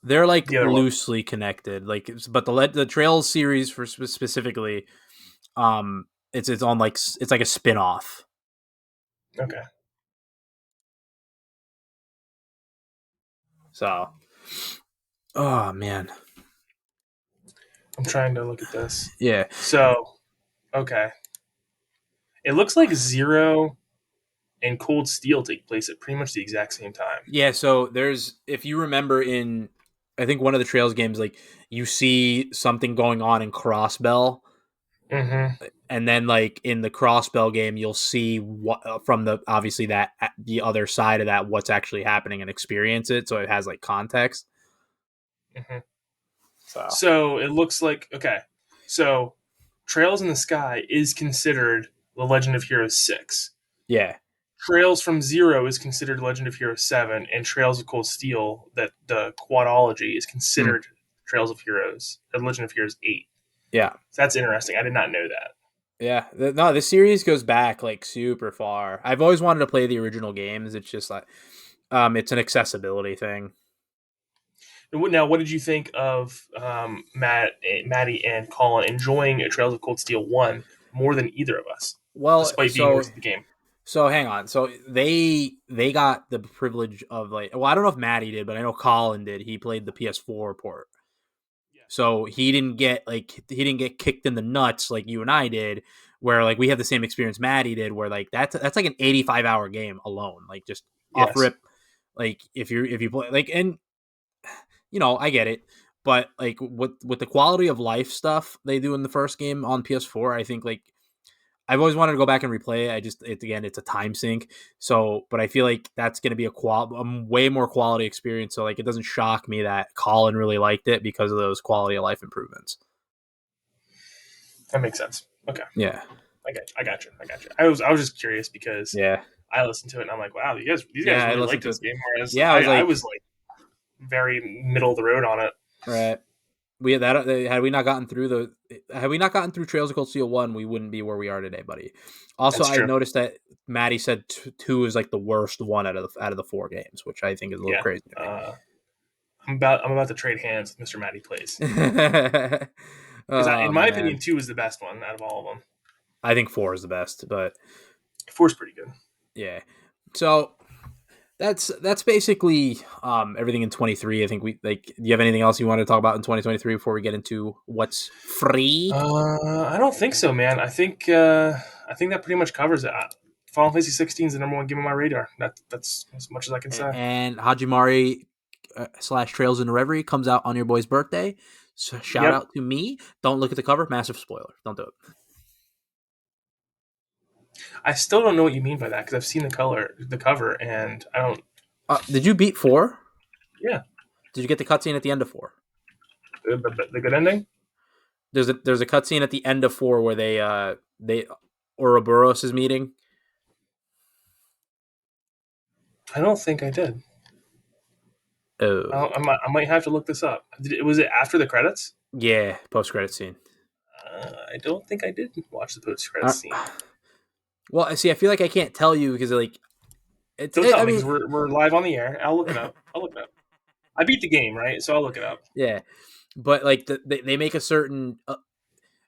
They're like the other world. loosely connected, like, but the Trails series for specifically, it's on like it's like a spin off. Okay, So, oh man, I'm trying to look at this. yeah, So okay, it looks like Zero and Cold Steel take place at pretty much the exact same time. yeah. So there's, if you remember in, I think one of the Trails games, like you see something going on in Crossbell, Mm-hmm. and then like in the Crossbell game, you'll see what from the obviously that the other side of that what's actually happening and experience it. So it has like context. Mm-hmm. So So it looks like okay. So Trails in the Sky is considered the Legend of Heroes 6. yeah. Trails from Zero is considered Legend of Heroes 7, and Trails of Cold Steel, that the quadology, is Mm. considered Trails of Heroes, Legend of Heroes 8. Yeah. So that's interesting. I did not know that. Yeah, no, this series goes back like super far. I've always wanted to play the original games. It's just like, it's an accessibility thing. Now, what did you think of Maddie, and Colin enjoying Trails of Cold Steel 1 more than either of us, Well, despite being worse at the game? so hang on. So they got the privilege of like, well, I don't know if Maddie did, but I know Colin did. He played the PS4 port, Yeah. so he didn't get kicked in the nuts like you and I did. Where like we have the same experience Maddie did, where like that's like an 85-hour game alone, like just off Yes. rip. Like if you play like, and I get it, but like with the quality of life stuff they do in the first game on PS4, I think like I've always wanted to go back and replay it. Again, it's a time sink. So, but I feel like that's going to be a way more quality experience. So, like, it doesn't shock me that Colin really liked it because of those quality of life improvements. That makes sense. Okay. Yeah, I got you. I got you. I was just curious because yeah, I listened to it and I'm like, wow, these guys yeah. I really like listened to this it. game. Whereas Yeah, I was I like, was like very middle of the road on it. right. We that had we not gotten through Trails of Cold Steel 1, we wouldn't be where we are today, buddy. Also, That's I true. noticed that Maddie said two is like the worst one out of the four games, which I think is a little Yeah. crazy to I'm about to trade hands with Mr. Matty Plays me. because Oh in my opinion, man. 2 is the best one out of all of them. I think 4 is the best, but 4 is pretty good. yeah. So that's basically everything in 23. I think we like. Do you have anything else you want to talk about in 2023 before we get into what's free? I don't think so, man. I think that pretty much covers it. Final Fantasy 16 is the number one game on my radar. That's as much as I can say. And Hajimari / Trails in Reverie comes out on your boy's birthday. So shout Yep. out to me. Don't look at the cover. Massive spoiler. Don't do it. I still don't know what you mean by that because I've seen the cover, and I don't. Did you beat 4? Yeah, Did you get the cutscene at the end of 4? the good ending. There's a cutscene at the end of 4 where they Ouroboros is meeting. I don't think I did. Oh I might have to look this up. Was it after the credits? yeah, post credit scene. I don't think I did watch the post credits Uh, scene. well, see, I feel like I can't tell you because like Don't tell I me mean, because we're live on the air. I'll look it up. I'll look it up. I beat the game, right? So I'll look it up. yeah, but like they make a certain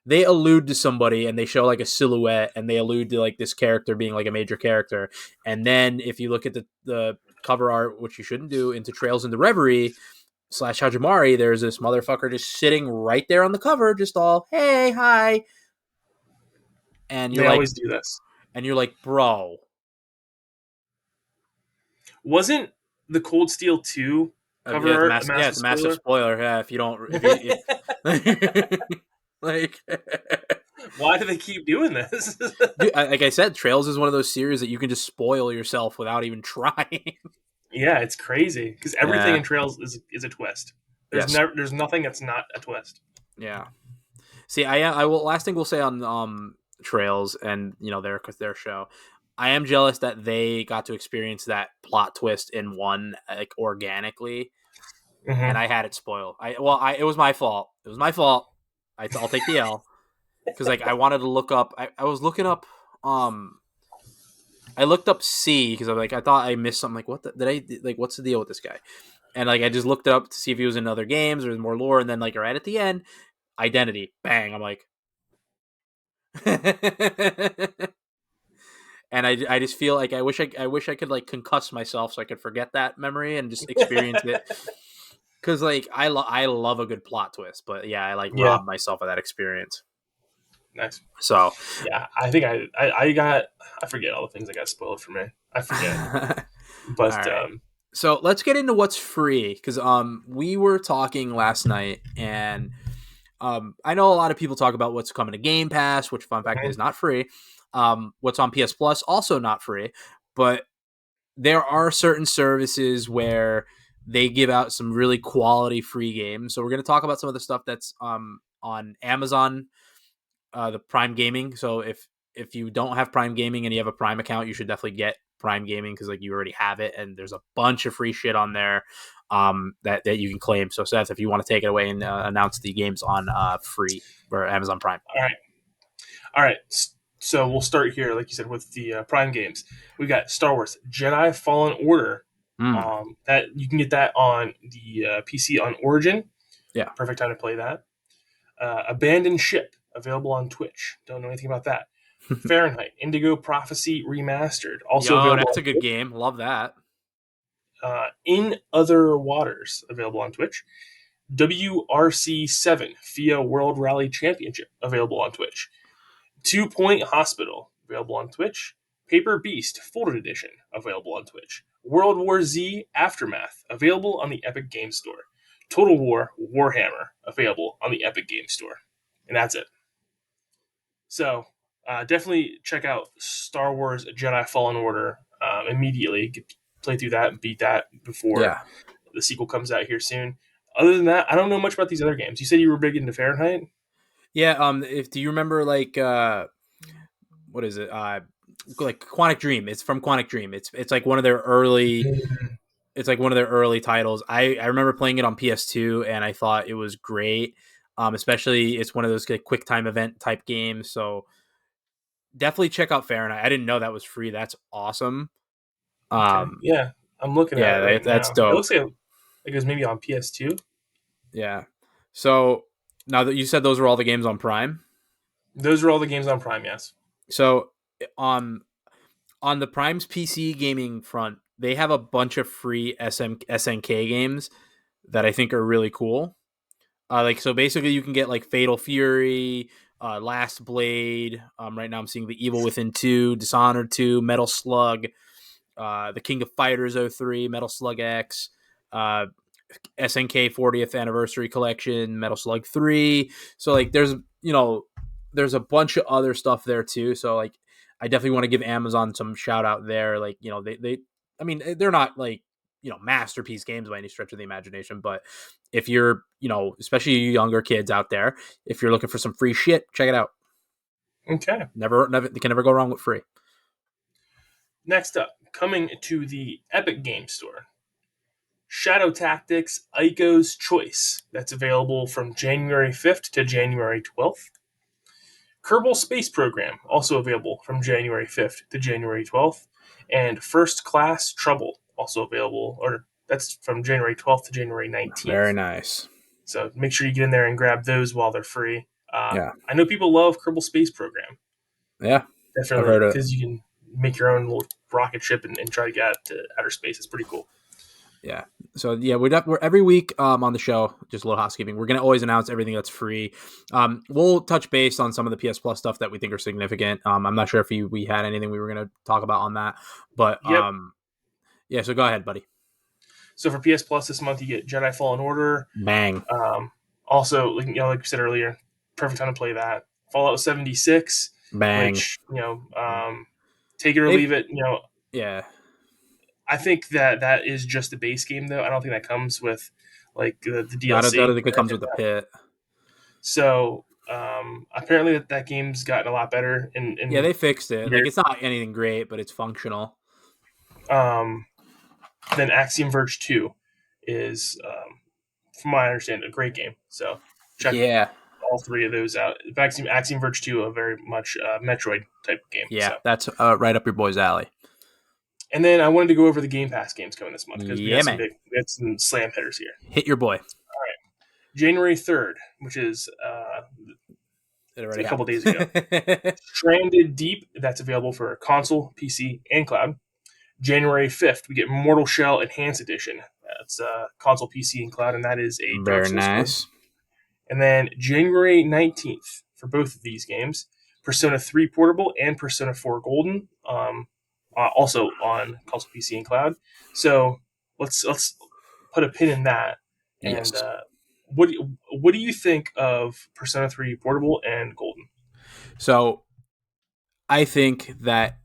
they allude to somebody and they show like a silhouette and they allude to like this character being like a major character, and then if you look at the cover art, which you shouldn't do, into Trails into Reverie / Hajimari, there's this motherfucker just sitting right there on the cover, just all hey hi, and They always do this. you're like, bro. Wasn't the Cold Steel 2 cover Yeah, art a it's massive a massive spoiler? spoiler. Yeah, if you don't, if you like, Why do they keep doing this? dude, like I said, Trails is one of those series that you can just spoil yourself without even trying. Yeah, it's crazy because everything Yeah. in Trails is a twist. Yes. There's nothing that's not a twist. Yeah. See, I will. Last thing we'll say on Trails and their show. I am jealous that they got to experience that plot twist in one like organically, and I had it spoiled. It was my fault. It was my fault. I'll take the L because like I wanted to look up. I was looking up. I looked up C because I thought I missed something. Like what did I like? What's the deal with this guy? And like I just looked it up to see if he was in other games or more lore, and then like right at the end, identity, bang! I'm like, and I just feel like I wish I could like concuss myself so I could forget that memory and just experience it. Because like I love a good plot twist, but yeah, I like Yeah, robbed myself of that experience. nice. So, Yeah, I think I got I forget all the things that got spoiled for me. I forget, all but right. So let's get into what's free because we were talking last night and I know a lot of people talk about what's coming to Game Pass, which fun fact is not free. What's on PS Plus also not free, but there are certain services where they give out some really quality free games. So we're going to talk about some of the stuff that's on Amazon, the Prime Gaming. So if you don't have Prime Gaming and you have a Prime account, you should definitely get Prime Gaming because like you already have it, and there's a bunch of free shit on there that you can claim. So Seth, if you want to take it away and announce the games on free or Amazon Prime. all right, all right. So we'll start here, like you said, with the Prime games. We got Star Wars Jedi Fallen Order. Mm, That you can get that on the PC on Origin. yeah. Perfect time to play that. Abandoned Ship available on Twitch. Don't know anything about that. Fahrenheit Indigo Prophecy Remastered also Yo, available that's on a good Twitch. game. Love that. In Other Waters available on Twitch. WRC 7 FIA World Rally Championship available on Twitch. 2 Point Hospital available on Twitch. Paper Beast Folded Edition available on Twitch. World War Z Aftermath available on the Epic Game Store. Total War Warhammer available on the Epic Game Store. And that's it. So definitely check out Star Wars Jedi Fallen Order immediately. Play through that and beat that before Yeah. the sequel comes out here soon. Other than that, I don't know much about these other games. You said you were big into Fahrenheit. Yeah. If do you remember like what is it? Like Quantic Dream. It's from Quantic Dream. It's like one of their early. It's like one of their early titles. I remember playing it on PS2 and I thought it was great. Especially it's one of those like, quick time event type games. So definitely check out Fahrenheit. I didn't know that was free. That's awesome. Okay, Um, yeah, I'm looking at it yeah, right that's now. It dope. looks like it was maybe on PS2. Yeah. So now that you said those were all the games on Prime, Those are all the games on Prime. Yes. so on on the Prime's PC gaming front, they have a bunch of free SNK games that I think are really cool. Like so, basically, you can get like Fatal Fury, Last Blade. Right now, I'm seeing the Evil Within 2, Dishonored 2, Metal Slug, the King of Fighters '03, Metal Slug X, uh, SNK 40th Anniversary Collection, Metal Slug 3. So like, there's a bunch of other stuff there too. So like, I definitely want to give Amazon some shout out there. Like, I mean, they're not like masterpiece games by any stretch of the imagination, but if you're especially you younger kids out there, if you're looking for some free shit, check it out. Okay. Never, you can never go wrong with free. Next up, coming to the Epic Game Store. Shadow Tactics Ico's Choice. That's available from January 5th to January 12th. Kerbal Space Program, also available from January 5th to January 12th. And First Class Trouble, also available, or that's from January 12th to January Very 19th. nice. So make sure you get in there and grab those while they're free. Yeah, I know people love Kerbal Space Program. yeah, I've Definitely, heard it. because you can make your own little rocket ship and try to get out to outer space. It's pretty cool. Yeah. So yeah, we're every week on the show. Just a little housekeeping. We're gonna always announce everything that's free. We'll touch base on some of the PS Plus stuff that we think are significant. I'm not sure if we had anything we were gonna talk about on that, but Yep. yeah. So go ahead, buddy. So for PS Plus this month, you get Jedi Fallen Order. Bang, Also, like like we said earlier, perfect time to play that. Fallout 76, bang. which take it or They leave it. yeah. I think that is just the base game though. I don't think that comes with like the I don't DLC think it or comes anything with the like that. pit. So apparently that game's gotten a lot better Yeah, in they fixed it. Like, years. it's not anything great, but it's functional. Um, then Axiom Verge 2 is, from what I understand, a great game. So check Yeah, all three of those out. Axiom Verge 2, a very much Metroid type game. yeah, So, that's right up your boy's alley. and then I wanted to go over the Game Pass games coming this month because Yeah, man. we got some slam hitters here. Hit your boy. All right, January 3rd, which is It already a couple happened. days ago. Stranded Deep, that's available for console, PC, and cloud. January 5th, we get Mortal Shell Enhanced Edition. That's console, PC, and cloud, and that is a Dark Very Souls game. nice. And then January 19th, for both of these games, Persona 3 Portable and Persona 4 Golden, also on console, PC, and cloud. So let's put a pin in that. And Yes. what do you think of Persona 3 Portable and Golden? So I think that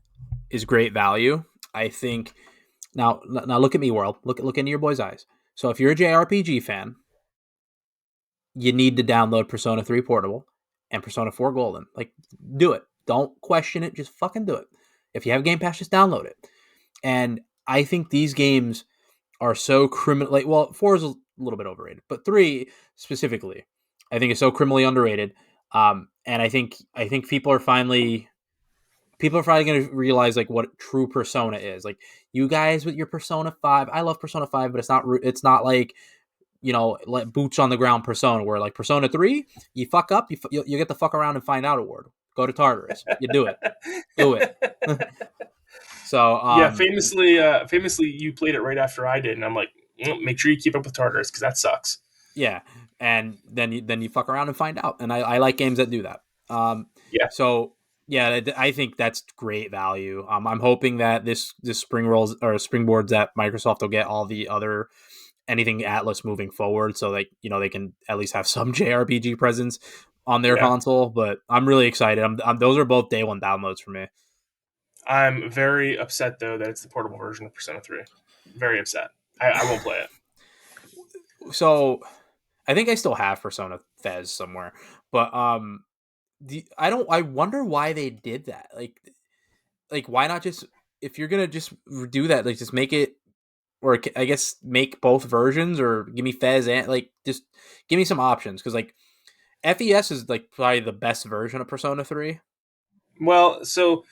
is great value. I think now look at me, world. Look into your boy's eyes. So if you're a JRPG fan, you need to download Persona 3 Portable and Persona 4 Golden. Like, do it. Don't question it. Just fucking do it. If you have Game Pass, just download it. And I think these games are so criminal. Like, well, 4 is a little bit overrated, but 3 specifically, I think is so criminally underrated. And I think people are finally going to realize like what true Persona is. Like, you guys with your Persona 5, I love Persona 5, but it's not like, like boots on the ground Persona, where like Persona 3, you fuck up, you get the fuck around and find out award. Go to Tartarus. You do it. Do it. So, Yeah, famously, you played it right after I did, and I'm like, make sure you keep up with Tartarus because that sucks. yeah. And then you fuck around and find out. And I like games that do that. Yeah, So yeah, I think that's great value. I'm hoping that this spring rolls or springboards that Microsoft will get all the other anything Atlas moving forward, so like they can at least have some JRPG presence on their yeah. console. But I'm really excited. Those are both day one downloads for me. I'm very upset though that it's the portable version of Persona 3. Very upset. I won't play it. So I think I still have Persona Fez somewhere, but I wonder why they did that. Like why not just, if you're gonna just do that, like just make it, or I guess make both versions, or give me Fez and like just give me some options, because like FES is like probably the best version of Persona 3. Well, so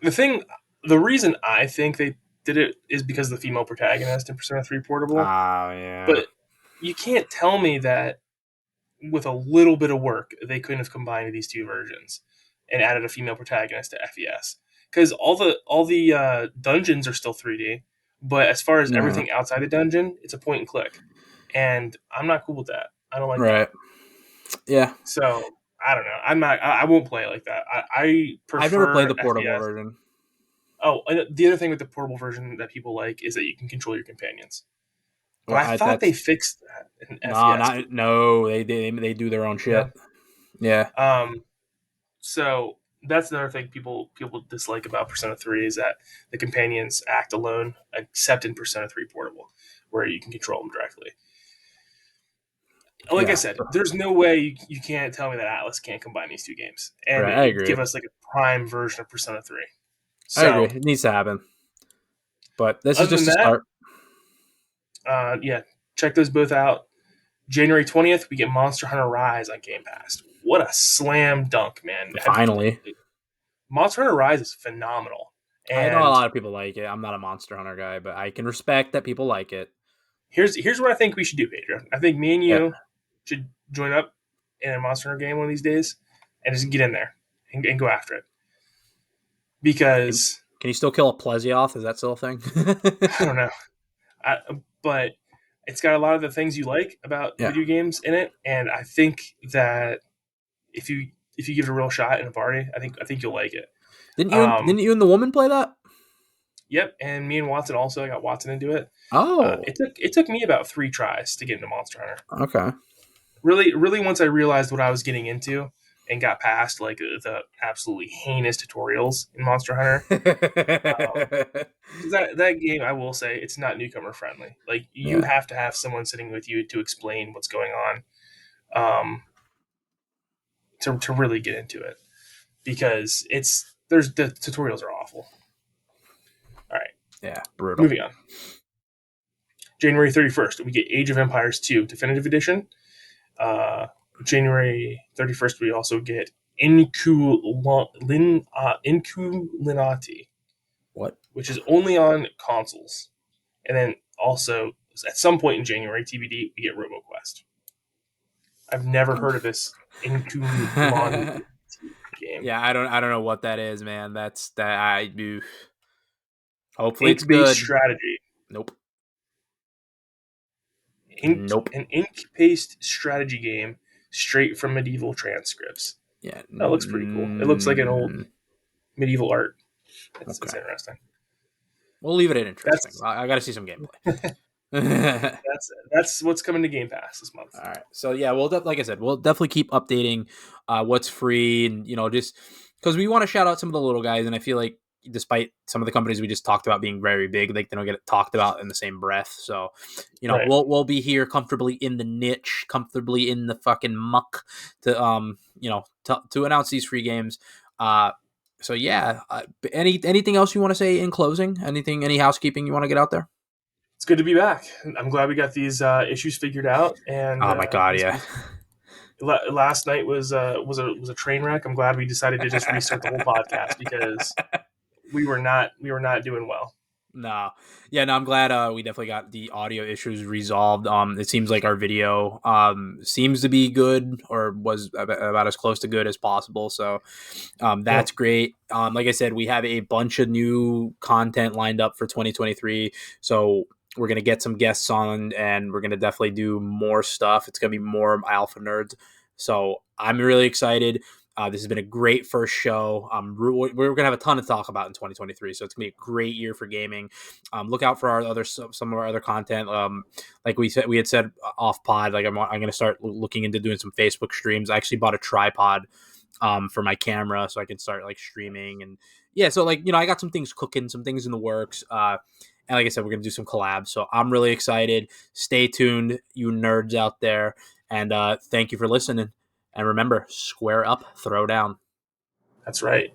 the thing, the reason I think they did it is because of the female protagonist in Persona 3 Portable. Oh yeah. But you can't tell me that with a little bit of work they couldn't have combined these two versions and added a female protagonist to FES. Because all the dungeons are still 3D, but as far as Yeah. everything outside the dungeon, it's a point and click, and I'm not cool with that. I don't like that. Right. Yeah. So I don't know. I'm not. I won't play it like that. I I've never played prefer the portable FPS. version. Oh, and the other thing with the portable version that people like is that you can control your companions. But Well, I thought they that's fixed that in no, FES. not no. They do their own No. shit. Yeah. So that's another thing people dislike about Persona 3 is that the companions act alone, except in Persona 3 Portable, where you can control them directly. Like I Yeah. said, there's no way you can't tell me that Atlas can't combine these two games and Right. I agree. give us like a prime version of Persona 3. I agree. So It needs to happen. But this is other than just a that, start. yeah, check those both out. January 20th, we get Monster Hunter Rise on Game Pass. What a slam dunk, man! Finally. Monster Hunter Rise is phenomenal, I know a and lot of people like it. I'm not a Monster Hunter guy, but I can respect that people like it. here's what I think we should do, Pedro. I think me and Yeah. you should join up in a Monster Hunter game one of these days and just get in there and go after it. Can, Because can you still kill a Plesioth? Is that still a thing? I don't know, but it's got a lot of the things you like about Yeah. video games in it, and I think that if you give it a real shot in a party, I think you'll like it. Didn't you and the woman play that? Yep, and me and Watson also. I got Watson into it. Oh. It took me about 3 tries to get into Monster Hunter. Okay. Really, once I realized what I was getting into and got past like the absolutely heinous tutorials in Monster Hunter, because that game, I will say, it's not newcomer friendly. Like you Yeah. have to have someone sitting with you to explain what's going on. Um, to really get into it because the tutorials are awful. All right, Yeah, brutal. moving on. January 31st, we get Age of Empires 2 Definitive Edition. Uh, January 31st, we also get Inculinati, What? which is only on consoles. And then also, at some point in January, TBD, we get RoboQuest. I've never heard of this Inculinati game. Yeah, I don't know what that is, man. That's that I do. Hopefully it's Ink-based good. strategy. Nope. Ink Nope. An ink-based strategy game straight from medieval transcripts. Yeah. That looks pretty cool. It looks like an old medieval art. It's Okay. interesting. We'll leave it at interesting. That's I got to see some gameplay. that's what's coming to Game Pass this month. All right. So yeah, like I said, we'll definitely keep updating what's free, and just because we want to shout out some of the little guys, and I feel like despite some of the companies we just talked about being very big, like they don't get talked about in the same breath. So Right. we'll be here comfortably in the niche, comfortably in the fucking muck to to announce these free games. So yeah, anything else you want to say in closing? Any housekeeping you want to get out there? It's good to be back. I'm glad we got these issues figured out. And Oh my god, yeah. last night was a train wreck. I'm glad we decided to just restart the whole podcast because we were not doing well. No. Yeah, no, I'm glad we definitely got the audio issues resolved. It seems like our video seems to be good, or was about as close to good as possible. So that's great. Like I said, we have a bunch of new content lined up for 2023. So we're going to get some guests on, and we're going to definitely do more stuff. It's going to be more Alpha Nerds. So I'm really excited. This has been a great first show. We're going to have a ton to talk about in 2023, so it's going to be a great year for gaming. Look out for some of our other content. Like we had said off pod, like I'm going to start looking into doing some Facebook streams. I actually bought a tripod for my camera so I can start like streaming, and yeah, so like I got some things cooking, some things in the works. And like I said, we're going to do some collabs. So I'm really excited. Stay tuned, you nerds out there, and thank you for listening. And remember, square up, throw down. That's right.